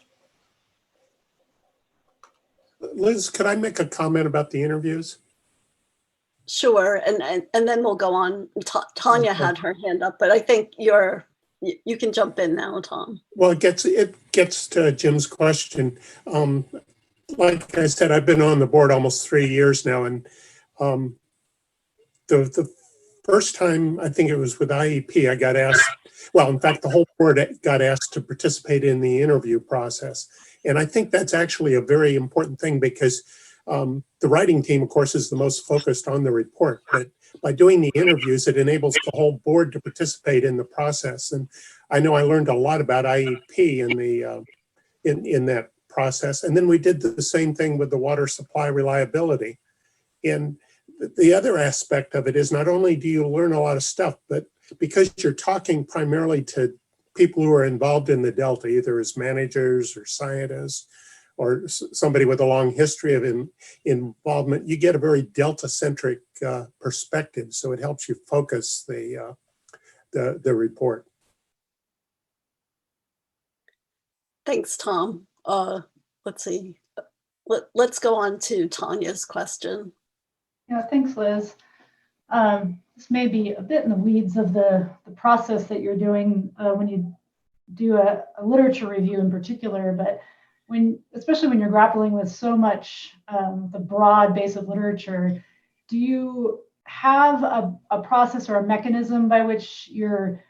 Liz, could I make a comment about the interviews? Sure, and then we'll go on. Tanya had her hand up, but I think you can jump in now, Tom. Well, it gets to Jim's question. Like I said, I've been on the board almost 3 years now, and the first time, I think it was with IEP, I got asked, well, in fact, the whole board got asked to participate in the interview process. And I think that's actually a very important thing because the writing team, of course, is the most focused on the report. But by doing the interviews, it enables the whole board to participate in the process. And I know I learned a lot about IEP in that process. And then we did the same thing with the water supply reliability. And the other aspect of it is not only do you learn a lot of stuff, but because you're talking primarily to people who are involved in the Delta, either as managers or scientists, or somebody with a long history of involvement, you get a very Delta-centric perspective. So it helps you focus the report. Thanks, Tom. Let's see. Let's go on to Tanya's question. Yeah, thanks, Liz. This may be a bit in the weeds of the process that you're doing when you do a literature review in particular, but especially when you're grappling with so much the broad base of literature, do you have a process or a mechanism by which you're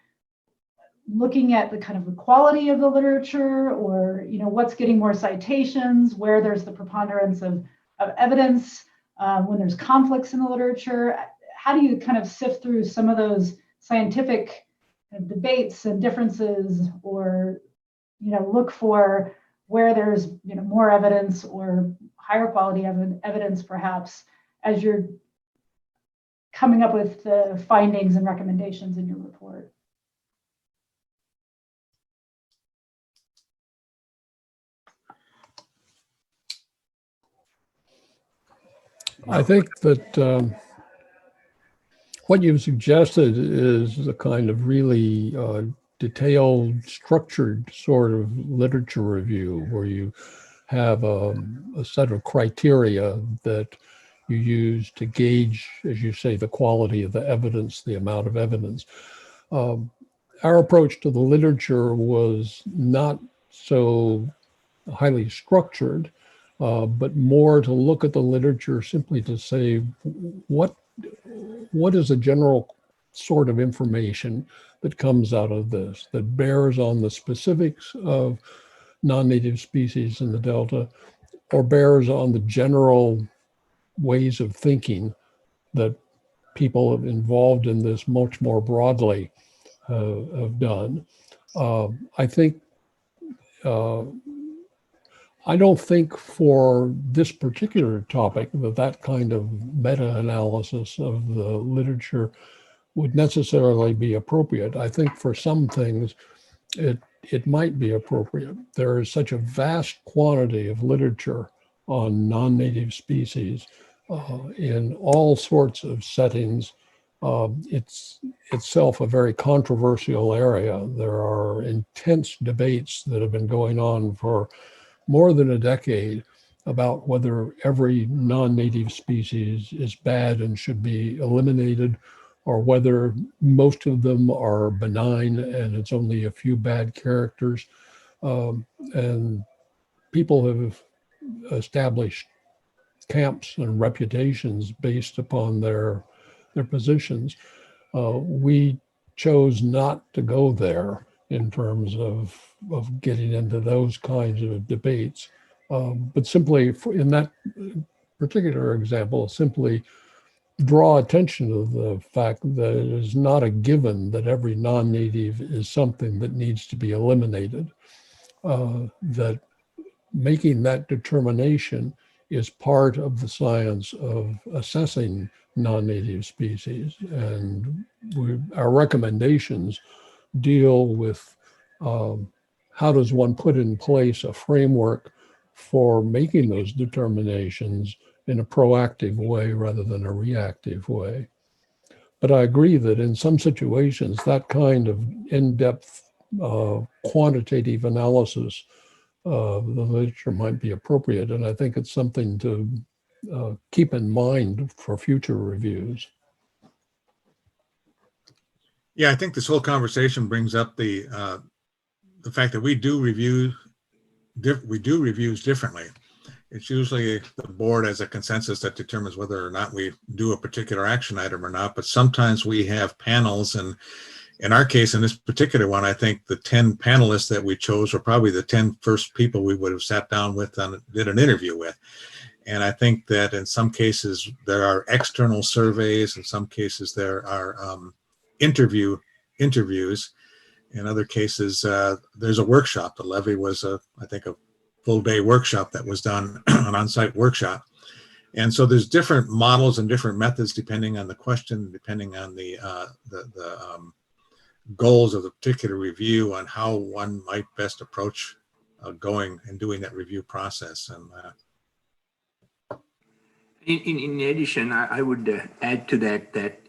looking at the kind of the quality of the literature, or what's getting more citations, where there's the preponderance of evidence, when there's conflicts in the literature? How do you kind of sift through some of those scientific debates and differences, or look for where there's more evidence or higher quality evidence perhaps, as you're coming up with the findings and recommendations in your report? I think that what you've suggested is the kind of really detailed, structured sort of literature review where you have a set of criteria that you use to gauge, as you say, the quality of the evidence, the amount of evidence. Our approach to the literature was not so highly structured, but more to look at the literature simply to say, what is a general sort of information that comes out of this that bears on the specifics of non-native species in the Delta, or bears on the general ways of thinking that people involved in this much more broadly have done. I don't think for this particular topic that kind of meta-analysis of the literature would necessarily be appropriate. I think for some things it might be appropriate. There is such a vast quantity of literature on non-native species in all sorts of settings. It's itself a very controversial area. There are intense debates that have been going on for more than a decade about whether every non-native species is bad and should be eliminated, or whether most of them are benign and it's only a few bad characters. And people have established camps and reputations based upon their positions. We chose not to go there in terms of getting into those kinds of debates, but simply in that particular example, simply draw attention to the fact that it is not a given that every non-native is something that needs to be eliminated, that making that determination is part of the science of assessing non-native species. And our recommendations deal with how does one put in place a framework for making those determinations in a proactive way rather than a reactive way. But I agree that in some situations, that kind of in-depth quantitative analysis of the literature might be appropriate. And I think it's something to keep in mind for future reviews. Yeah, I think this whole conversation brings up the fact that we do reviews differently. It's usually the board as a consensus that determines whether or not we do a particular action item or not. But sometimes we have panels, and in our case, in this particular one, I think the 10 panelists that we chose were probably the 10 first people we would have sat down with and did an interview with. And I think that in some cases there are external surveys, in some cases there are interviews. In other cases, there's a workshop. The levy was, I think, a full-day workshop that was done, an on-site workshop. And so there's different models and different methods depending on the question, depending on the goals of the particular review on how one might best approach going and doing that review process. And in addition, I would add to that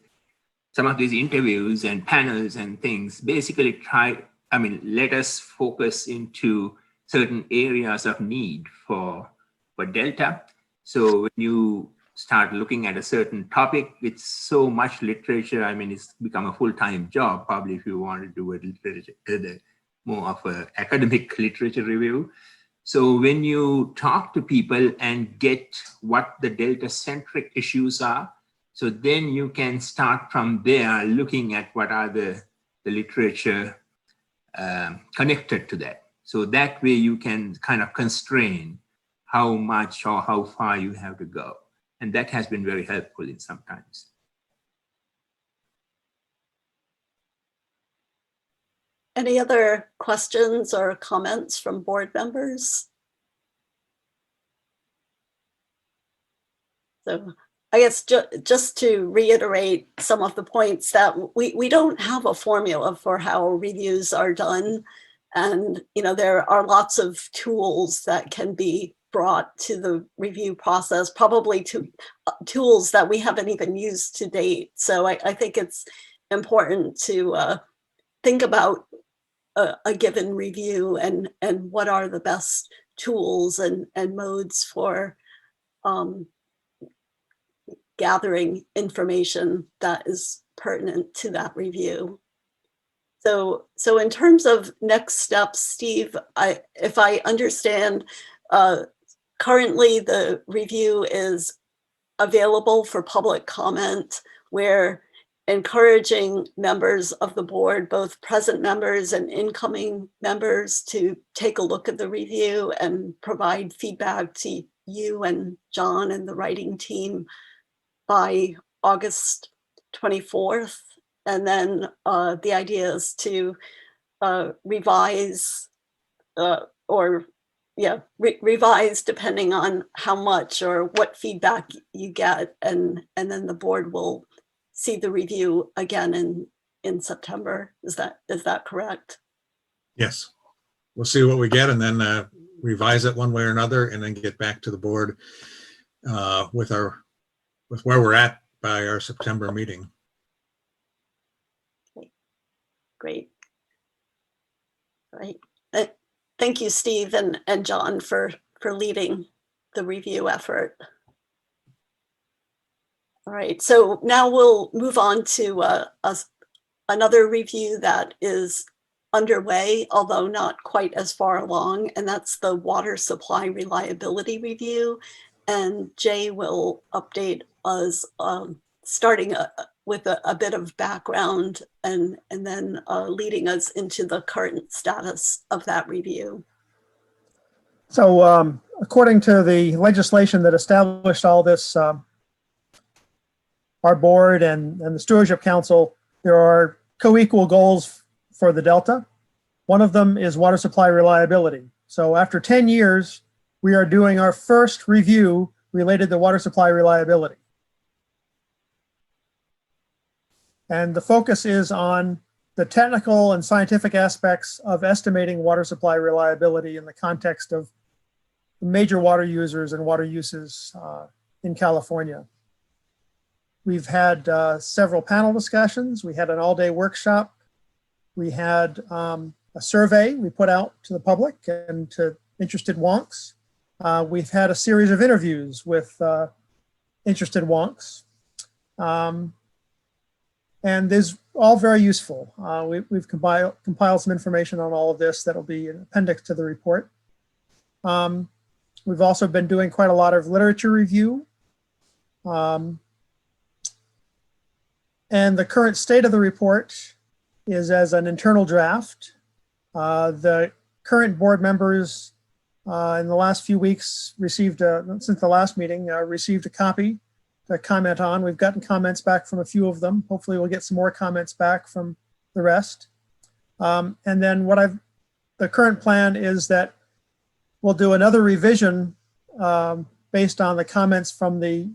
some of these interviews and panels and things basically let us focus into certain areas of need for Delta. So when you start looking at a certain topic with so much literature, it's become a full-time job, probably, if you want to do a literature, more of an academic literature review. So when you talk to people and get what the Delta-centric issues are, so then you can start from there looking at what are the literature connected to that. So that way you can kind of constrain how much or how far you have to go. And that has been very helpful in sometimes. Any other questions or comments from board members? So I guess just to reiterate some of the points, that we don't have a formula for how reviews are done. And there are lots of tools that can be brought to the review process, probably to tools that we haven't even used to date. So I think it's important to think about a given review and what are the best tools and modes for gathering information that is pertinent to that review. So in terms of next steps, Steve, if I understand, currently the review is available for public comment. We're encouraging members of the board, both present members and incoming members, to take a look at the review and provide feedback to you and John and the writing team by August 24th. And then the idea is to revise revise depending on how much or what feedback you get. And then the board will see the review again in September. Is that correct? yes, we'll see what we get and then revise it one way or another and then get back to the board with where we're at by our September meeting. Okay. Great. All right. Thank you, Steve and John, for leading the review effort. All right, so now we'll move on to another review that is underway, although not quite as far along, and that's the water supply reliability review. And Jay will update us, starting with a bit of background and then leading us into the current status of that review. So according to the legislation that established all this, our board and the Stewardship Council, there are co-equal goals for the Delta. One of them is water supply reliability. So after 10 years, we are doing our first review related to water supply reliability. And the focus is on the technical and scientific aspects of estimating water supply reliability in the context of major water users and water uses in California. We've had several panel discussions. We had an all-day workshop. We had a survey we put out to the public and to interested wonks. We've had a series of interviews with interested wonks. And this all very useful. We've compiled some information on all of this that'll be an appendix to the report. We've also been doing quite a lot of literature review. And the current state of the report is as an internal draft. The current board members in the last few weeks received, since the last meeting, received a copy to comment on. We've gotten comments back from a few of them. Hopefully we'll get some more comments back from the rest. And then the current plan is that we'll do another revision based on the comments from the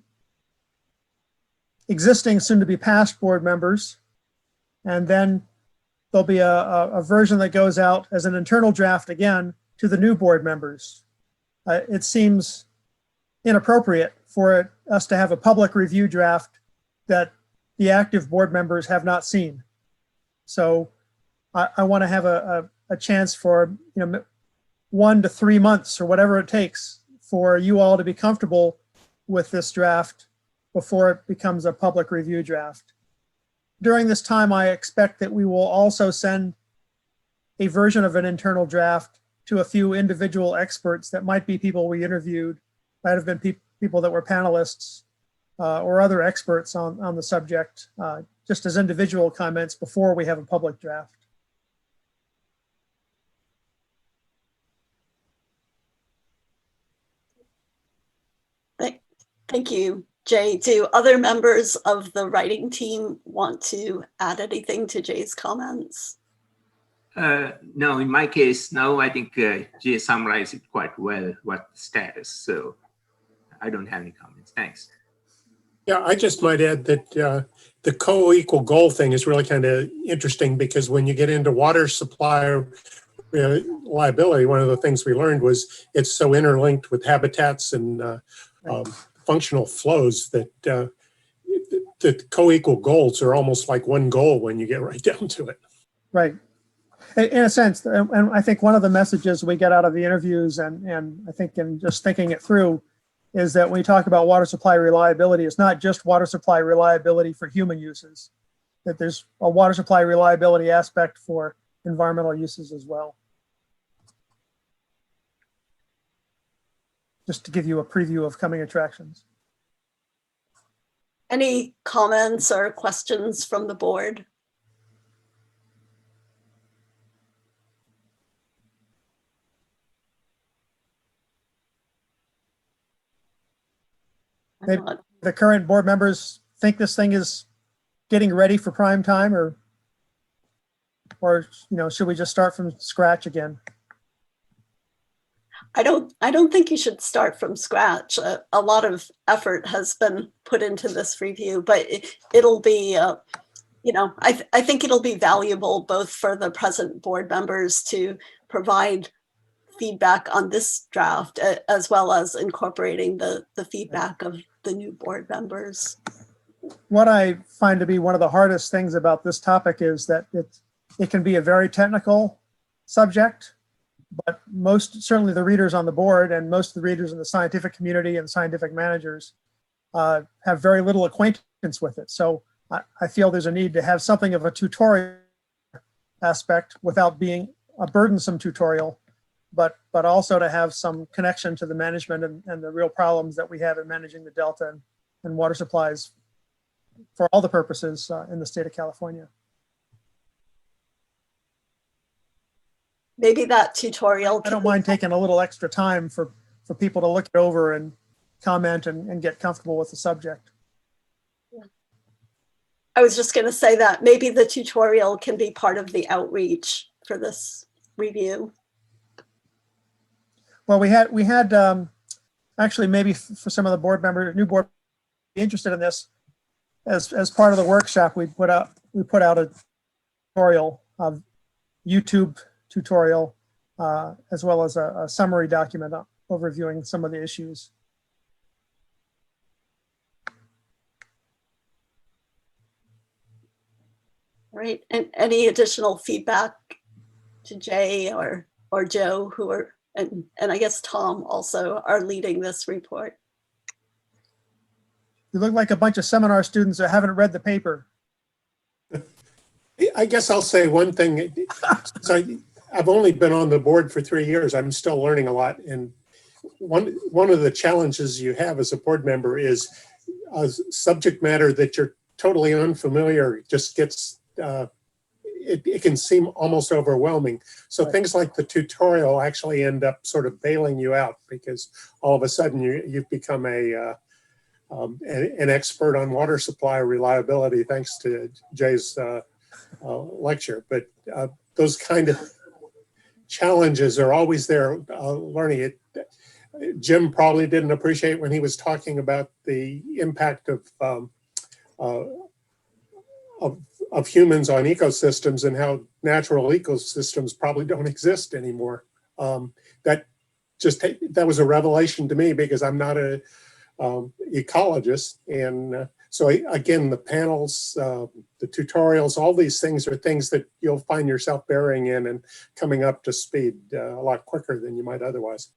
existing soon to be past board members. And then there'll be a version that goes out as an internal draft again to the new board members. It seems inappropriate for us to have a public review draft that the active board members have not seen. So I want to have a chance for 1 to 3 months or whatever it takes for you all to be comfortable with this draft before it becomes a public review draft. During this time, I expect that we will also send a version of an internal draft to a few individual experts that might be people we interviewed, might have been people that were panelists or other experts on the subject, just as individual comments before we have a public draft. Thank you, Jay. Do other members of the writing team want to add anything to Jay's comments? No, in my case, no, I think Jay summarized it quite well, what the status. So I don't have any comments. Thanks. Yeah, I just might add that the co-equal goal thing is really kind of interesting, because when you get into water supply reliability, one of the things we learned was it's so interlinked with habitats and functional flows that the co-equal goals are almost like one goal when you get right down to it. Right. In a sense, and I think one of the messages we get out of the interviews, and I think in just thinking it through, is that when we talk about water supply reliability, it's not just water supply reliability for human uses, that there's a water supply reliability aspect for environmental uses as well. Just to give you a preview of coming attractions. Any comments or questions from the board? Maybe the current board members think this thing is getting ready for prime time, or should we just start from scratch again? I don't think you should start from scratch. A lot of effort has been put into this review, but it'll be, I think it'll be valuable both for the present board members to provide feedback on this draft, as well as incorporating the feedback of the new board members. What I find to be one of the hardest things about this topic is that it can be a very technical subject, but certainly the readers on the board and most of the readers in the scientific community and scientific managers have very little acquaintance with it. So I feel there's a need to have something of a tutorial aspect without being a burdensome tutorial, but also to have some connection to the management and the real problems that we have in managing the Delta and water supplies for all the purposes in the state of California. Maybe that tutorial. I don't mind taking a little extra time for people to look it over and comment and get comfortable with the subject. I was just going to say that maybe the tutorial can be part of the outreach for this review. Well, we had actually maybe for some of the board members, new board interested in this, as part of the workshop, we put out a tutorial, YouTube tutorial, as well as a summary document overviewing some of the issues. Right, and any additional feedback to Jay or Joe, who are, and I guess Tom also are leading this report? You look like a bunch of seminar students that haven't read the paper. I guess I'll say one thing. So I've only been on the board for 3 years. I'm still learning a lot. And one of the challenges you have as a board member is a subject matter that you're totally unfamiliar just gets, it can seem almost overwhelming. So things like the tutorial actually end up sort of bailing you out, because all of a sudden you've become an expert on water supply reliability thanks to Jay's lecture. But those kind of challenges are always there. Learning it. Jim probably didn't appreciate when he was talking about the impact of of humans on ecosystems and how natural ecosystems probably don't exist anymore. That was a revelation to me because I'm not a ecologist. And so again, the panels, the tutorials, all these things are things that you'll find yourself bearing in and coming up to speed a lot quicker than you might otherwise.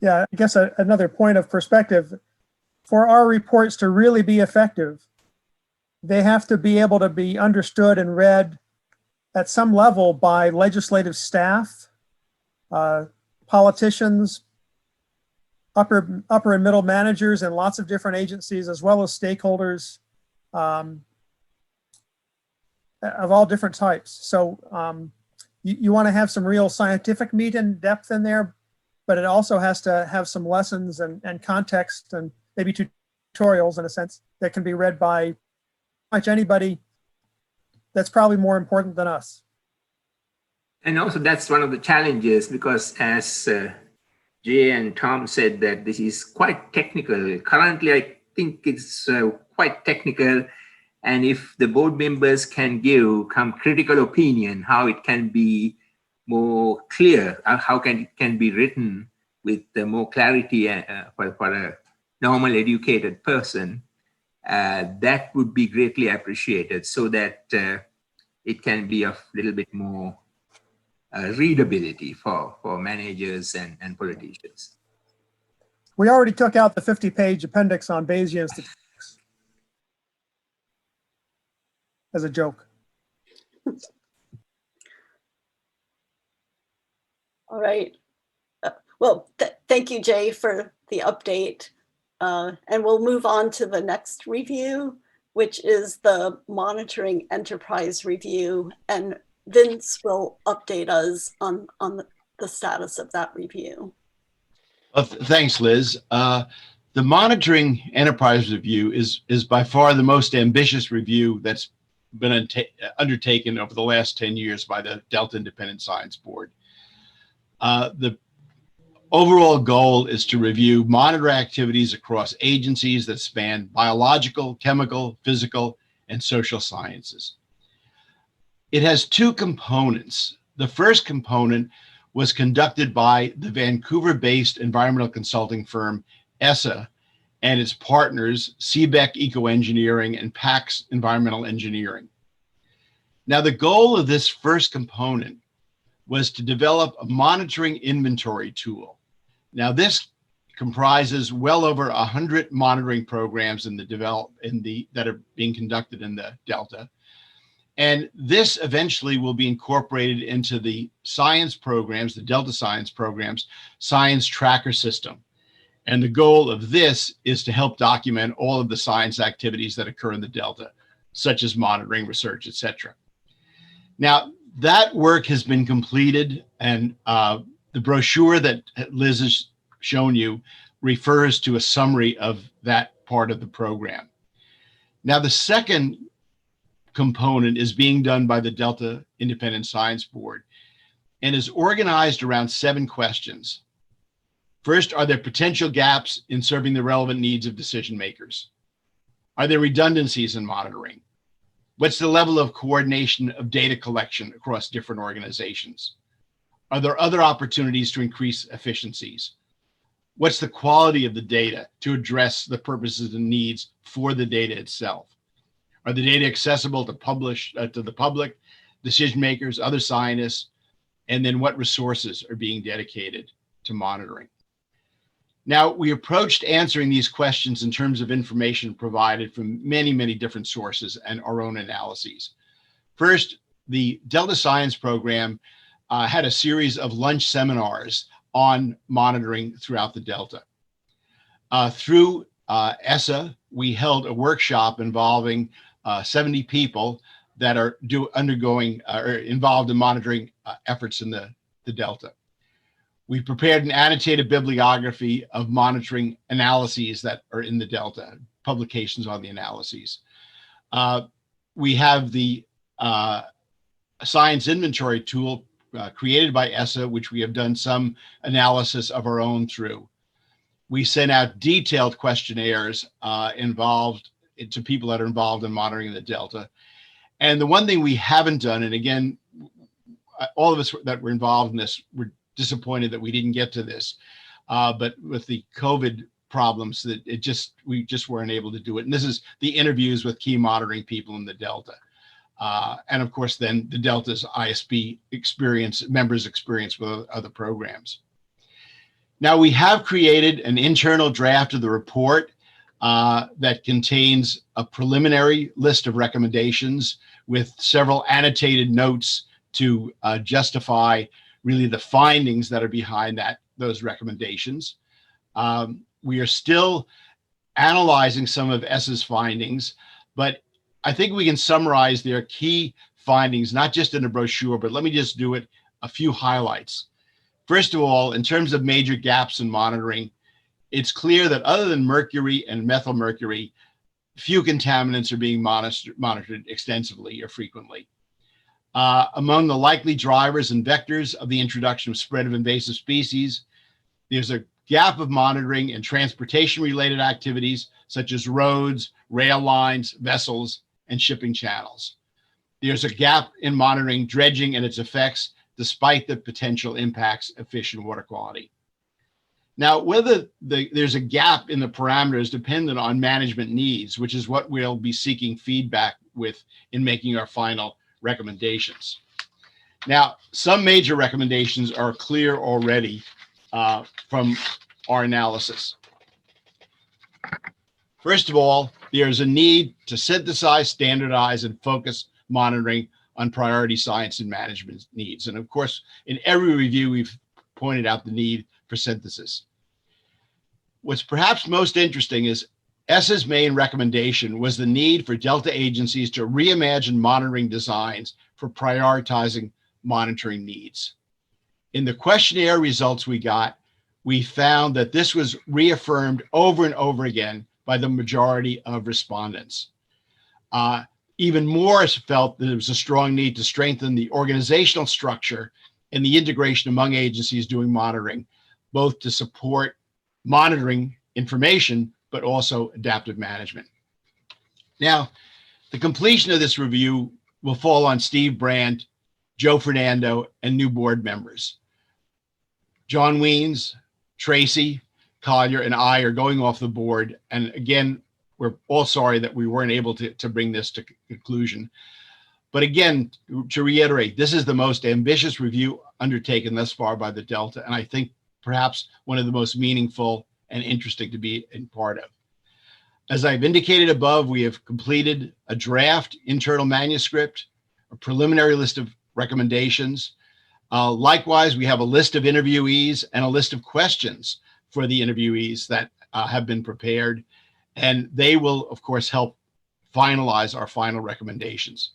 Yeah, I guess another point of perspective, for our reports to really be effective, they have to be able to be understood and read at some level by legislative staff, politicians, upper and middle managers in lots of different agencies, as well as stakeholders of all different types. So you want to have some real scientific meat and depth in there, but it also has to have some lessons and context and maybe tutorials in a sense that can be read by much anybody that's probably more important than us. And also that's one of the challenges, because as Jay and Tom said, that this is quite technical. Currently, I think it's quite technical. And if the board members can give some critical opinion, how it can be more clear, how it can be written with more clarity for a normal educated person, that would be greatly appreciated, so that it can be a little bit more readability for managers and politicians. We already took out the 50-page appendix on Bayesian statistics as a joke. All right. Well, thank you, Jay, for the update. And we'll move on to the next review, which is the monitoring enterprise review. And Vince will update us on the status of that review. Thanks, Liz. The monitoring enterprise review is by far the most ambitious review that's been undertaken over the last 10 years by the Delta Independent Science Board. The overall goal is to review monitor activities across agencies that span biological, chemical, physical, and social sciences. It has two components. The first component was conducted by the Vancouver-based environmental consulting firm ESSA and its partners, CBEC Ecoengineering and PAX Environmental Engineering. Now, the goal of this first component was to develop a monitoring inventory tool. Now, this comprises well over 100 monitoring programs that are being conducted in the Delta. And this eventually will be incorporated into the science programs, the Delta science programs, science tracker system. And the goal of this is to help document all of the science activities that occur in the Delta, such as monitoring, research, etc. Now, that work has been completed, and the brochure that Liz has shown you refers to a summary of that part of the program. Now, the second component is being done by the Delta Independent Science Board and is organized around 7 questions. First, are there potential gaps in serving the relevant needs of decision makers? Are there redundancies in monitoring? What's the level of coordination of data collection across different organizations? Are there other opportunities to increase efficiencies? What's the quality of the data to address the purposes and needs for the data itself? Are the data accessible to the public, decision makers, other scientists? And then what resources are being dedicated to monitoring? Now, we approached answering these questions in terms of information provided from many, many different sources and our own analyses. First, the Delta Science Program had a series of lunch seminars on monitoring throughout the Delta. Through ESSA, we held a workshop involving 70 people that are involved in monitoring efforts in the Delta. We prepared an annotated bibliography of monitoring analyses that are in the Delta, publications on the analyses. We have the science inventory tool created by ESSA, which we have done some analysis of our own through. We sent out detailed questionnaires involved to people that are involved in monitoring the Delta. And the one thing we haven't done, and again, all of us that were involved in this were disappointed that we didn't get to this, but with the COVID problems, that we just weren't able to do it. And this is the interviews with key monitoring people in the Delta. And of course, then the Delta's ISB members' experience with other programs. Now, we have created an internal draft of the report that contains a preliminary list of recommendations with several annotated notes to justify really the findings that are behind those recommendations. We are still analyzing some of S's findings, but I think we can summarize their key findings, not just in a brochure, but let me just do it, a few highlights. First of all, in terms of major gaps in monitoring, it's clear that other than mercury and methylmercury, few contaminants are being monitored extensively or frequently. Among the likely drivers and vectors of the introduction of spread of invasive species, there's a gap of monitoring in transportation-related activities such as roads, rail lines, vessels, and shipping channels. There's a gap in monitoring dredging and its effects, despite the potential impacts of fish and water quality. Now, whether there's a gap in the parameters dependent on management needs, which is what we'll be seeking feedback with in making our final recommendations. Now, some major recommendations are clear already from our analysis. First of all, there's a need to synthesize, standardize, and focus monitoring on priority science and management needs. And of course, in every review, we've pointed out the need for synthesis. What's perhaps most interesting is S's main recommendation was the need for Delta agencies to reimagine monitoring designs for prioritizing monitoring needs. In the questionnaire results we got, we found that this was reaffirmed over and over again by the majority of respondents. Even more felt that there was a strong need to strengthen the organizational structure and the integration among agencies doing monitoring, both to support monitoring information, but also adaptive management. Now, the completion of this review will fall on Steve Brandt, Joe Fernando, and new board members. John Weens, Tracy Collier, and I are going off the board. And again, we're all sorry that we weren't able to bring this to conclusion. But again, to reiterate, this is the most ambitious review undertaken thus far by the Delta, and I think perhaps one of the most meaningful and interesting to be in part of. As I've indicated above, we have completed a draft internal manuscript, a preliminary list of recommendations. Likewise, we have a list of interviewees and a list of questions for the interviewees that have been prepared, and they will, of course, help finalize our final recommendations.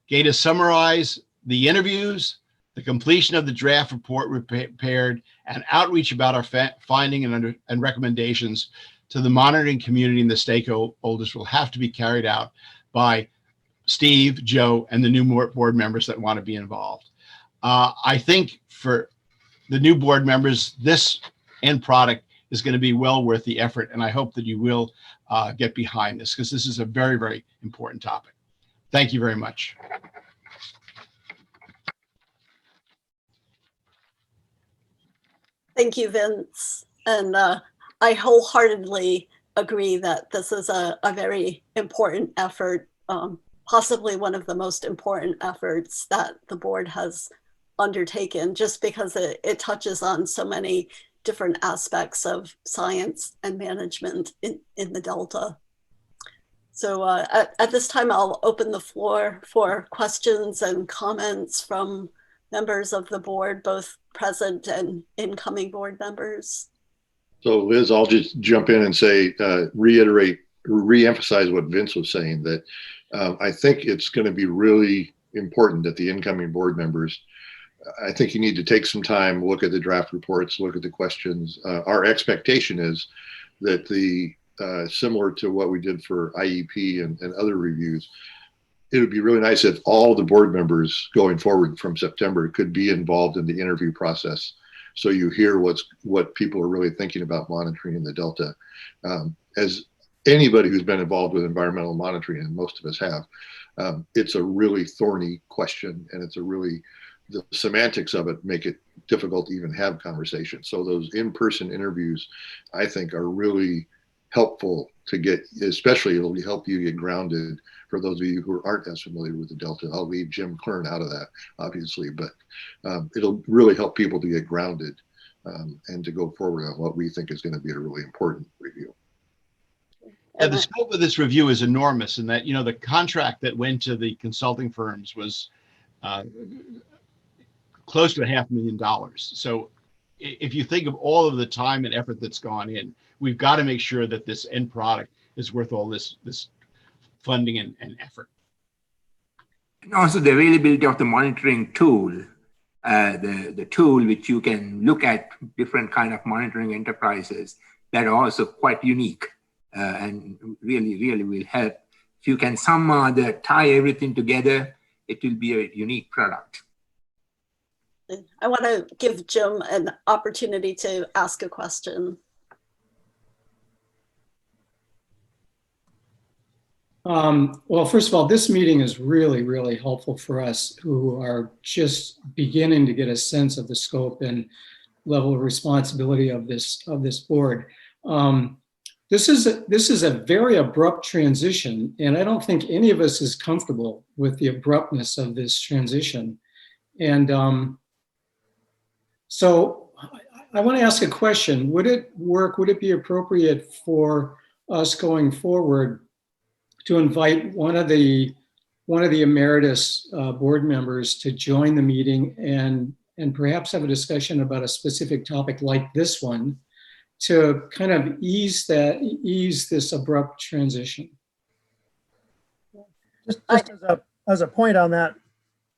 Okay, to summarize the interviews, the completion of the draft report prepared, and outreach about our finding and recommendations to the monitoring community and the stakeholders will have to be carried out by Steve, Joe, and the new board members that want to be involved. I think for the new board members, this end product is going to be well worth the effort, and I hope that you will get behind this, because this is a very, very important topic. Thank you very much. Thank you, Vince. And I wholeheartedly agree that this is a very important effort, possibly one of the most important efforts that the board has undertaken, just because it touches on so many different aspects of science and management in the Delta. So at this time, I'll open the floor for questions and comments from members of the board, both present and incoming board members. So Liz, I'll just jump in and say, re-emphasize what Vince was saying, that I think it's going to be really important that the incoming board members, I think you need to take some time, look at the draft reports, look at the questions. Our expectation is that similar to what we did for IEP and other reviews, it would be really nice if all the board members going forward from September could be involved in the interview process. So you hear what people are really thinking about monitoring in the Delta. As anybody who's been involved with environmental monitoring, and most of us have, it's a really thorny question, and it's a really, the semantics of it make it difficult to even have conversations. So those in-person interviews, I think, are really helpful to get, especially it'll help you get grounded for those of you who aren't as familiar with the Delta. I'll leave Jim Kern out of that, obviously, but it'll really help people to get grounded and to go forward on what we think is going to be a really important review. And the scope of this review is enormous in that, you know, the contract that went to the consulting firms was close to $500,000. So if you think of all of the time and effort that's gone in, we've got to make sure that this end product is worth all this funding and effort. And also the availability of the monitoring tool, the tool which you can look at different kind of monitoring enterprises that are also quite unique and really will help. If you can somehow tie everything together, it will be a unique product. I want to give Jim an opportunity to ask a question. Well, first of all, this meeting is really, really helpful for us who are just beginning to get a sense of the scope and level of responsibility of this board. This is a very abrupt transition, and I don't think any of us is comfortable with the abruptness of this transition. And so I want to ask a question. Would it be appropriate for us going forward to invite one of the emeritus board members to join the meeting and perhaps have a discussion about a specific topic like this one to kind of ease this abrupt transition? Just as a point on that,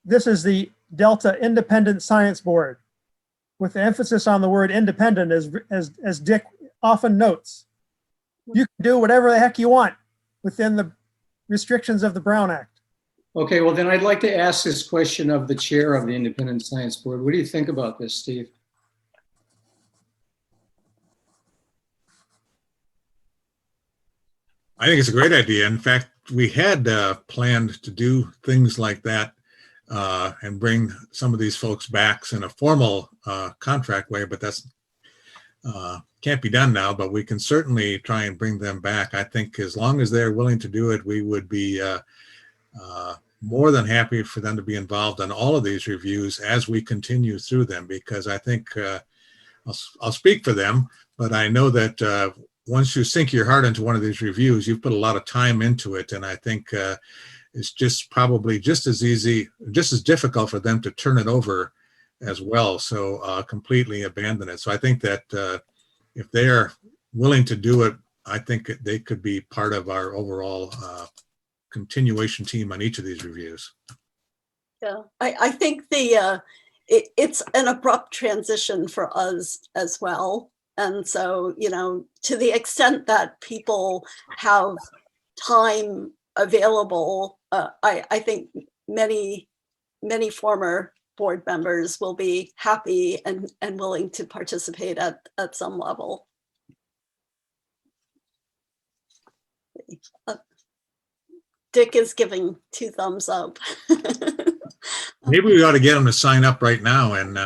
this is the Delta Independent Science Board, with the emphasis on the word independent, as Dick often notes. You can do whatever the heck you want within the restrictions of the Brown Act. Okay, well then I'd like to ask this question of the chair of the Independent Science Board. What do you think about this, Steve? I think it's a great idea. In fact, we had planned to do things like that and bring some of these folks back in a formal contract way, but that's can't be done now, but we can certainly try and bring them back. I think as long as they're willing to do it, we would be more than happy for them to be involved in all of these reviews as we continue through them, because I think I'll speak for them, but I know that once you sink your heart into one of these reviews, you've put a lot of time into it. And I think it's just probably just as easy, just as difficult for them to turn it over as well. So completely abandon it. So I think that if they're willing to do it, I think they could be part of our overall continuation team on each of these reviews. Yeah, I think it's an abrupt transition for us as well. And so, you know, to the extent that people have time available, I think many former board members will be happy and willing to participate at some level. Dick is giving 2 thumbs up. Maybe we ought to get them to sign up right now. And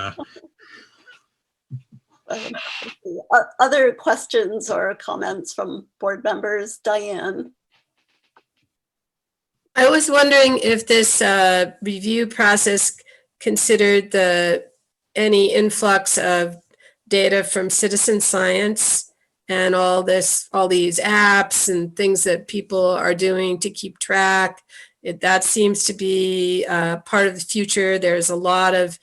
other questions or comments from board members? Diane. I was wondering if this review process considered any influx of data from citizen science and all these apps and things that people are doing to keep track. That seems to be part of the future. There's a lot of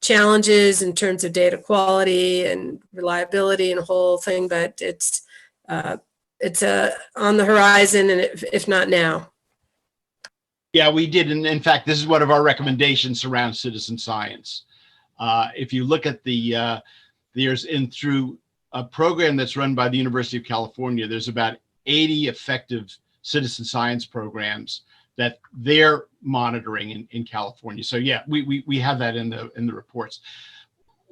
challenges in terms of data quality and reliability and the whole thing, but it's on the horizon, and if not now. Yeah, we did. And in fact, this is one of our recommendations around citizen science. If you look at through a program that's run by the University of California, there's about 80 effective citizen science programs that they're monitoring in California. So yeah, we have that in the reports.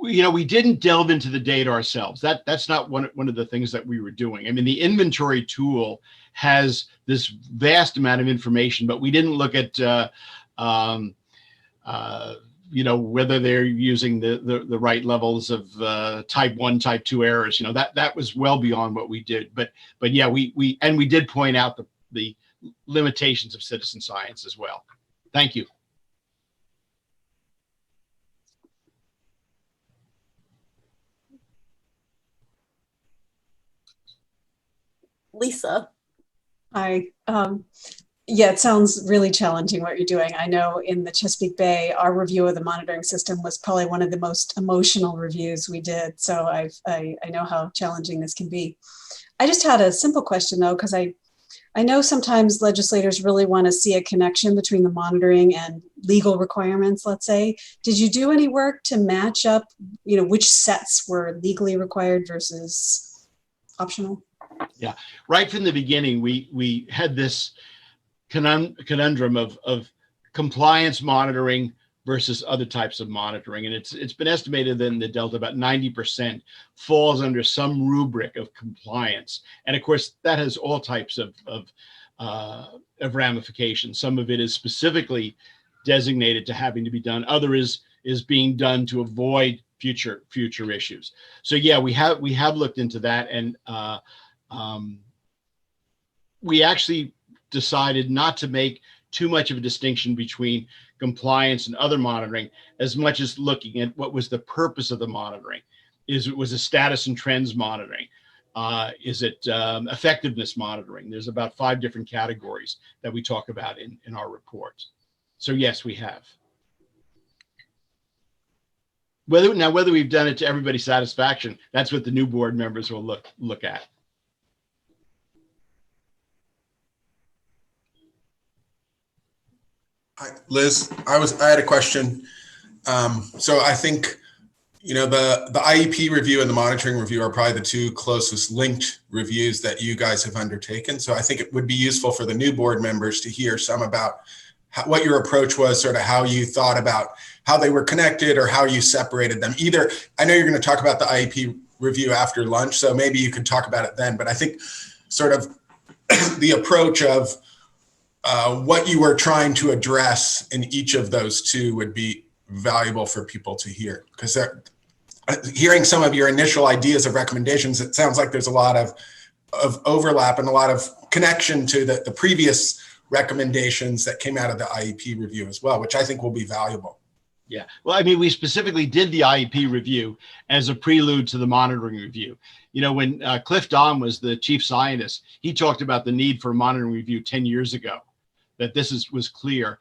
we didn't delve into the data ourselves. That's not one of the things that we were doing. I mean, the inventory tool has this vast amount of information, but we didn't look at whether they're using the right levels of type 1, type 2 errors. That was well beyond what we did. But yeah, we did point out the limitations of citizen science as well. Thank you. Lisa. Hi. Yeah, it sounds really challenging what you're doing. I know in the Chesapeake Bay, our review of the monitoring system was probably one of the most emotional reviews we did. So I know how challenging this can be. I just had a simple question though, because I know sometimes legislators really want to see a connection between the monitoring and legal requirements, let's say. Did you do any work to match up, which sets were legally required versus optional? Yeah, right from the beginning, we had this conundrum of compliance monitoring versus other types of monitoring. And it's been estimated that in the Delta, about 90% falls under some rubric of compliance. And of course, that has all types of ramifications. Some of it is specifically designated to having to be done. Other is being done to avoid future issues. So yeah, we have looked into that, and we actually decided not to make too much of a distinction between compliance and other monitoring, as much as looking at what was the purpose of the monitoring. Was it status and trends monitoring? Is it effectiveness monitoring? There's about 5 different categories that we talk about in our report. So yes, we have. Whether we've done it to everybody's satisfaction, that's what the new board members will look at. Hi, Liz, I had a question. So I think, the IEP review and the monitoring review are probably the 2 closest linked reviews that you guys have undertaken. So I think it would be useful for the new board members to hear some about what your approach was, sort of how you thought about how they were connected or how you separated them. Either, I know you're going to talk about the IEP review after lunch, so maybe you can talk about it then, but I think sort of the approach of what you were trying to address in each of those 2 would be valuable for people to hear, because hearing some of your initial ideas of recommendations, it sounds like there's a lot of overlap and a lot of connection to the previous recommendations that came out of the IEP review as well, which I think will be valuable. Yeah, well, I mean, we specifically did the IEP review as a prelude to the monitoring review. When Cliff Dahm was the chief scientist, he talked about the need for a monitoring review 10 years ago, that this was clear.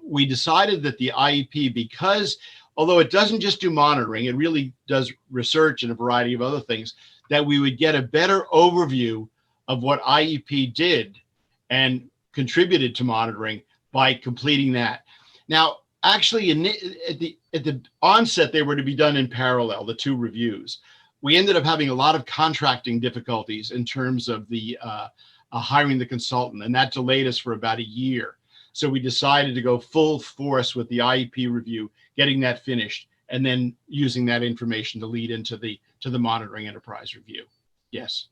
We decided that the IEP, because although it doesn't just do monitoring, it really does research and a variety of other things, that we would get a better overview of what IEP did and contributed to monitoring by completing that. Now, actually, at the onset, they were to be done in parallel, the 2 reviews. We ended up having a lot of contracting difficulties in terms of the hiring the consultant, and that delayed us for about a year. So we decided to go full force with the IEP review, getting that finished, and then using that information to lead into the monitoring enterprise review. Yes.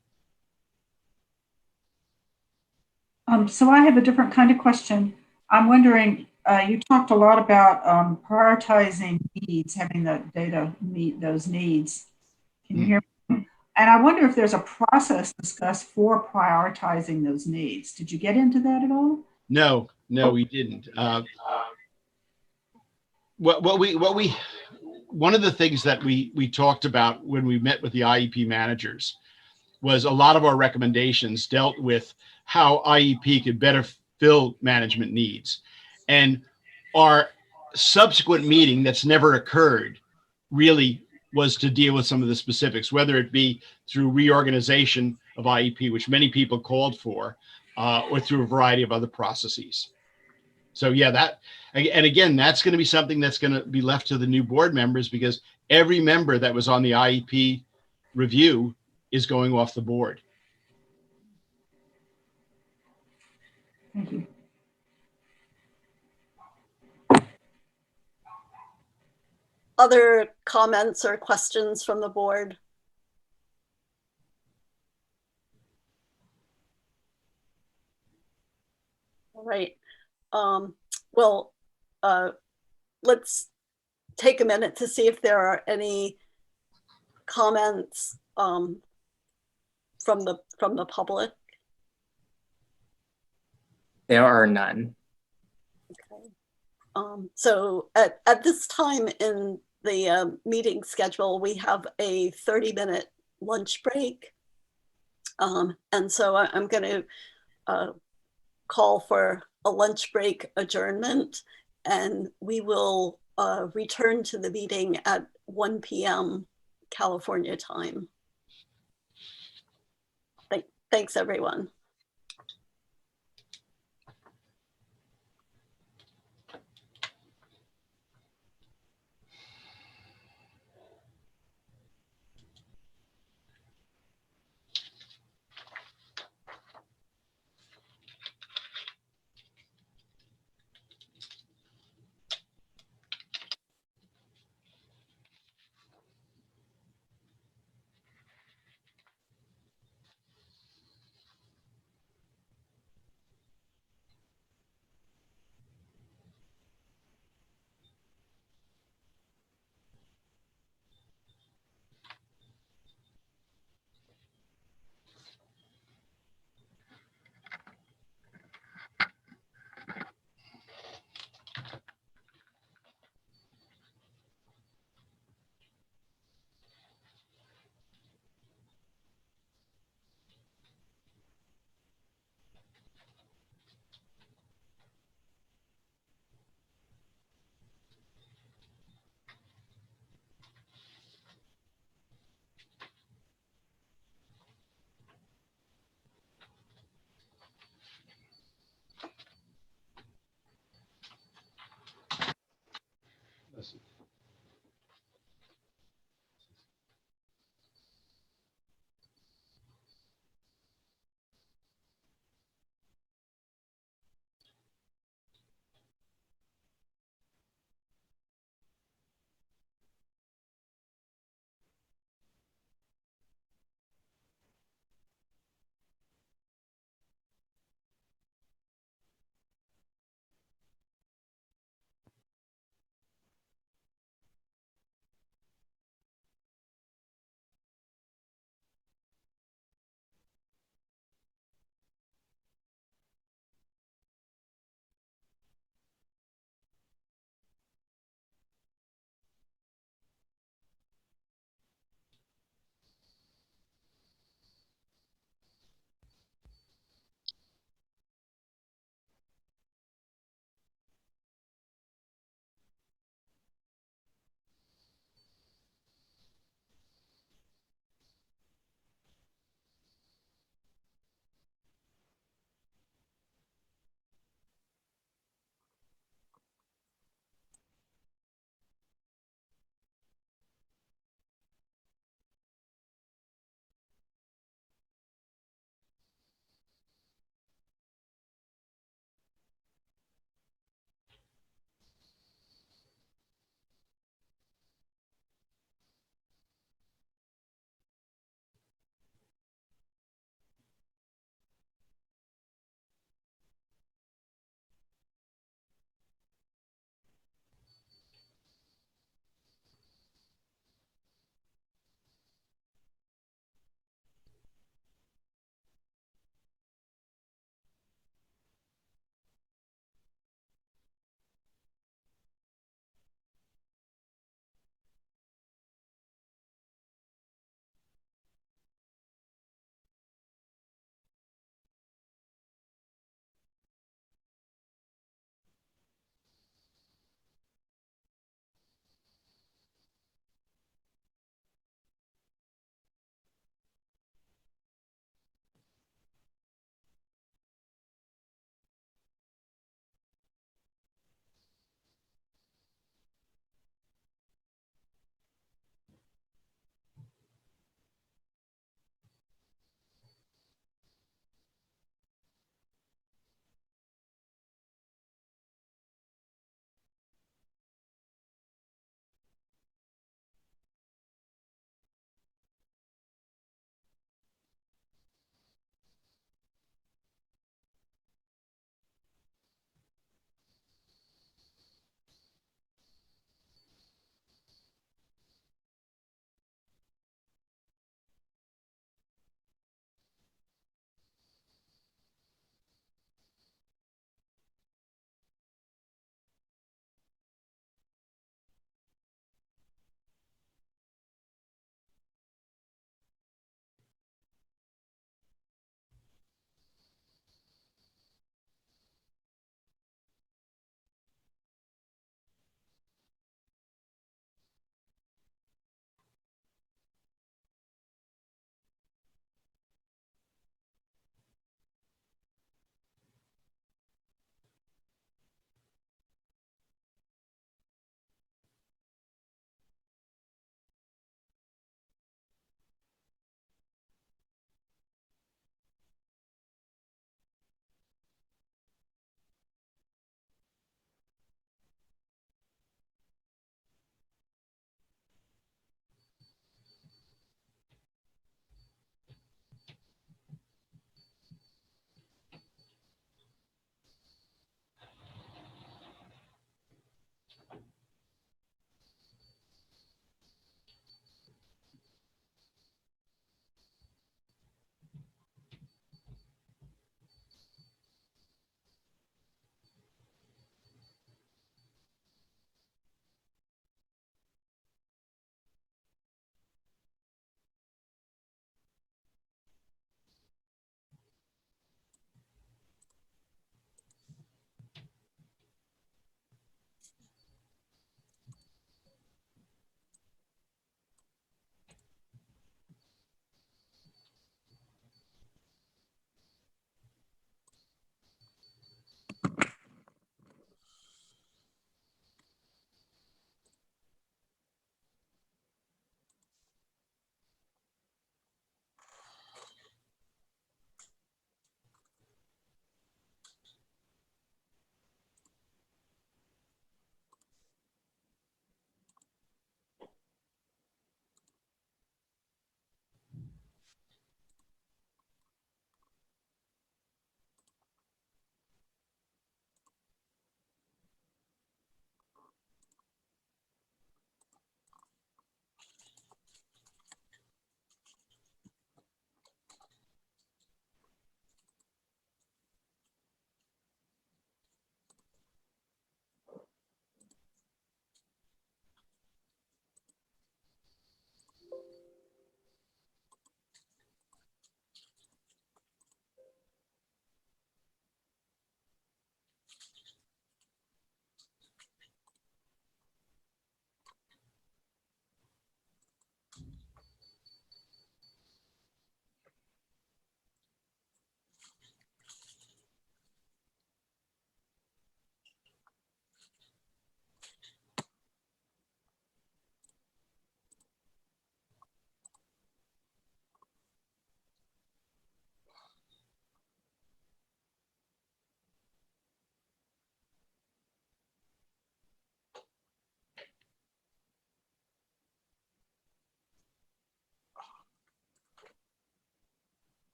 So I have a different kind of question. I'm wondering, you talked a lot about prioritizing needs, having the data meet those needs. Can you hear me? And I wonder if there's a process discussed for prioritizing those needs. Did you get into that at all? No, we didn't. One of the things that we talked about when we met with the IEP managers was a lot of our recommendations dealt with how IEP could better fill management needs. And our subsequent meeting that's never occurred really was to deal with some of the specifics, whether it be through reorganization of IEP, which many people called for, or through a variety of other processes. So yeah, and again, that's going to be something that's going to be left to the new board members, because every member that was on the IEP review is going off the board. Thank you. other comments or questions from the board? All right. Well, let's take a minute to see if there are any comments from the public. There are none. Okay. So at this time in the meeting schedule, we have a 30-minute lunch break. And so I'm going to call for a lunch break adjournment, and we will return to the meeting at 1 p.m. California time. Thanks, everyone.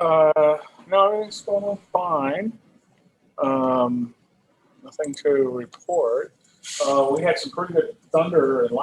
No, everything's going on fine. Nothing to report. We had some pretty good thunder and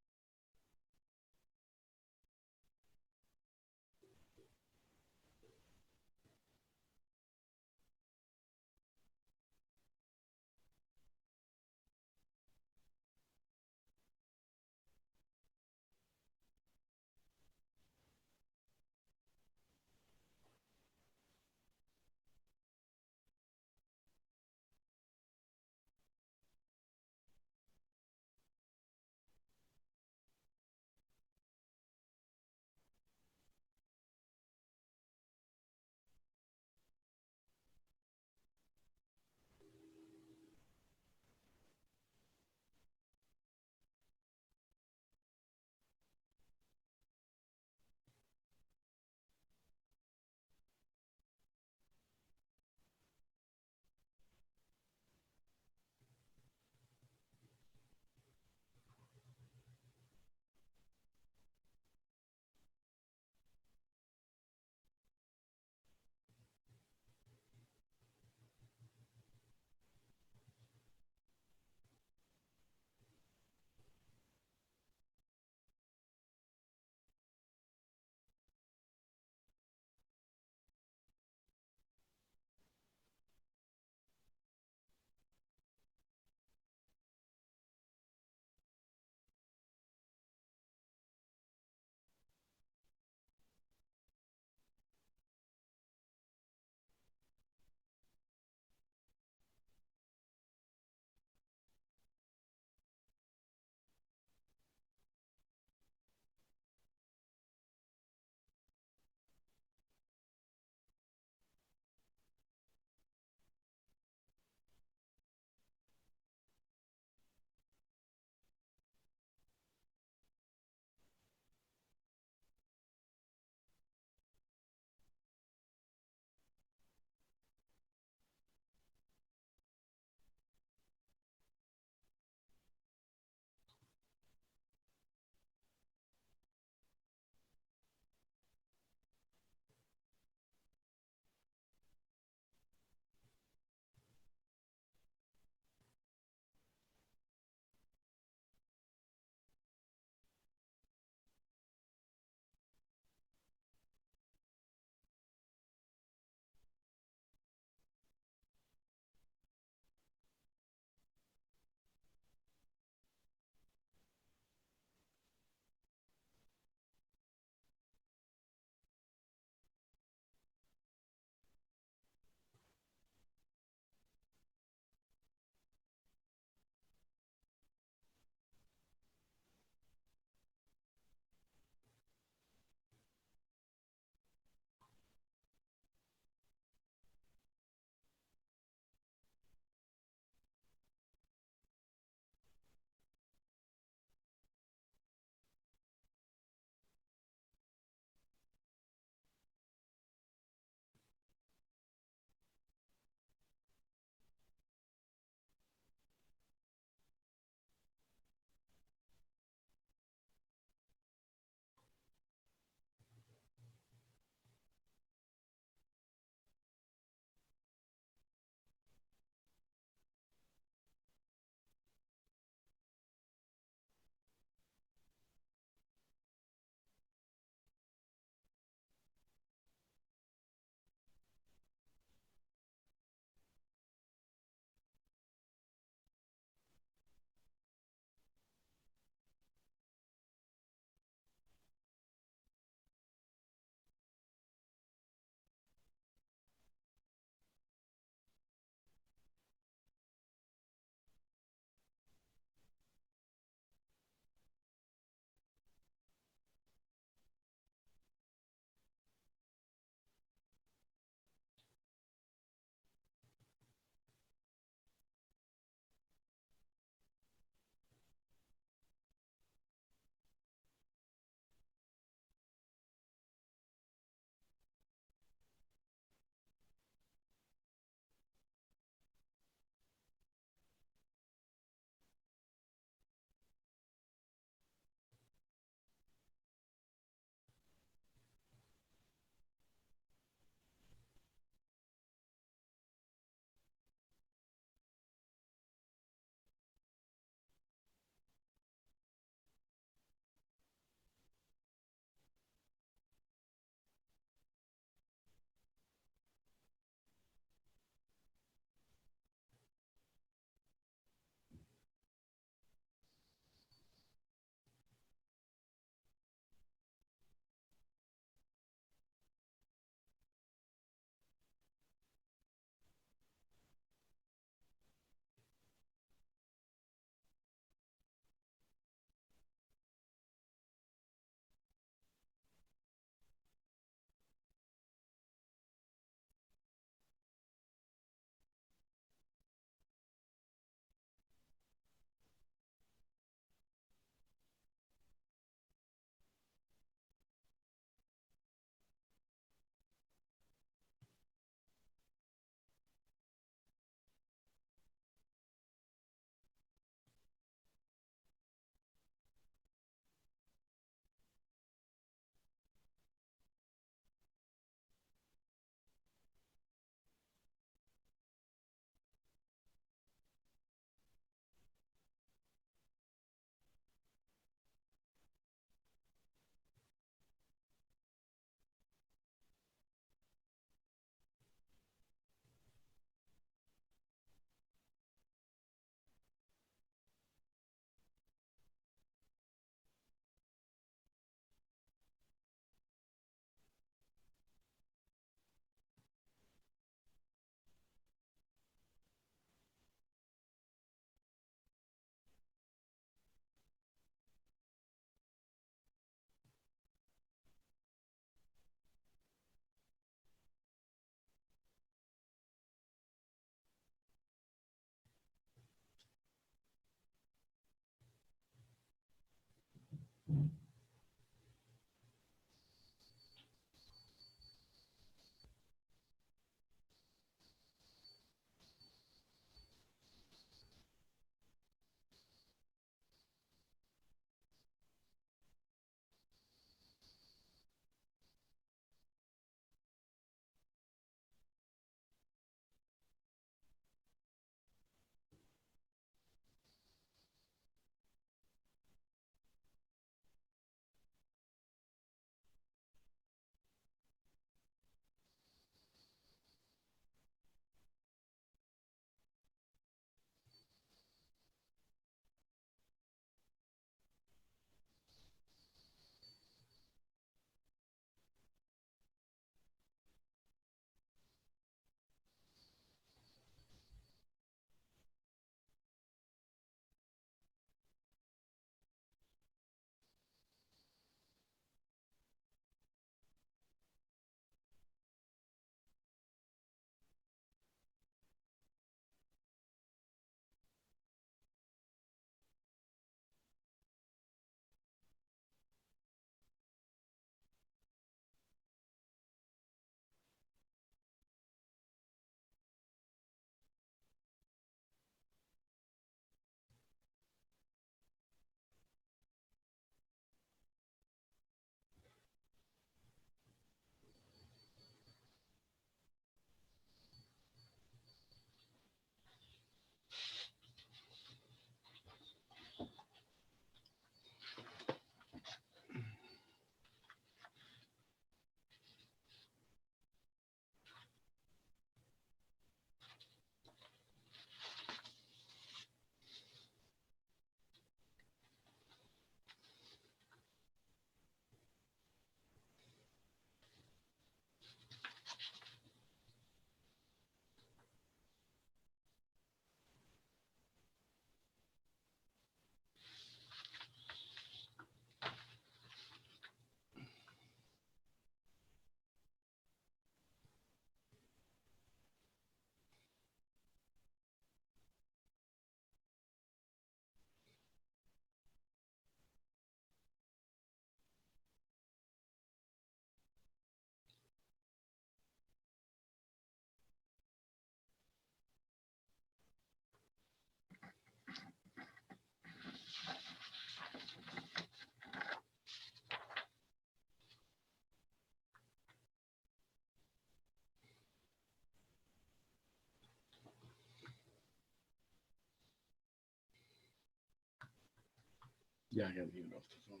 Yeah, I got you off the phone.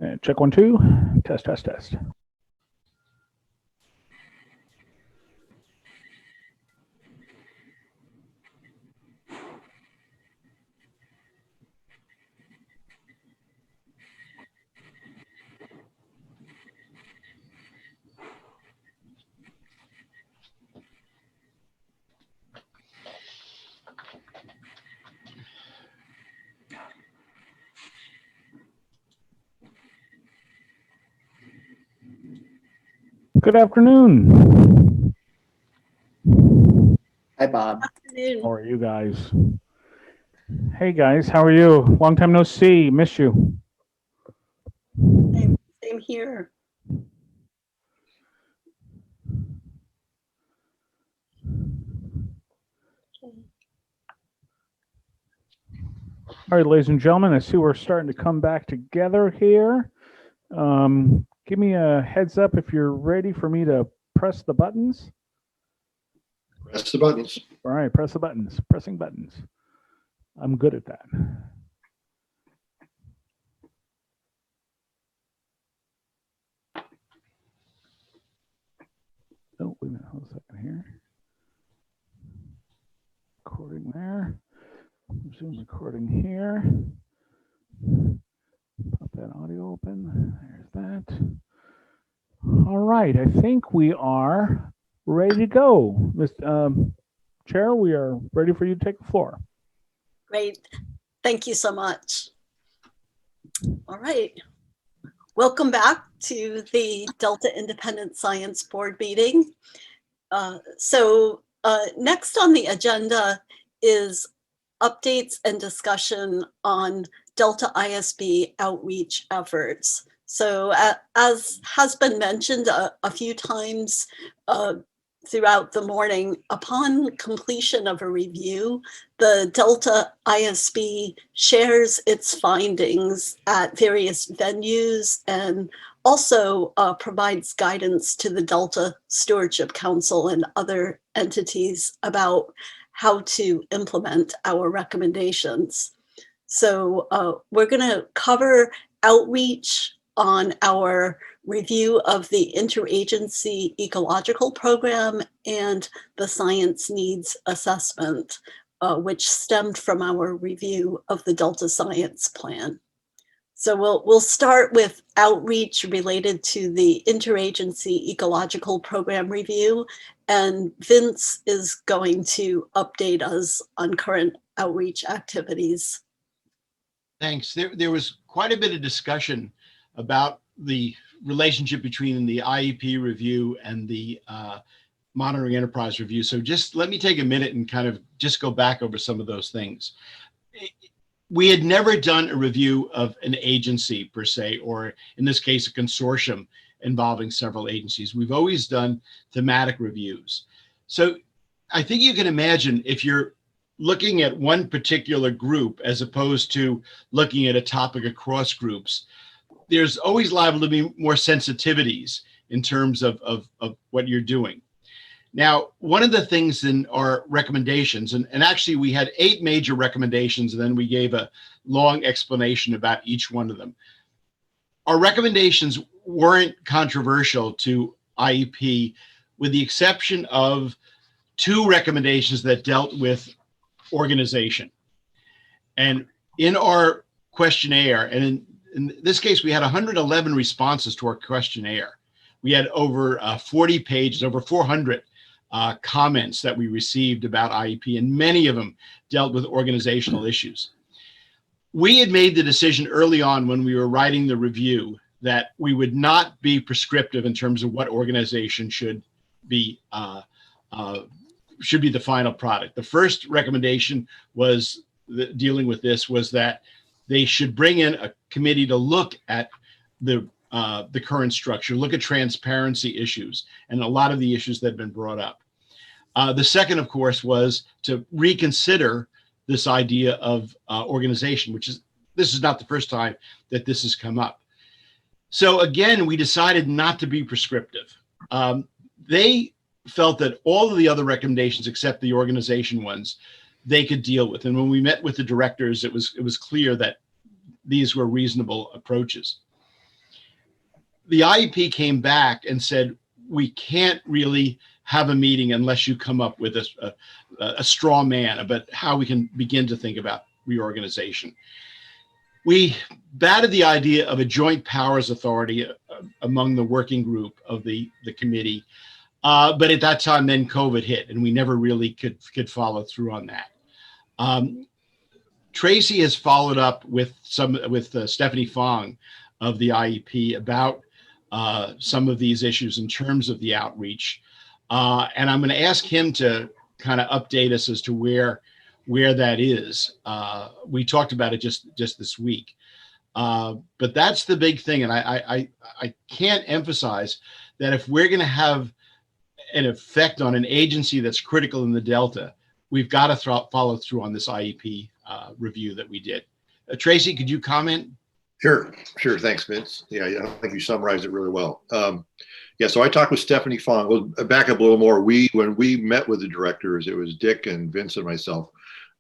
And check 1, 2. Test, test, test. Good afternoon. Hi, Bob. How are you guys? Hey, guys. How are you? Long time no see. Miss you. Same here. All right, ladies and gentlemen, I see we're starting to come back together here. Give me a heads up if you're ready for me to press the buttons. Press the buttons. All right, press the buttons. Pressing buttons. I'm good at that. Oh, wait a minute. Hold a second here. Recording there. Zoom recording here. Pop that audio open. There's that. All right, I think we are ready to go. Mr. Chair, we are ready for you to take the floor. Great. Thank you so much. All right. Welcome back to the Delta Independent Science Board meeting. Next on the agenda is updates and discussion on Delta ISB outreach efforts. So as has been mentioned a few times throughout the morning, upon completion of a review, the Delta ISB shares its findings at various venues and also provides guidance to the Delta Stewardship Council and other entities about how to implement our recommendations. So we're going to cover outreach on our review of the Interagency Ecological Program and the Science Needs Assessment. which stemmed from our review of the Delta Science Plan. So we'll start with outreach related to the Interagency Ecological Program Review, and Vince is going to update us on current outreach activities. Thanks. There was quite a bit of discussion about the relationship between the IEP review and the Monitoring Enterprise Review. So just let me take a minute and kind of just go back over some of those things. We had never done a review of an agency per se, or in this case, a consortium involving several agencies. We've always done thematic reviews. So I think you can imagine if you're looking at one particular group as opposed to looking at a topic across groups, there's always liable to be more sensitivities in terms of what you're doing. Now, one of the things in our recommendations, and actually we had 8 major recommendations, and then we gave a long explanation about each one of them. Our recommendations weren't controversial to IEP, with the exception of 2 recommendations that dealt with organization. And in our questionnaire, and in this case, we had 111 responses to our questionnaire. We had over 40 pages, over 400 comments that we received about IEP, and many of them dealt with organizational issues. We had made the decision early on when we were writing the review that we would not be prescriptive in terms of what organization should be the final product. The first recommendation was dealing with this was that they should bring in a committee to look at the current structure, look at transparency issues, and a lot of the issues that have been brought up. The second, of course, was to reconsider this idea of organization, this is not the first time that this has come up. So again, we decided not to be prescriptive. They felt that all of the other recommendations, except the organization ones, they could deal with. And when we met with the directors, it was clear that these were reasonable approaches. The IEP came back and said, we can't really have a meeting unless you come up with a straw man about how we can begin to think about reorganization. We batted the idea of a joint powers authority among the working group of the committee. But at that time, then COVID hit, and we never really could follow through on that. Tracy has followed up with Stephanie Fong of the IEP about some of these issues in terms of the outreach. And I'm going to ask him to kind of update us as to where that is. We talked about it just this week. But that's the big thing. And I can't emphasize that if we're going to have an effect on an agency that's critical in the Delta, we've got to follow through on this IEP review that we did. Tracy, could you comment? Sure. Thanks, Vince. Yeah, I think you summarized it really well. Yeah, so I talked with Stephanie Fong. We'll back up a little more. When we met with the directors, it was Dick and Vince and myself,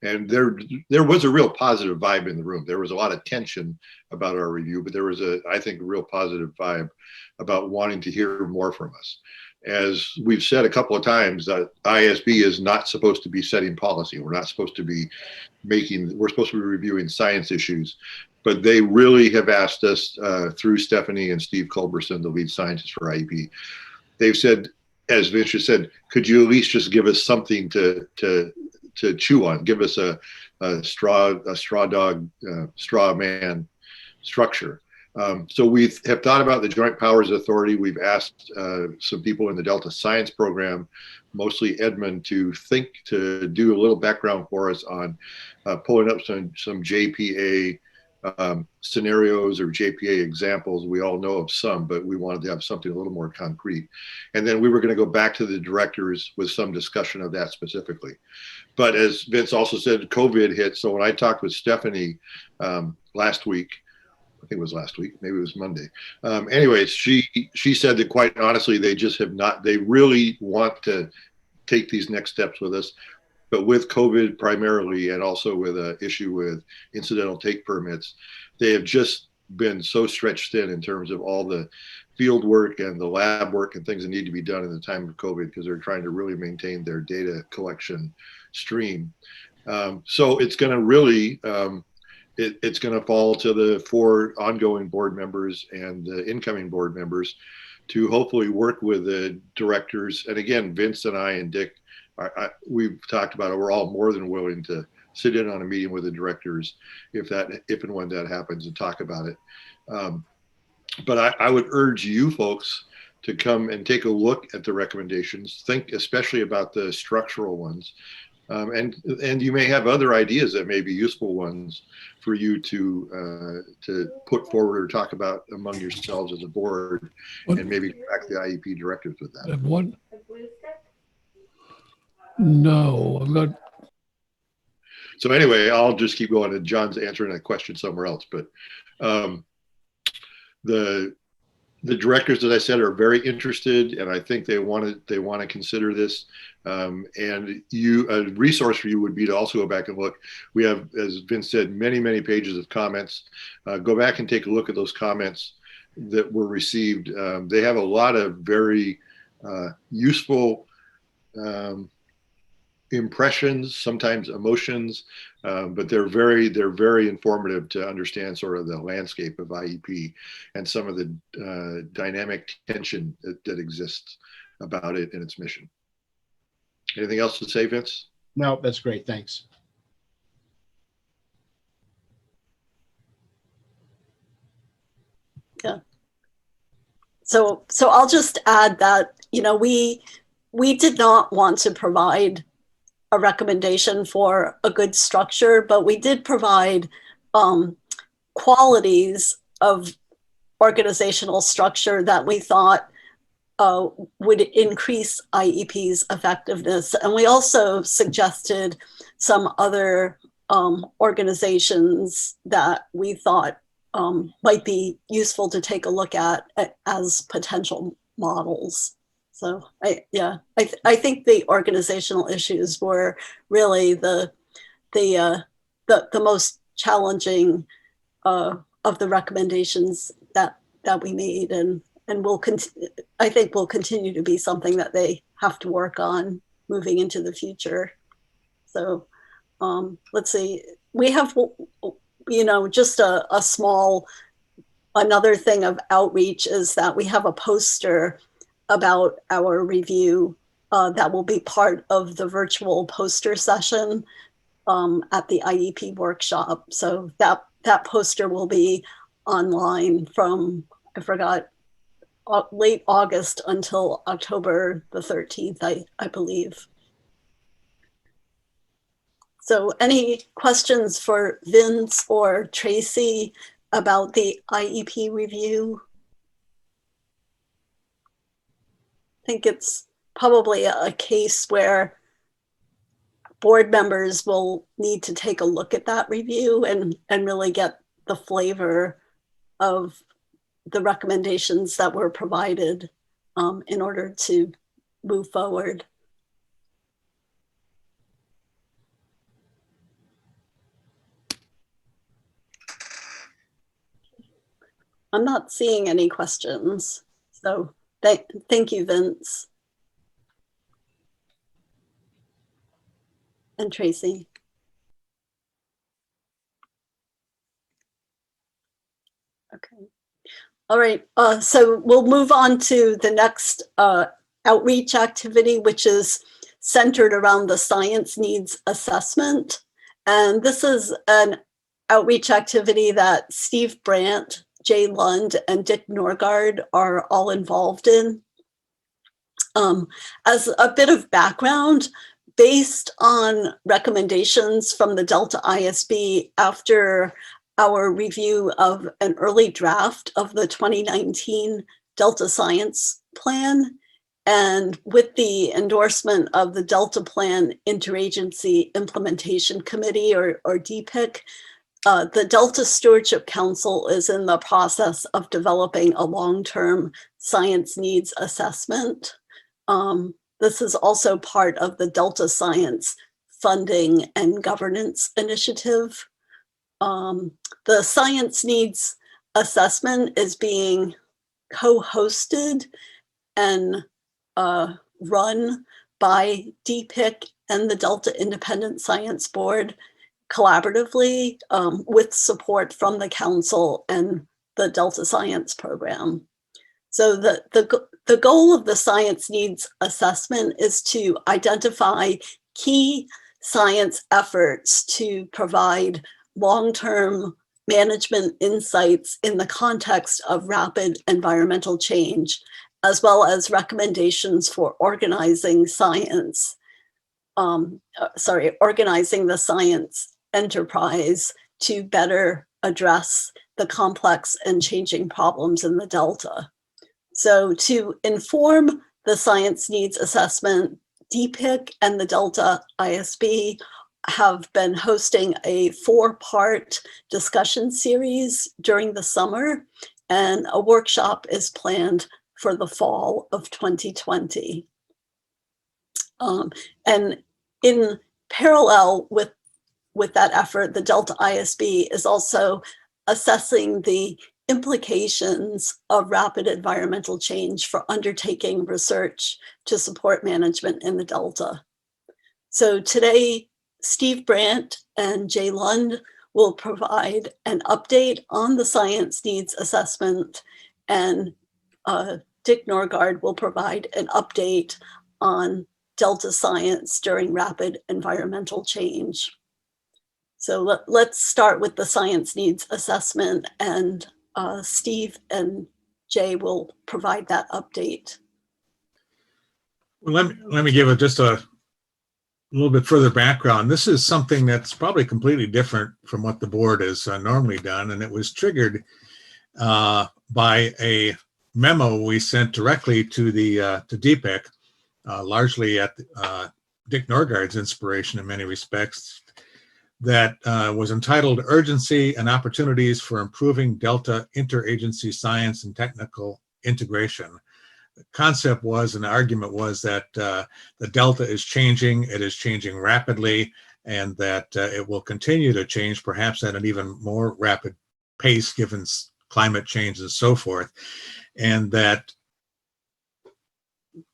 and there was a real positive vibe in the room. There was a lot of tension about our review, but there was I think, a real positive vibe about wanting to hear more from us. As we've said a couple of times, ISB is not supposed to be setting policy. We're not supposed to be we're supposed to be reviewing science issues. But they really have asked us through Stephanie and Steve Culberson, the lead scientist for IEP. They've said, as Vince just said, could you at least just give us something to chew on? Give us a straw man structure. So we have thought about the Joint Powers Authority. We've asked some people in the Delta Science Program, mostly Edmund, to do a little background for us on pulling up some JPA scenarios or JPA examples. We all know of some, but we wanted to have something a little more concrete. And then we were going to go back to the directors with some discussion of that specifically. But as Vince also said, COVID hit. So when I talked with Stephanie last week, I think it was last week, maybe it was Monday. Anyways, she said that quite honestly, they just have not, they really want to take these next steps with us. But with COVID primarily, and also with an issue with incidental take permits, they have just been so stretched thin in terms of all the field work and the lab work and things that need to be done in the time of COVID, because they're trying to really maintain their data collection stream, So it's going to really, it's going to fall to the 4 ongoing board members and the incoming board members to hopefully work with the directors. And again, Vince and I and Dick, we've talked about it. We're all more than willing to sit in on a meeting with the directors if and when that happens and talk about it. But I would urge you folks to come and take a look at the recommendations. Think especially about the structural ones. And you may have other ideas that may be useful ones for you to put forward or talk about among yourselves as a board, and maybe back the IEP directives with that. And what? No, I'm not. So anyway, I'll just keep going, and John's answering that question somewhere else. But the directors, as I said, are very interested, and I think they want to consider this. And a resource for you would be to also go back and look. We have, as Vince said, many pages of comments. Go back and take a look at those comments that were received. They have a lot of very useful impressions, sometimes emotions, but they're very informative to understand sort of the landscape of IEP and some of the dynamic tension that exists about it and its mission. Anything else to say, Vince? No, that's great. Thanks. Yeah. So I'll just add that, we did not want to provide a recommendation for a good structure, but we did provide qualities of organizational structure that we thought would increase IEP's effectiveness. And we also suggested some other organizations that we thought might be useful to take a look at as potential models. So I think the organizational issues were really the most challenging of the recommendations that we made, and I think will continue to be something that they have to work on moving into the future. So let's see, we have just a small, another thing of outreach is that we have a poster about our review that will be part of the virtual poster session at the IEP workshop. So that poster will be online from, I forgot, late August until October the 13th, I believe. So any questions for Vince or Tracy about the IEP review? I think it's probably a case where board members will need to take a look at that review and really get the flavor of the recommendations that were provided in order to move forward. I'm not seeing any questions, so thank you, Vince. And Tracy. Okay. All right, so we'll move on to the next outreach activity, which is centered around the science needs assessment. And this is an outreach activity that Steve Brandt, Jay Lund, and Dick Norgard are all involved in. As a bit of background, based on recommendations from the Delta ISB after our review of an early draft of the 2019 Delta Science Plan, and with the endorsement of the Delta Plan Interagency Implementation Committee, or DPIC, the Delta Stewardship Council is in the process of developing a long-term science needs assessment. This is also part of the Delta Science Funding and Governance Initiative. The science needs assessment is being co-hosted and run by DPIC and the Delta Independent Science Board collaboratively with support from the Council and the Delta Science Program. So the goal of the science needs assessment is to identify key science efforts to provide long-term management insights in the context of rapid environmental change, as well as recommendations for organizing science, organizing the science enterprise to better address the complex and changing problems in the Delta. So to inform the science needs assessment, DPIC and the Delta ISB have been hosting a 4-part discussion series during the summer, and a workshop is planned for the fall of 2020. And in parallel with that effort, the Delta ISB is also assessing the implications of rapid environmental change for undertaking research to support management in the Delta. So today, Steve Brandt and Jay Lund will provide an update on the science needs assessment, and Dick Norgard will provide an update on Delta science during rapid environmental change. So let's start with the science needs assessment, and Steve and Jay will provide that update. Well, let me give just a little bit further background. This is something that's probably completely different from what the board has normally done, and it was triggered by a memo we sent directly to the to DPIC, largely at Dick Norgard's inspiration in many respects, that was entitled "Urgency and Opportunities for Improving Delta Interagency Science and Technical Integration." The concept was, and the argument was, that the Delta is changing, it is changing rapidly, and that it will continue to change, perhaps at an even more rapid pace given climate change and so forth. And that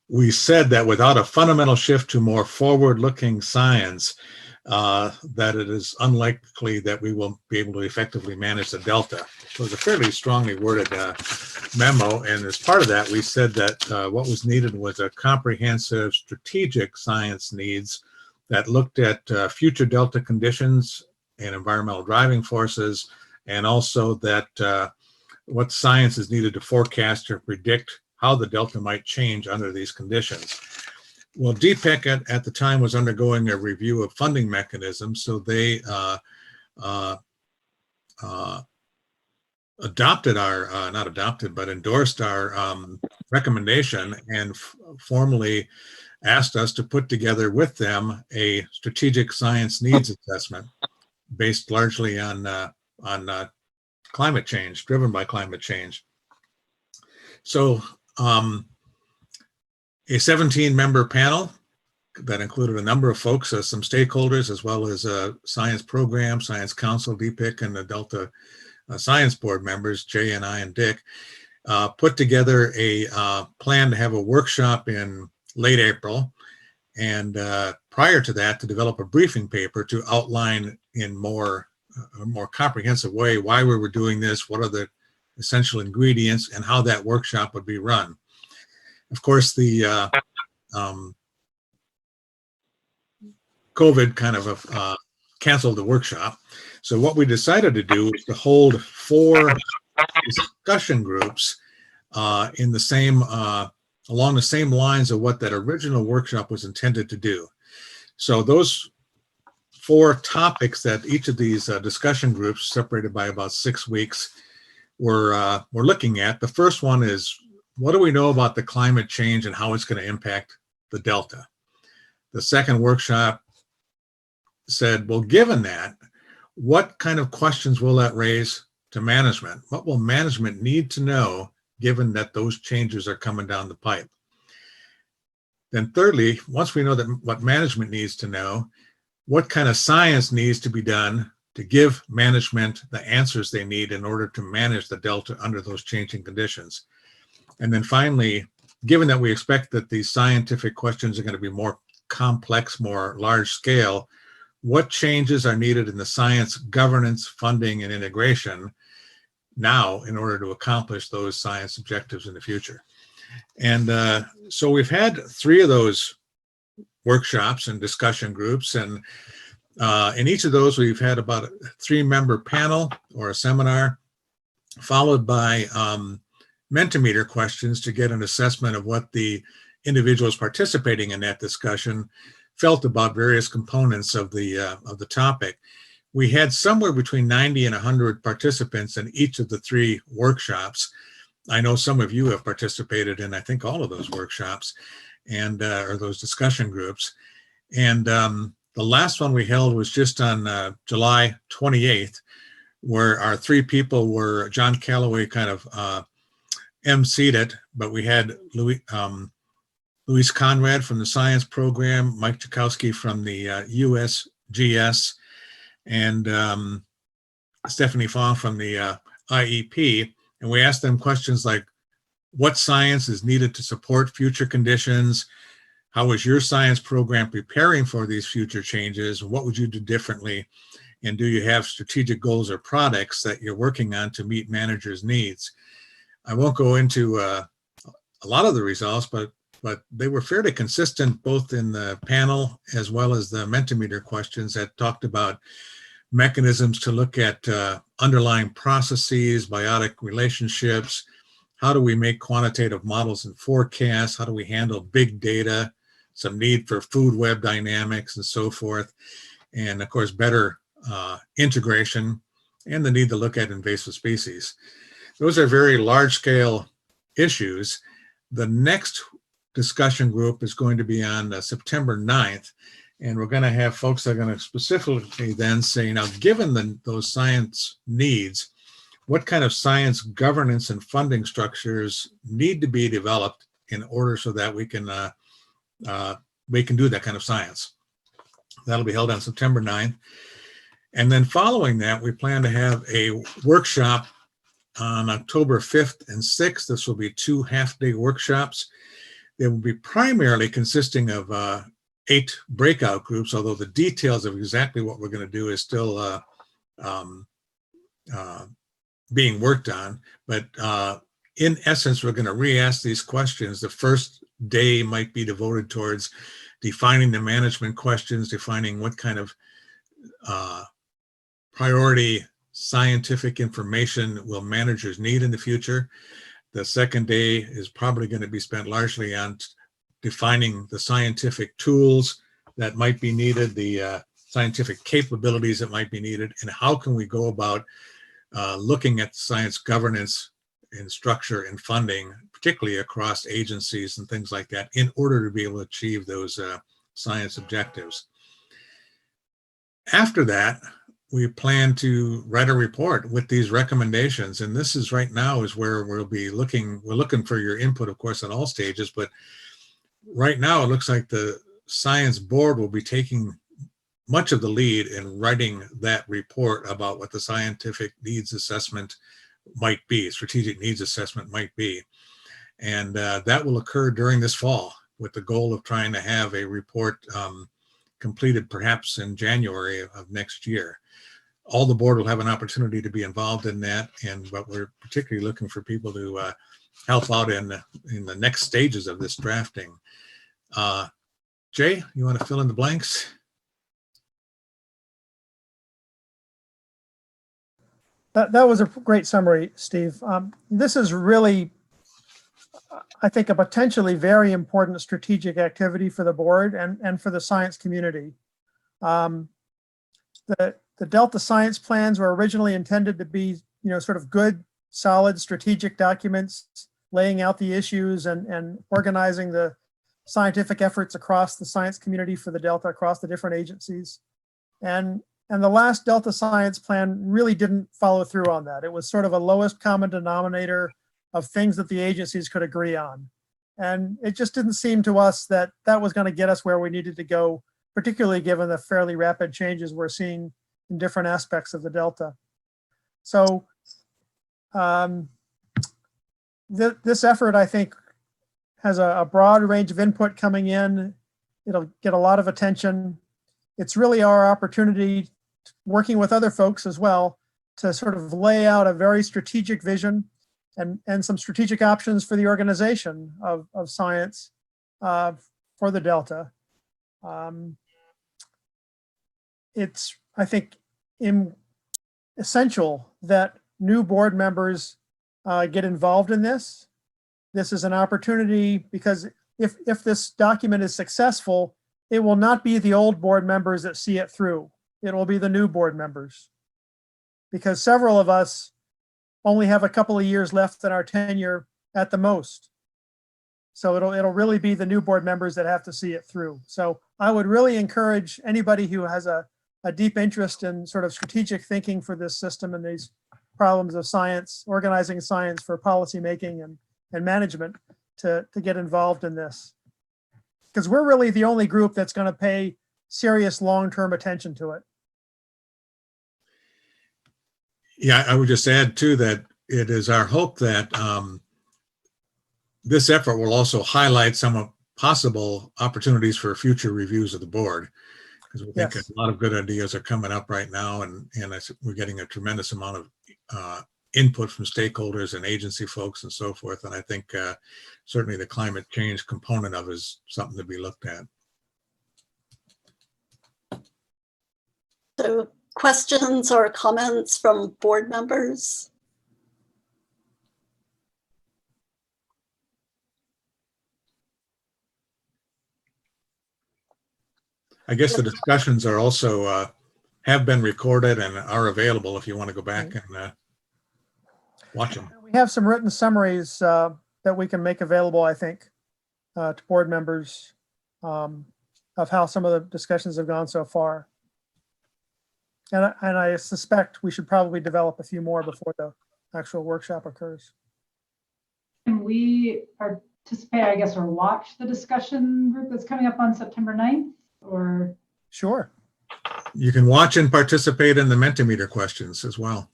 we said that without a fundamental shift to more forward-looking science, that it is unlikely that we will be able to effectively manage the Delta. So it was a fairly strongly worded memo, and as part of that, we said that what was needed was a comprehensive strategic science needs that looked at future Delta conditions and environmental driving forces, and also that what science is needed to forecast or predict how the Delta might change under these conditions. Well, DPIC at the time was undergoing a review of funding mechanisms, so they adopted our, not adopted, but endorsed our recommendation and formally asked us to put together with them a strategic science needs assessment based largely on climate change, driven by climate change. So a 17-member panel that included a number of folks, some stakeholders, as well as science program, science council, DPIC, and the Delta Science Board members, Jay and I and Dick, put together a plan to have a workshop in late April, and prior to that, to develop a briefing paper to outline in a more comprehensive way why we were doing this, what are the essential ingredients, and how that workshop would be run. Of course, the COVID kind of canceled the workshop. So what we decided to do was to hold 4 discussion groups in the same, along the same lines of what that original workshop was intended to do. So those 4 topics that each of these discussion groups, separated by about 6 weeks, were looking at. The first one is, what do we know about the climate change and how it's going to impact the Delta? The second workshop said, well, given that, what kind of questions will that raise to management? What will management need to know given that those changes are coming down the pipe? Then thirdly, once we know that what management needs to know, what kind of science needs to be done to give management the answers they need in order to manage the Delta under those changing conditions? And then finally, given that we expect that these scientific questions are going to be more complex, more large scale, what changes are needed in the science governance, funding, and integration now in order to accomplish those science objectives in the future. And so we've had 3 of those workshops and discussion groups, and in each of those we've had about a 3-member panel or a seminar, followed by Mentimeter questions to get an assessment of what the individuals participating in that discussion felt about various components of the topic. We had somewhere between 90 and 100 participants in each of the 3 workshops. I know some of you have participated in, I think, all of those workshops and or those discussion groups. And the last one we held was just on July 28th, where our 3 people were, John Callaway kind of emceed it, but we had Luis Conrad from the science program, Mike Chakowski from the USGS, and Stephanie Fong from the IEP. And we asked them questions like, what science is needed to support future conditions? How is your science program preparing for these future changes? What would you do differently? And do you have strategic goals or products that you're working on to meet managers' needs? I won't go into a lot of the results, but they were fairly consistent both in the panel as well as the Mentimeter questions that talked about mechanisms to look at underlying processes, biotic relationships. How do we make quantitative models and forecasts? How do we handle big data? Some need for food web dynamics and so forth. And of course, better integration and the need to look at invasive species. Those are very large scale issues. The next discussion group is going to be on September 9th. And we're going to have folks that are going to specifically then say, now, given those science needs, what kind of science governance and funding structures need to be developed in order so that we can do that kind of science. That'll be held on September 9th. And then following that, we plan to have a workshop on October 5th and 6th. This will be 2 half-day workshops. They will be primarily consisting of 8 breakout groups, although the details of exactly what we're going to do is still being worked on. But in essence, we're going to re-ask these questions. The first day might be devoted towards defining the management questions, defining what kind of priority scientific information will managers need in the future. The second day is probably going to be spent largely on defining the scientific tools that might be needed, the scientific capabilities that might be needed, and how can we go about looking at science governance and structure and funding, particularly across agencies and things like that, in order to be able to achieve those science objectives. After that, we plan to write a report with these recommendations, and this is right now is where we'll be looking. We're looking for your input, of course, at all stages, but right now it looks like the science board will be taking much of the lead in writing that report about what the scientific needs assessment might be, strategic needs assessment might be. And that will occur during this fall with the goal of trying to have a report completed perhaps in January of next year. All the board will have an opportunity to be involved in that, but we're particularly looking for people to help out in the next stages of this drafting. Jay, you want to fill in the blanks? That was a great summary, Steve. This is really, I think, a potentially very important strategic activity for the board and for the science community. The Delta science plans were originally intended to be, sort of good, solid strategic documents, laying out the issues and organizing the scientific efforts across the science community for the Delta, across the different agencies. And the last Delta science plan really didn't follow through on that. It was sort of a lowest common denominator of things that the agencies could agree on. And it just didn't seem to us that that was going to get us where we needed to go, particularly given the fairly rapid changes we're seeing in different aspects of the Delta. So this effort, I think, has a broad range of input coming in. It'll get a lot of attention. It's really our opportunity, working with other folks as well, to sort of lay out a very strategic vision and some strategic options for the organization of science for the Delta. It's, I think, essential that new board members get involved in this. This is an opportunity because if this document is successful, it will not be the old board members that see it through. It will be the new board members. Because several of us only have a couple of years left in our tenure at the most. So it'll really be the new board members that have to see it through. So I would really encourage anybody who has a deep interest in sort of strategic thinking for this system and these problems of science, organizing science for policy making and management to get involved in this. Because we're really the only group that's going to pay serious long-term attention to it. Yeah, I would just add too that it is our hope that this effort will also highlight some possible opportunities for future reviews of the board, because we think a lot of good ideas are coming up right now, and we're getting a tremendous amount of input from stakeholders and agency folks and so forth. And I think certainly the climate change component of it is something to be looked at. So questions or comments from board members? I guess the discussions are also have been recorded and are available if you want to go back and watch them. We have some written summaries that we can make available, I think, to board members of how some of the discussions have gone so far. And I suspect we should probably develop a few more before the actual workshop occurs. Can we participate, I guess, or watch the discussion group that's coming up on September 9th? Or sure. You can watch and participate in the Mentimeter questions as well.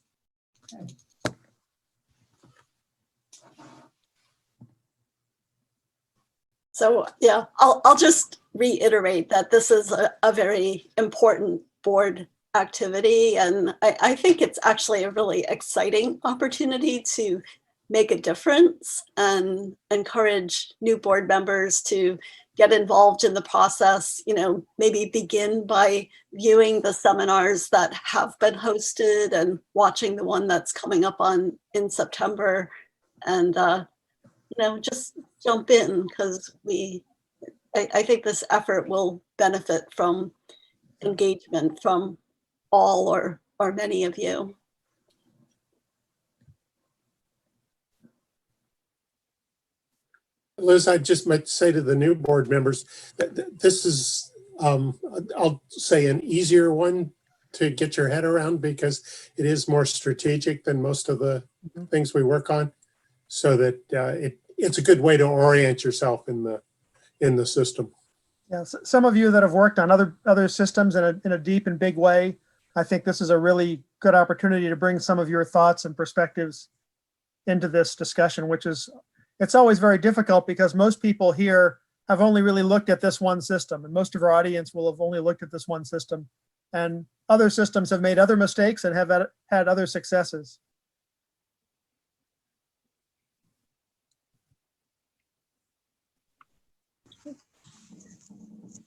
Okay. So yeah, I'll just reiterate that this is a very important board activity, and I think it's actually a really exciting opportunity to make a difference and encourage new board members to get involved in the process. You know, maybe begin by viewing the seminars that have been hosted and watching the one that's coming up in September, and you know, just jump in, because I think this effort will benefit from engagement from all or many of you. Liz, I just might say to the new board members that this is, I'll say, an easier one to get your head around because it is more strategic than most of the things we work on, so that it's a good way to orient yourself in the system. Yeah, some of you that have worked on other systems in a deep and big way, I think this is a really good opportunity to bring some of your thoughts and perspectives into this discussion, which is, it's always very difficult because most people here have only really looked at this one system, and most of our audience will have only looked at this one system, and other systems have made other mistakes and have had other successes.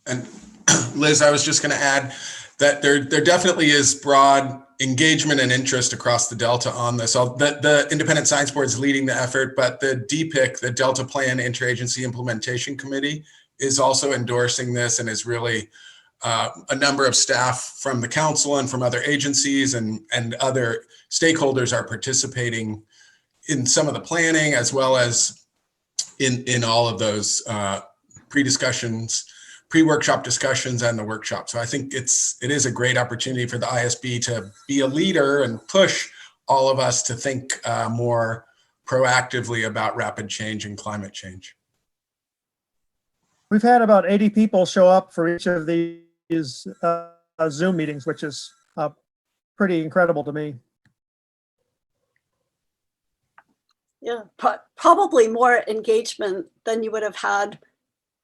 And Liz, I was just going to add that there definitely is broad engagement and interest across the Delta on this. The Independent Science Board is leading the effort, but the DPIC, the Delta Plan Interagency Implementation Committee, is also endorsing this, and is really a number of staff from the council and from other agencies and other stakeholders are participating in some of the planning, as well as in all of those pre-discussions, pre-workshop discussions and the workshop. So I think it is a great opportunity for the ISB to be a leader and push all of us to think more proactively about rapid change and climate change. We've had about 80 people show up for each of these Zoom meetings, which is pretty incredible to me. Yeah, probably more engagement than you would have had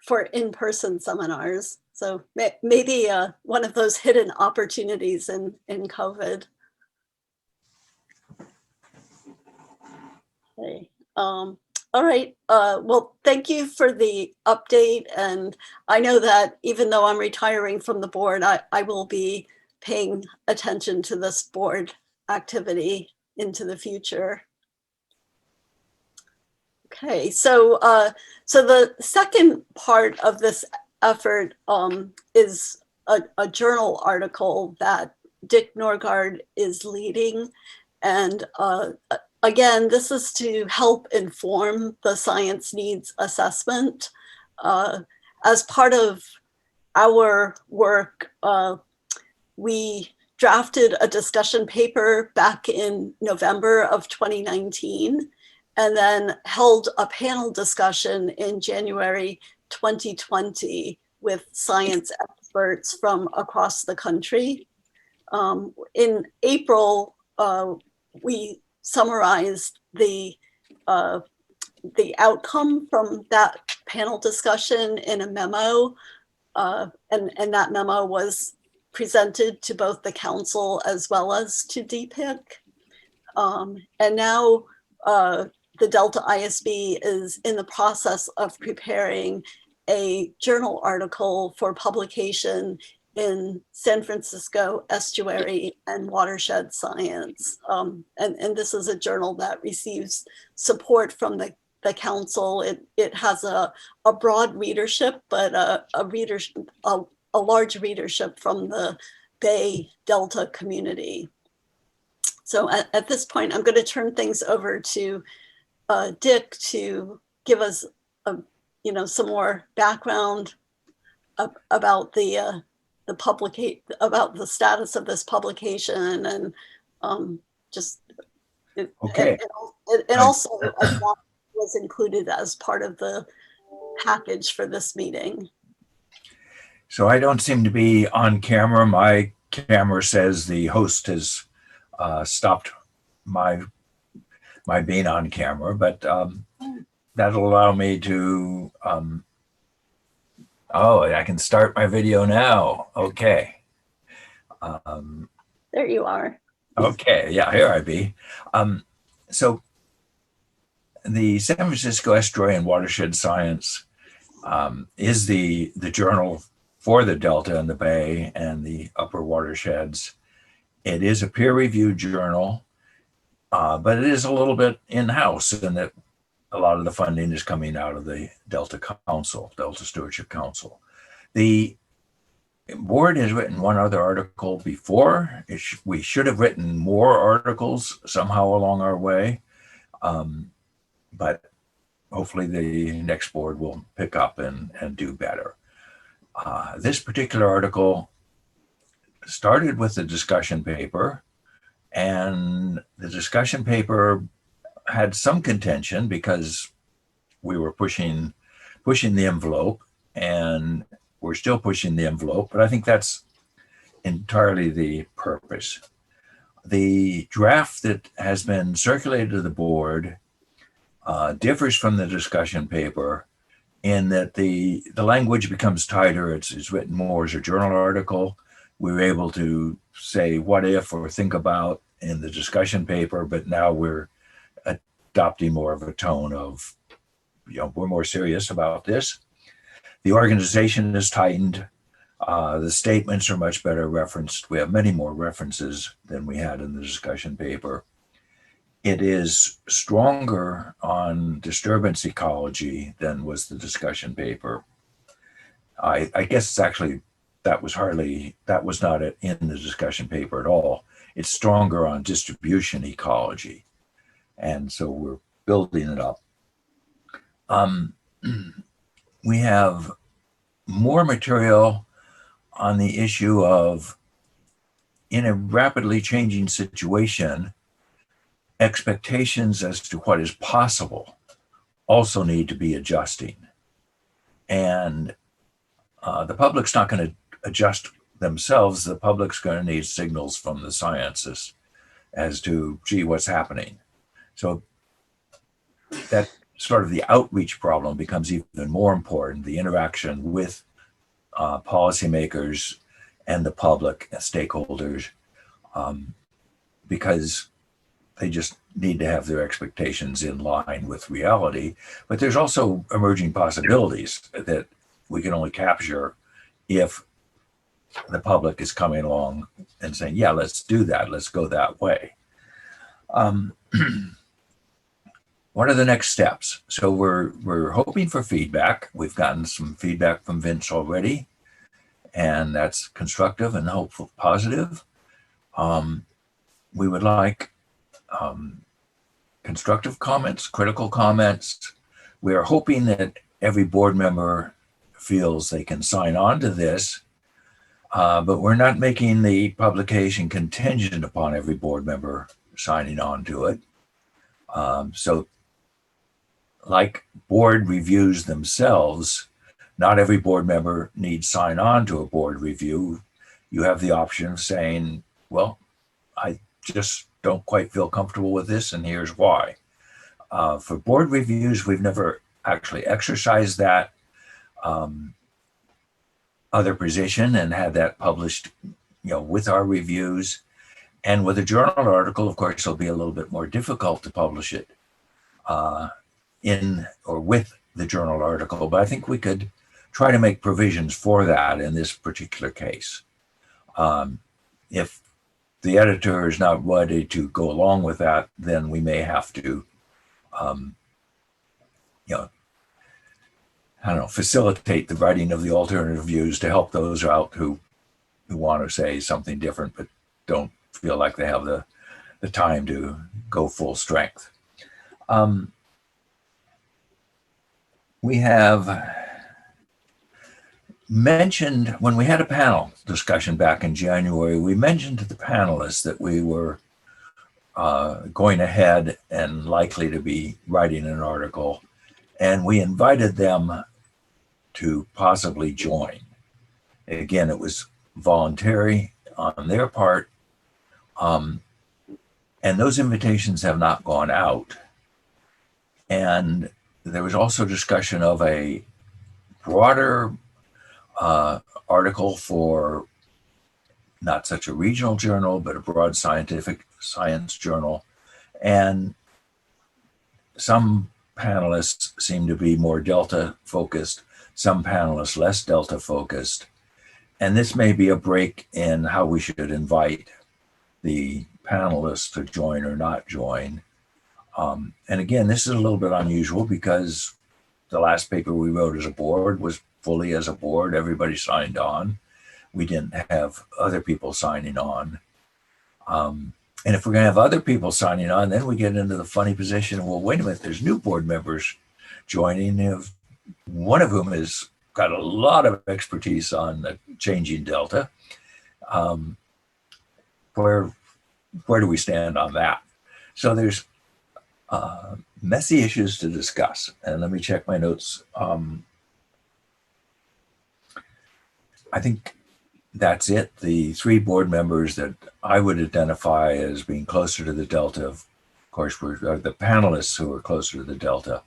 for in-person seminars. So maybe one of those hidden opportunities in COVID. Okay. All right. Well, thank you for the update. And I know that even though I'm retiring from the board, I will be paying attention to this board activity into the future. Okay, so so the second part of this effort is a journal article that Dick Norgard is leading. And again, this is to help inform the science needs assessment. As part of our work, we drafted a discussion paper back in November of 2019, and then held a panel discussion in January 2020 with science experts from across the country. In April, we summarized the outcome from that panel discussion in a memo, and that memo was presented to both the council as well as to DPIC. And now the Delta ISB is in the process of preparing a journal article for publication in San Francisco Estuary and Watershed Science. And this is a journal that receives support from the council. It has a broad readership, but a large readership from the Bay Delta community. So at this point, I'm going to turn things over to Dick to give us, some more background about the status of this publication, and just okay. And also what was included as part of the package for this meeting. So I don't seem to be on camera. My camera says the host has stopped my being on camera, but that'll allow me to, I can start my video now. Okay. There you are. Okay, yeah, here I be. So the San Francisco Estuary and Watershed Science is the journal for the Delta and the Bay and the upper watersheds. It is a peer-reviewed journal, but it is a little bit in-house in that a lot of the funding is coming out of the Delta Council, Delta Stewardship Council. The board has written one other article before. We should have written more articles somehow along our way, but hopefully the next board will pick up and do better. This particular article started with the discussion paper, and the discussion paper had some contention because we were pushing the envelope, and we're still pushing the envelope, but I think that's entirely the purpose. The draft that has been circulated to the board differs from the discussion paper in that the language becomes tighter. It's written more as a journal article. We were able to say what if or think about in the discussion paper, but now we're adopting more of a tone of, we're more serious about this. The organization is tightened. The statements are much better referenced. We have many more references than we had in the discussion paper. It is stronger on disturbance ecology than was the discussion paper. I guess it's actually, that was not in the discussion paper at all. It's stronger on distribution ecology. And so we're building it up. We have more material on the issue of, in a rapidly changing situation, expectations as to what is possible also need to be adjusting. And the public's not going to adjust themselves. The public's going to need signals from the scientists as to, gee, what's happening. So that sort of the outreach problem becomes even more important, the interaction with policymakers and the public and stakeholders, because they just need to have their expectations in line with reality. But there's also emerging possibilities that we can only capture if the public is coming along and saying, yeah, let's do that. Let's go that way. What are the next steps? So we're hoping for feedback. We've gotten some feedback from Vince already, and that's constructive and hopeful, positive. We would like constructive comments, critical comments. We are hoping that every board member feels they can sign on to this, but we're not making the publication contingent upon every board member signing on to it. So like board reviews themselves, not every board member needs sign on to a board review. You have the option of saying, well, I just don't quite feel comfortable with this, and here's why. For board reviews, we've never actually exercised that other position and had that published, with our reviews. And with a journal article, of course, it'll be a little bit more difficult to publish it in or with the journal article, but I think we could try to make provisions for that in this particular case. If the editor is not ready to go along with that, then we may have to, facilitate the writing of the alternative views to help those out who want to say something different, but don't feel like they have the time to go full strength. We have mentioned, when we had a panel discussion back in January, we mentioned to the panelists that we were going ahead and likely to be writing an article, and we invited them to possibly join. Again, it was voluntary on their part, and those invitations have not gone out. And there was also discussion of a broader article for not such a regional journal, but a broad scientific science journal. And some panelists seem to be more Delta focused, some panelists less Delta focused. And this may be a break in how we should invite the panelists to join or not join. And again, this is a little bit unusual because the last paper we wrote as a board was fully as a board. Everybody signed on. We didn't have other people signing on. And if we're going to have other people signing on, then we get into the funny position, well, wait a minute, there's new board members joining, one of whom has got a lot of expertise on the changing Delta. Where do we stand on that? So there's messy issues to discuss. And let me check my notes. I think that's it. The three board members that I would identify as being closer to the Delta, of course, the panelists who are closer to the Delta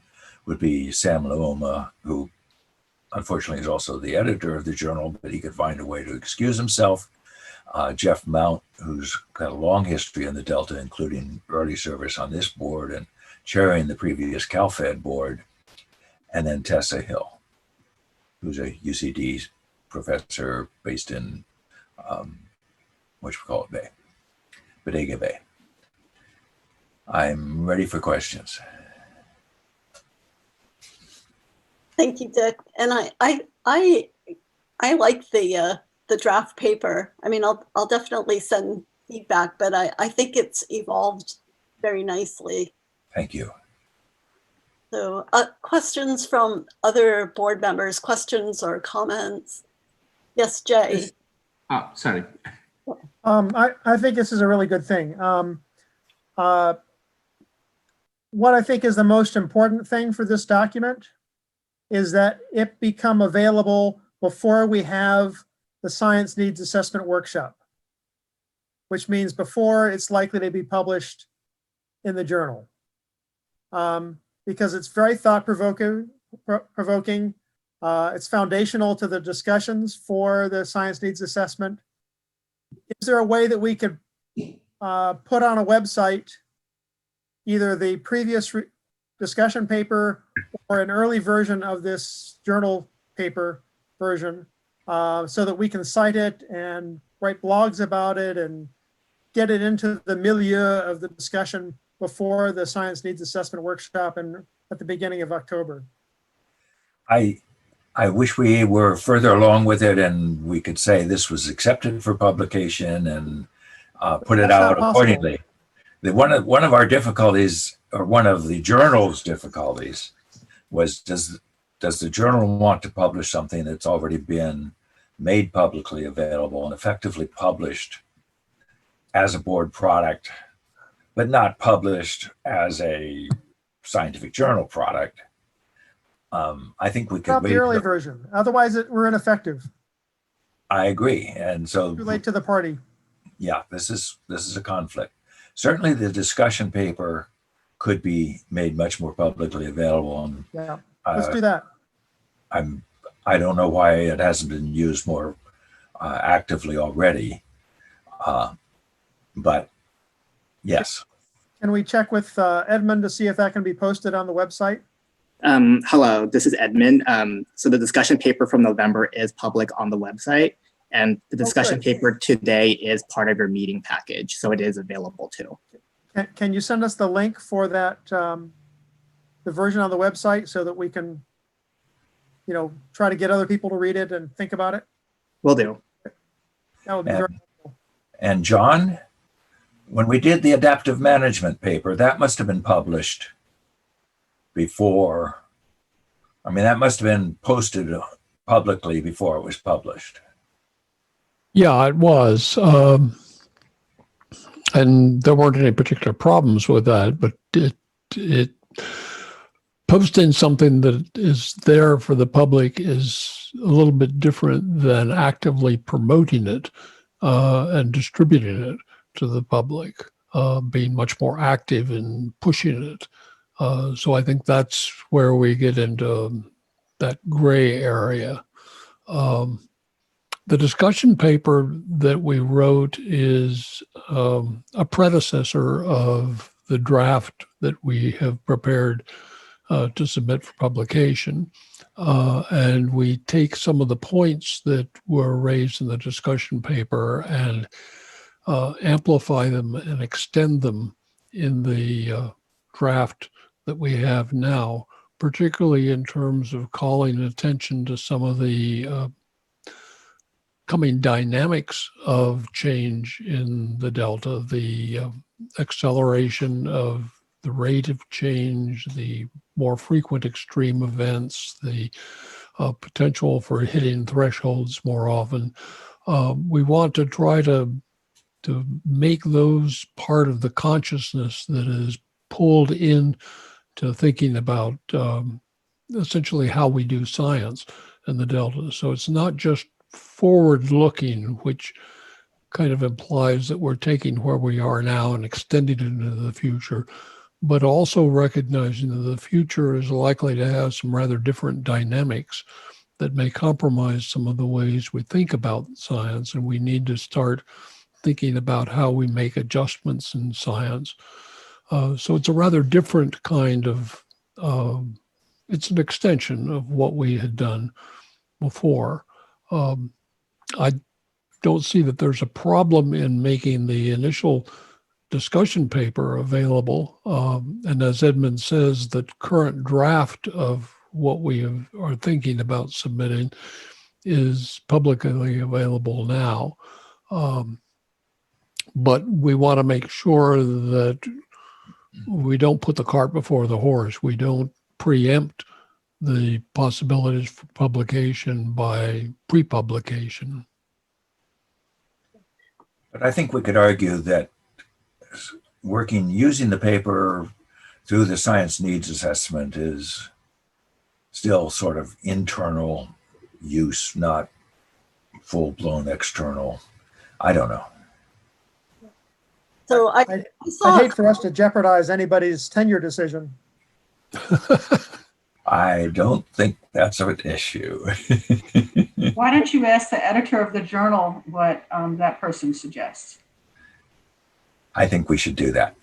would be Sam Luoma, who unfortunately is also the editor of the journal, but he could find a way to excuse himself. Jeff Mount, who's got a long history in the Delta, including early service on this board and chairing the previous CalFed board, and then Tessa Hill, who's a UCD professor based in Bodega Bay. I'm ready for questions. Thank you, Dick. And I like the draft paper. I mean, I'll definitely send feedback, but I think it's evolved very nicely. Thank you. So questions from other board members, questions or comments? Yes, Jay. Oh, sorry. I think this is a really good thing. What I think is the most important thing for this document is that it become available before we have the science needs assessment workshop, which means before it's likely to be published in the journal. because it's very thought-provoking. It's foundational to the discussions for the science needs assessment. Is there a way that we could put on a website either the previous discussion paper or an early version of this journal paper version so that we can cite it and write blogs about it and get it into the milieu of the discussion before the science needs assessment workshop and at the beginning of October? I wish we were further along with it and we could say this was accepted for publication and put it out accordingly. One of our difficulties, or one of the journal's difficulties, was does the journal want to publish something that's already been made publicly available and effectively published as a board product, but not published as a scientific journal product? I think we could Not wait. the early version. Otherwise, we're ineffective. I agree, and so Too late to the party. yeah, this is a conflict. Certainly, the discussion paper could be made much more publicly available. And Yeah, let's do that. I don't know why it hasn't been used more actively already, but yes. Can we check with Edmund to see if that can be posted on the website? Hello, this is Edmund. So the discussion paper from November is public on the website, and the discussion paper today is part of your meeting package, so it is available too. Can you send us the link for that, the version on the website so that we can, try to get other people to read it and think about it? Will do. That would be very helpful. And John, when we did the adaptive management paper, that must have been published before. I mean, that must have been posted publicly before it was published. Yeah, it was. And there weren't any particular problems with that, but it posting something that is there for the public is a little bit different than actively promoting it and distributing it to the public, being much more active in pushing it. So I think that's where we get into that gray area. The discussion paper that we wrote is a predecessor of the draft that we have prepared to submit for publication. And we take some of the points that were raised in the discussion paper and amplify them and extend them in the draft that we have now, particularly in terms of calling attention to some of the coming dynamics of change in the Delta, the acceleration of the rate of change, the more frequent extreme events, the potential for hitting thresholds more often. We want to try to make those part of the consciousness that is pulled in to thinking about essentially how we do science in the Delta. So it's not just forward-looking, which kind of implies that we're taking where we are now and extending it into the future, but also recognizing that the future is likely to have some rather different dynamics that may compromise some of the ways we think about science, and we need to start thinking about how we make adjustments in science. So it's a rather different kind of, it's an extension of what we had done before. I don't see that there's a problem in making the initial discussion paper available. And as Edmund says, the current draft of what we are thinking about submitting is publicly available now. But we want to make sure that we don't put the cart before the horse. We don't preempt the possibilities for publication by pre-publication. But I think we could argue that using the paper through the science needs assessment is still sort of internal use, not full-blown external. I don't know. So I'd hate for us to jeopardize anybody's tenure decision. I don't think that's an issue. Why don't you ask the editor of the journal what that person suggests? I think we should do that.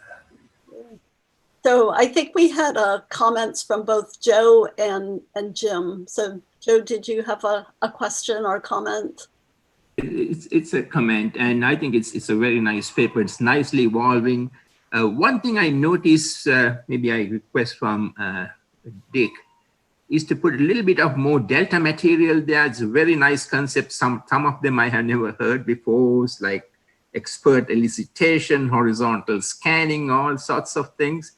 So I think we had comments from both Joe and Jim. So Joe, did you have a question or comment? It's a comment, and I think it's a very nice paper. It's nicely evolving. One thing I noticed, maybe I request from Dick, is to put a little bit of more Delta material there. It's a very nice concept. Some of them I have never heard before, it's like expert elicitation, horizontal scanning, all sorts of things.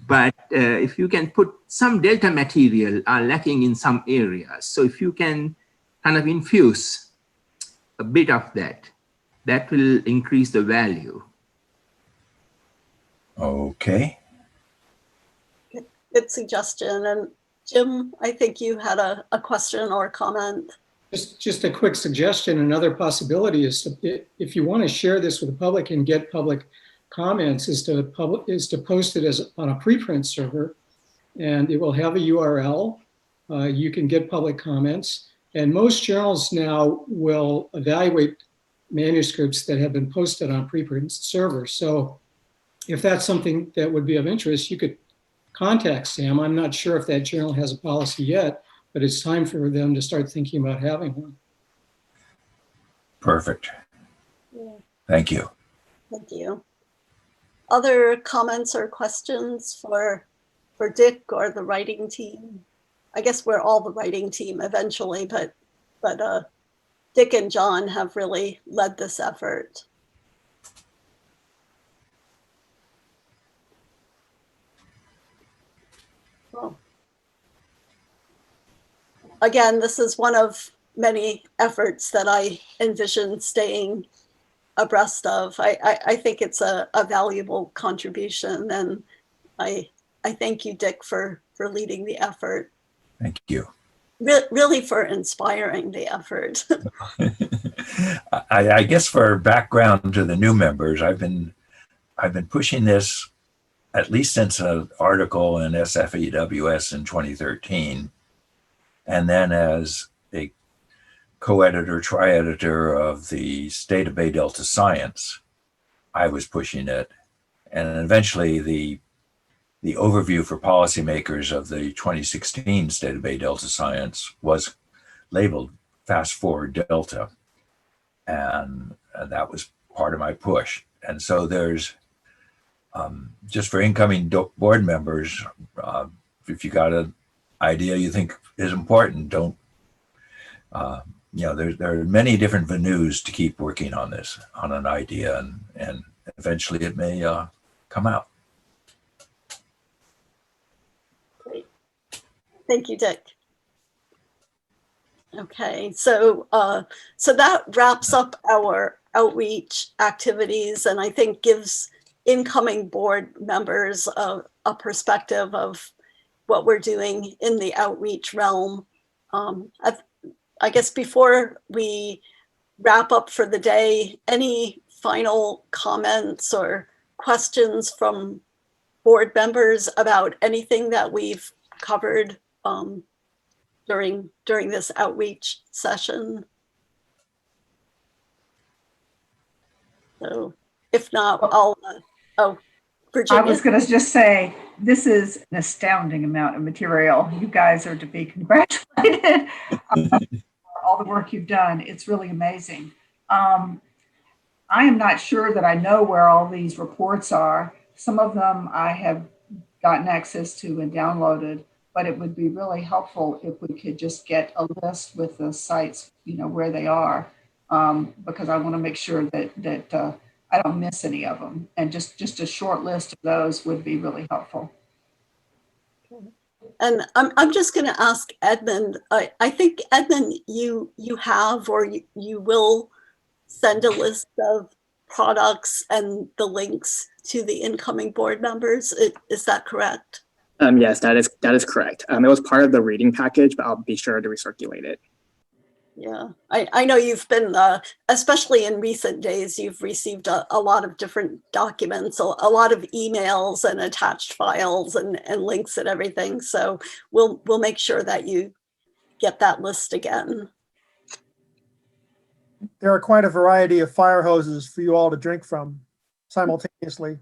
But if you can put some Delta material are lacking in some areas. So if you can kind of infuse a bit of that, that will increase the value. Okay. Good suggestion. And Jim, I think you had a question or comment. Just a quick suggestion. Another possibility is to, if you want to share this with the public and get public comments, is to post it as on a preprint server, and it will have a URL. You can get public comments, and most journals now will evaluate manuscripts that have been posted on preprint servers. So if that's something that would be of interest, you could contact Sam. I'm not sure if that journal has a policy yet, but it's time for them to start thinking about having one. Perfect. Yeah. Thank you. Thank you. Other comments or questions for Dick or the writing team? I guess we're all the writing team eventually, but Dick and John have really led this effort. Well, again, this is one of many efforts that I envision staying abreast of. I think it's a valuable contribution, and I thank you, Dick, for leading the effort. Thank you. Really for inspiring the effort. I guess for background to the new members, I've been pushing this at least since an article in SFEWS in 2013, and then as a co-editor, tri-editor of the State of Bay Delta Science, I was pushing it. And eventually the overview for policymakers of the 2016 State of Bay Delta Science was labeled Fast Forward Delta. And that was part of my push. And so there's, just for incoming board members, if you got an idea you think is important, don't, there are many different venues to keep working on this, on an idea, and eventually it may come out. Great. Thank you, Dick. Okay, so that wraps up our outreach activities, and I think gives incoming board members a perspective of what we're doing in the outreach realm. I guess before we wrap up for the day, any final comments or questions from board members about anything that we've covered during this outreach session? So if not, I'll, Virginia. I was going to just say, this is an astounding amount of material. You guys are to be congratulated for all the work you've done. It's really amazing. I am not sure that I know where all these reports are. Some of them I have gotten access to and downloaded, but it would be really helpful if we could just get a list with the sites, where they are, because I want to make sure that I don't miss any of them. And just a short list of those would be really helpful. And I'm just going to ask Edmund. I think, Edmund, you have, or you will send a list of products and the links to the incoming board members. Is that correct? Yes, that is correct. It was part of the reading package, but I'll be sure to recirculate it. Yeah, I know you've been, especially in recent days, you've received a lot of different documents, a lot of emails and attached files and links and everything. So we'll make sure that you get that list again. There are quite a variety of fire hoses for you all to drink from simultaneously.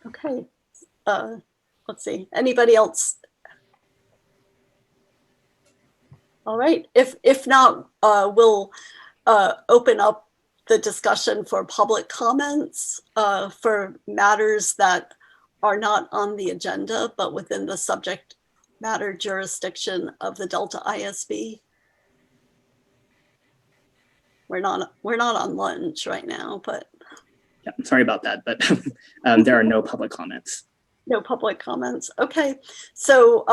Okay, let's see, anybody else? All right, if not, we'll open up the discussion for public comments for matters that are not on the agenda, but within the subject matter jurisdiction of the Delta ISB. We're not on lunch right now, but. Yeah, sorry about that, but there are no public comments. No public comments. Okay, so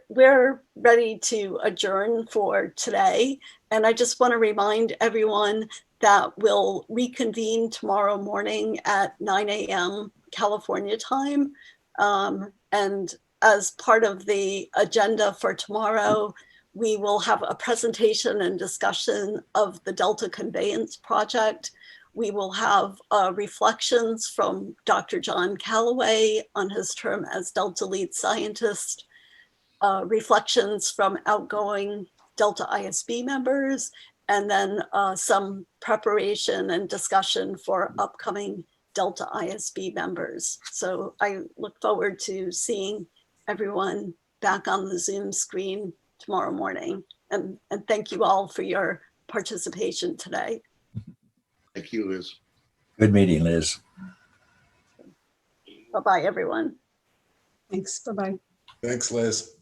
we're ready to adjourn for today, and I just want to remind everyone that we'll reconvene tomorrow morning at 9 a.m. California time, and as part of the agenda for tomorrow, we will have a presentation and discussion of the Delta Conveyance Project. We will have reflections from Dr. John Callaway on his term as Delta lead scientist, reflections from outgoing Delta ISB members, and then some preparation and discussion for upcoming Delta ISB members. So I look forward to seeing everyone back on the Zoom screen tomorrow morning. And thank you all for your participation today. Thank you, Liz. Good meeting, Liz. Bye-bye, everyone. Thanks. Bye-bye. Thanks, Liz.